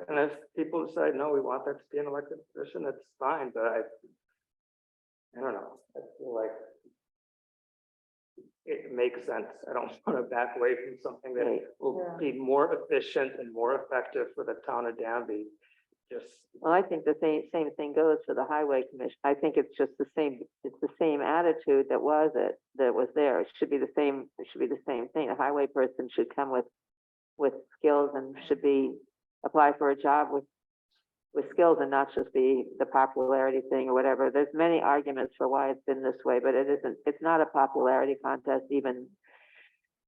And if people decide, no, we want that to be an elected position, that's fine, but I don't know, I feel like it makes sense. I don't want to back away from something that will be more efficient and more effective for the town of Danby. Well, I think the same thing goes for the highway commission. I think it's just the same, it's the same attitude that was there. It should be the same thing. A highway person should come with skills and should apply for a job with skills and not just be the popularity thing or whatever. There's many arguments for why it's been this way, but it's not a popularity contest even.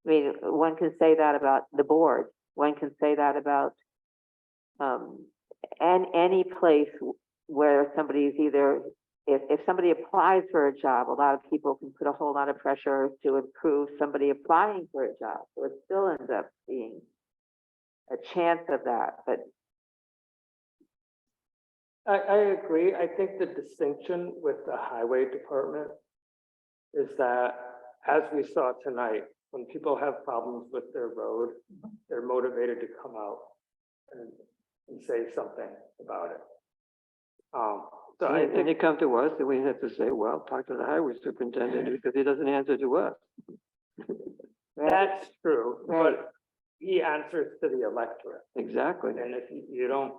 I mean, one can say that about the board. One can say that about and any place where somebody's if somebody applies for a job, a lot of people can put a whole lot of pressure to improve somebody applying for a job. So it still ends up being a chance of that, but I agree. I think the distinction with the highway department is that, as we saw tonight, when people have problems with their road, they're motivated to come out and say something about it. So I And they come to us and we have to say, well, talk to the highway superintendent because he doesn't answer to us. that's true, but he answers to the electorate. Exactly. And if you don't,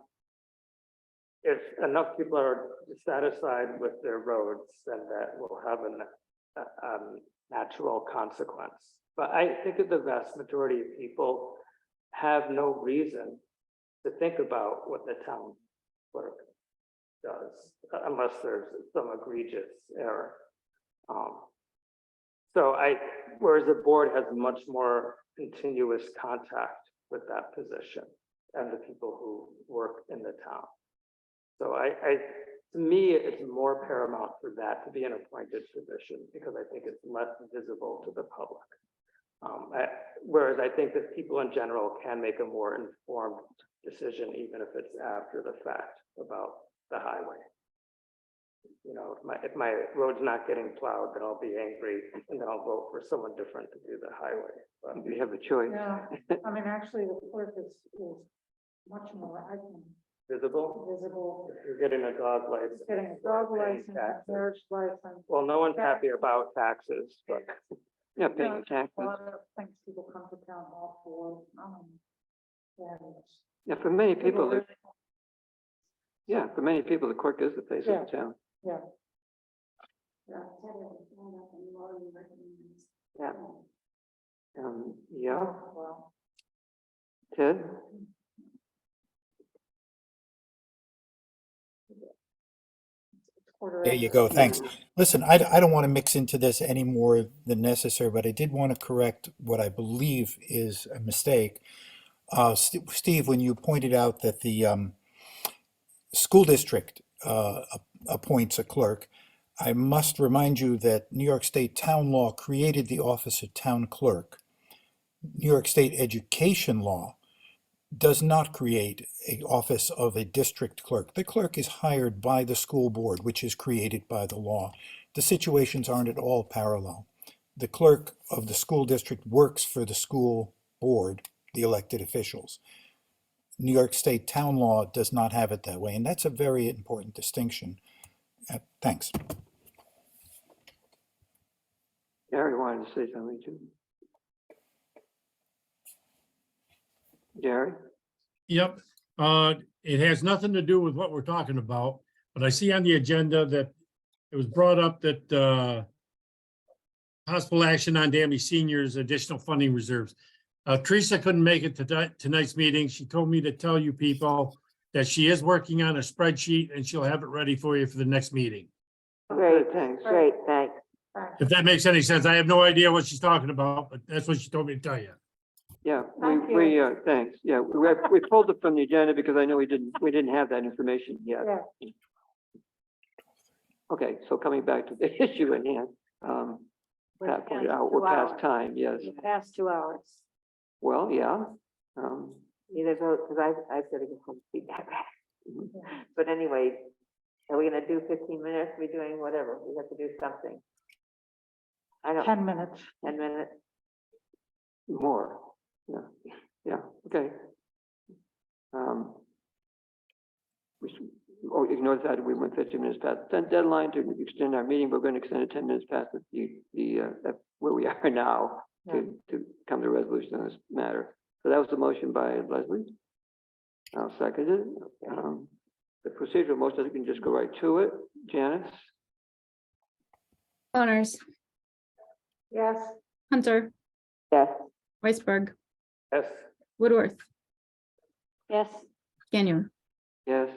if enough people are dissatisfied with their roads, then that will have a natural consequence. But I think that the vast majority of people have no reason to think about what the town clerk does, unless there's some egregious error. Whereas the board has much more continuous contact with that position and the people who work in the town. So to me, it's more paramount for that to be an appointed position because I think it's less visible to the public. Whereas I think that people in general can make a more informed decision, even if it's after the fact about the highway. You know, if my road's not getting plowed, then I'll be angry and then I'll vote for someone different to do the highway. But We have a choice. Yeah, I mean, actually, the clerk is much more, I think, visible. If you're getting a dog license. getting a dog paying license, taxes. marriage license. Well, no one's happy about taxes, but Yeah, paying taxes. A lot of things people come to town hall for, and Yeah, for many people, the clerk is the face of the town. yeah. Yeah. Yeah. Ted? There you go. Thanks. Listen, I don't want to mix into this any more than necessary, but I did want to correct what I believe is a mistake. Steve, when you pointed out that the school district appoints a clerk, I must remind you that New York State Town Law created the office of Town Clerk. New York State Education Law does not create an office of a district clerk. The clerk is hired by the school board, which is created by the law. The situations aren't at all parallel. The clerk of the school district works for the school board, the elected officials. New York State Town Law does not have it that way, and that's a very important distinction. Thanks. Gary wanted to say something too. Gary? Yep, it has nothing to do with what we're talking about, but I see on the agenda that it was brought up that possible action on Danby Senior's additional funding reserves. Teresa couldn't make it to tonight's meeting. She told me to tell you people that she is working on a spreadsheet and she'll have it ready for you for the next meeting. Great, Thanks. great, thanks. If that makes any sense. I have no idea what she's talking about, but that's what she told me to tell you. Yeah, Thank thanks. Yeah, we pulled it from the agenda because I know we didn't have that information yet. Yeah. Okay, so coming back to the issue at hand, Pat pointed out we're past time, yes. Past 2 hours. Well, yeah. Either vote, because I've got to go home and feed that back. But anyway, are we gonna do 15 minutes? We're doing whatever. We have to do something. I don't. 10 minutes. 10 minutes. More, yeah, okay. You notice that we went 15 minutes past the deadline to extend our meeting. We're going to extend it 10 minutes past where we are now to come to a resolution on this matter. So that was the motion by Leslie. I'll second it. The procedural motion, we can just go right to it. Janice? Connors, Yes. Hunter, Yes. Weissburg, Yes. Woodworth, Yes. Gagnon. Yes.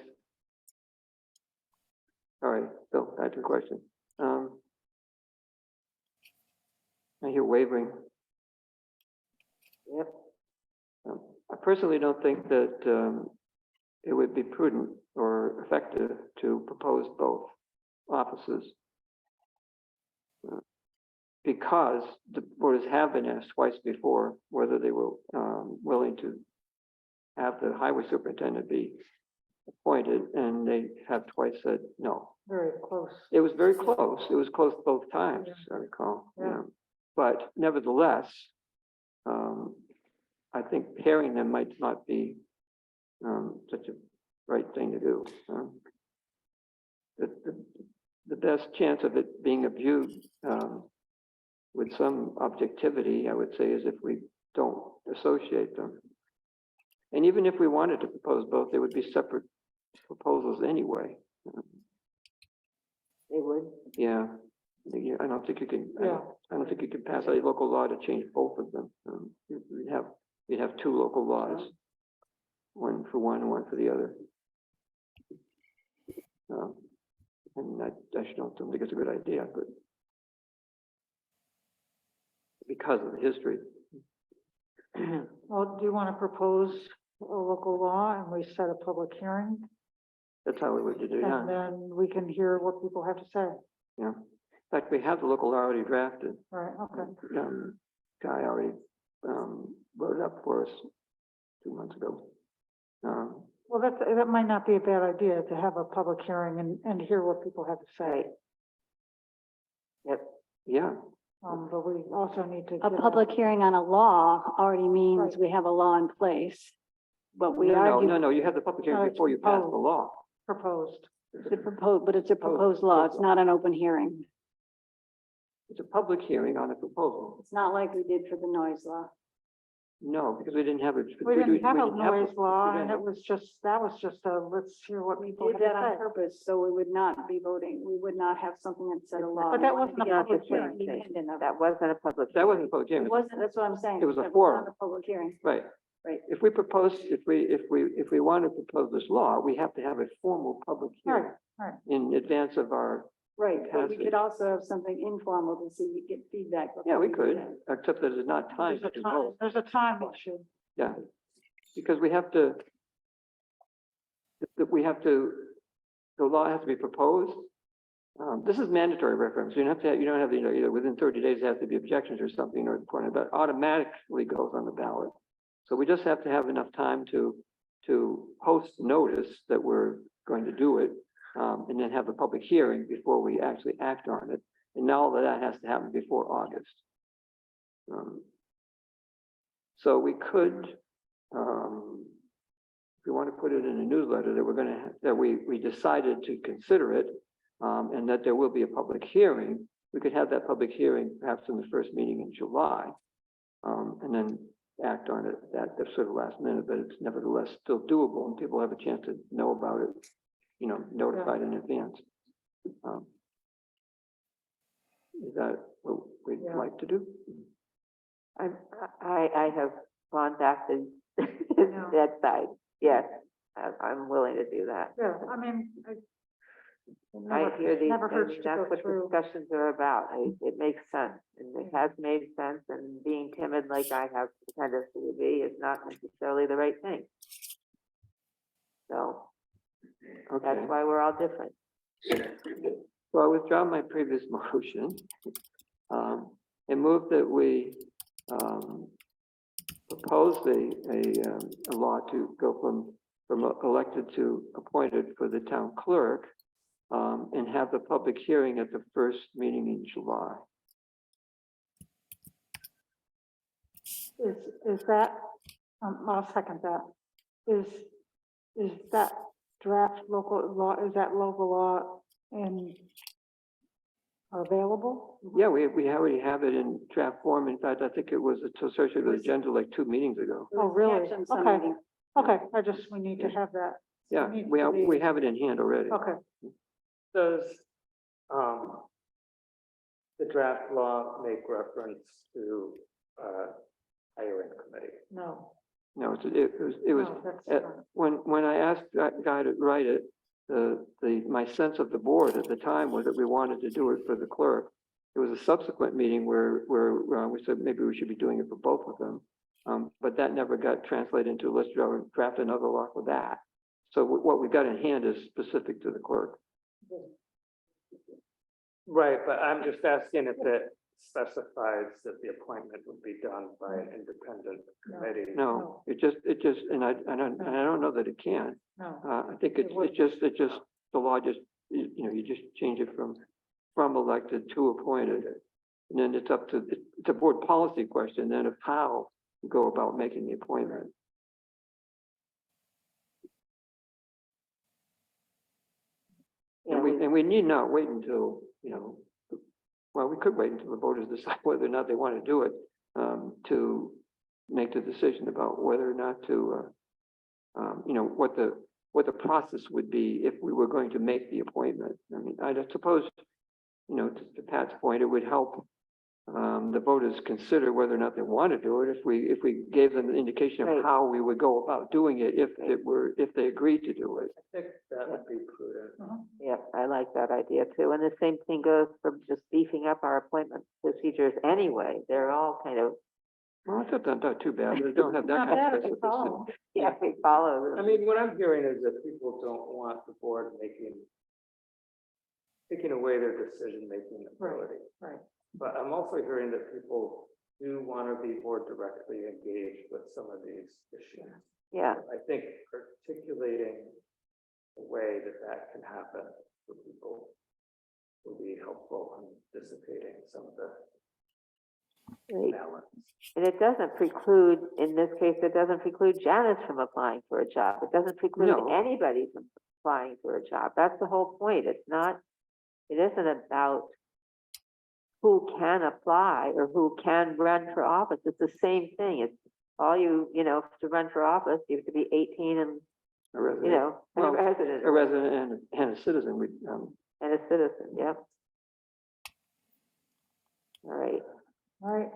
All right, so back to the question. I hear wavering. Yep. I personally don't think that it would be prudent or effective to propose both offices. Because the boards have been asked twice before whether they were willing to have the highway superintendent be appointed, and they have twice said no. Very close. It was very close. It was close both times, I recall. Yeah. But nevertheless, I think pairing them might not be such a right thing to do. The best chance of it being viewed with some objectivity, I would say, is if we don't associate them. And even if we wanted to propose both, they would be separate proposals anyway. They would. Yeah, I don't think you can. I don't think you can pass a local law to change both of them. We'd have two local laws, one for one and one for the other. And I just don't think it's a good idea, but because of the history. Well, do you want to propose a local law and we set a public hearing? That's how we would do it. And then we can hear what people have to say. Yeah. In fact, we have the local law already drafted. Right, okay. Guy already wrote it up for us 2 months ago. Well, that might not be a bad idea to have a public hearing and hear what people have to say. Yep. Yeah. But we also need to. A public hearing on a law already means we have a law in place. But we argue. No, you have the public hearing before you pass the law. Proposed. It's a proposed, but it's a proposed law. It's not an open hearing. It's a public hearing on a proposal. It's not like we did for the noise law. No, because we didn't have a. We didn't have a didn't have noise law, we and didn't it was just, that was just a, let's hear what people Did had that on to say. purpose, so we would not be voting, we would not have something that said a law. But that wasn't a Not the public same hearing. thing. Independent of it. That wasn't a public. That wasn't a public It hearing. wasn't, that's what I'm saying. It was a That forum. not a public hearing. Right. Right. If we propose, if we want to propose this law, we have to have a formal public hearing Right. in advance of our, Right, but we Passage. could also have something informal to see, get feedback. yeah, we before do could, that. except that it's not time There's to a time, vote. there's a time issue. Yeah, because we have to, the law has to be proposed. This is mandatory reference. You don't have to, either within 30 days, there have to be objections or something, or that automatically goes on the ballot. So we just have to have enough time to post notice that we're going to do it, and then have a public hearing before we actually act on it. And now that has to happen before August. So we could, if we want to put it in a newsletter that that we decided to consider it, and that there will be a public hearing, we could have that public hearing perhaps in the first meeting in July, and then act on it at the sort of last minute, but it's nevertheless still doable, and people have a chance to know about it, notified in advance. Is that what we'd like to do? I have gone back to that side. Yes, I'm willing to do that. Yeah, I mean, I hear these never hurts things. to That's go what through. discussions are about. It makes sense, and it has made sense, and being timid like I have the tendency to be is not necessarily the right thing. So Okay, that's why we're all different. so I withdraw my previous motion, and move that we, propose a law to go from elected to appointed for the town clerk, and have the public hearing at the first meeting in July. Is that, I'll second that. Is that draft local law, is that local law in available? Yeah, we already have it in draft form. In fact, I think it was associated with the agenda like 2 meetings ago. Oh, really? Caption some Okay, meeting. okay, we need to have that. Yeah, needs we to have, be- we have it in hand already. Okay, Does, the draft law make reference to, hiring committee? no. No, it was, no, that's uh, not- when I asked that guy to write it, my sense of the board at the time was that we wanted to do it for the clerk. There was a subsequent meeting where we said maybe we should be doing it for both of them. But that never got translated into, let's draft another law for that. So what we got in hand is specific to the clerk. Right, but I'm just asking if it specifies that the appointment would be done by an independent committee. No, it just, and I don't know that it can. No. I think it's just, the law just, you just change it from elected to appointed. And then it's up to, it's a board policy question then of how you go about making the appointment. And we need not wait until, well, we could wait until the voters decide whether or not they want to do it, to make the decision about whether or not to, what the process would be if we were going to make the appointment. I mean, I suppose, to Pat's point, it would help the voters consider whether or not they want to do it if we gave them an indication of how we would go about doing it if they agreed to do it. I think that would be prudent. Yeah, I like that idea too. And the same thing goes for just beefing up our appointment procedures anyway. They're all kind of. Well, it's not too bad. They don't have that kind of specificity. Yeah, we follow. I mean, what I'm hearing is that people don't want the board taking away their decision-making ability. Right. But I'm also hearing that people do want to be more directly engaged with some of these issues. Yeah. I think articulating a way that can happen for people will be helpful in dissipating some of the balance. And it doesn't preclude, in this case, it doesn't preclude Janice from applying for a job. It doesn't preclude anybody from applying for a job. That's the whole point. It isn't about who can apply or who can run for office. It's the same thing. It's all to run for office, you have to be 18 and, A resident. and a Well, resident. A resident and a citizen, And a citizen, yep. All right. All right.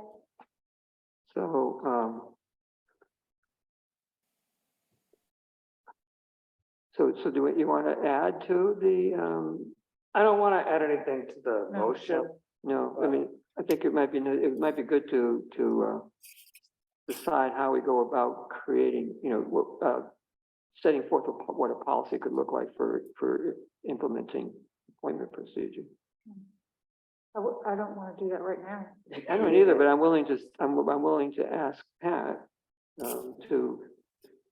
so, so do you want to add to the, I don't want to add anything to the No. motion. no, I mean, I think it might be good to decide how we go about creating, setting forth what a policy could look like for implementing appointment procedure. I don't want to do that right now. I don't either, but I'm willing to ask Pat to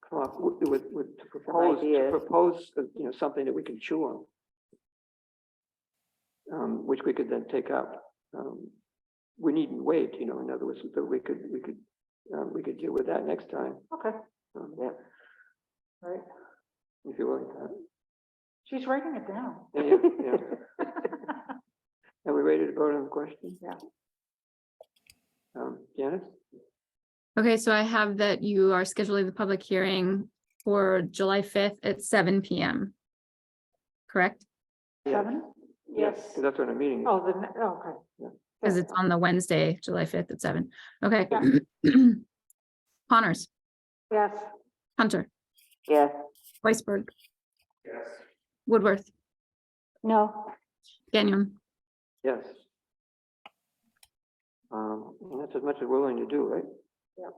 come up with to propose something that we can chew on, which we could then take up. We needn't wait, in other words, that we could deal with that next time. Okay, Yeah, all right. if you're willing to. She's writing it down. Yeah. Are we ready to vote on the question? Yeah. Janice? Okay, so I have that you are scheduling the public hearing for July 5th at 7 PM. Correct? Seven? Yes. 'Cause that's when the meeting is. Oh, okay. Because it's on the Wednesday, July 5th at 7. Okay. Connors, Yes. Hunter, Yes. Weissburg, Yes. Woodworth, No, Gagnon. Yes. And that's as much as we're willing to do, right? Yep.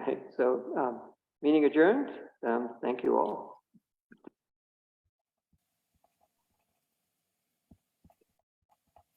Okay, so, meeting adjourned. Thank you all.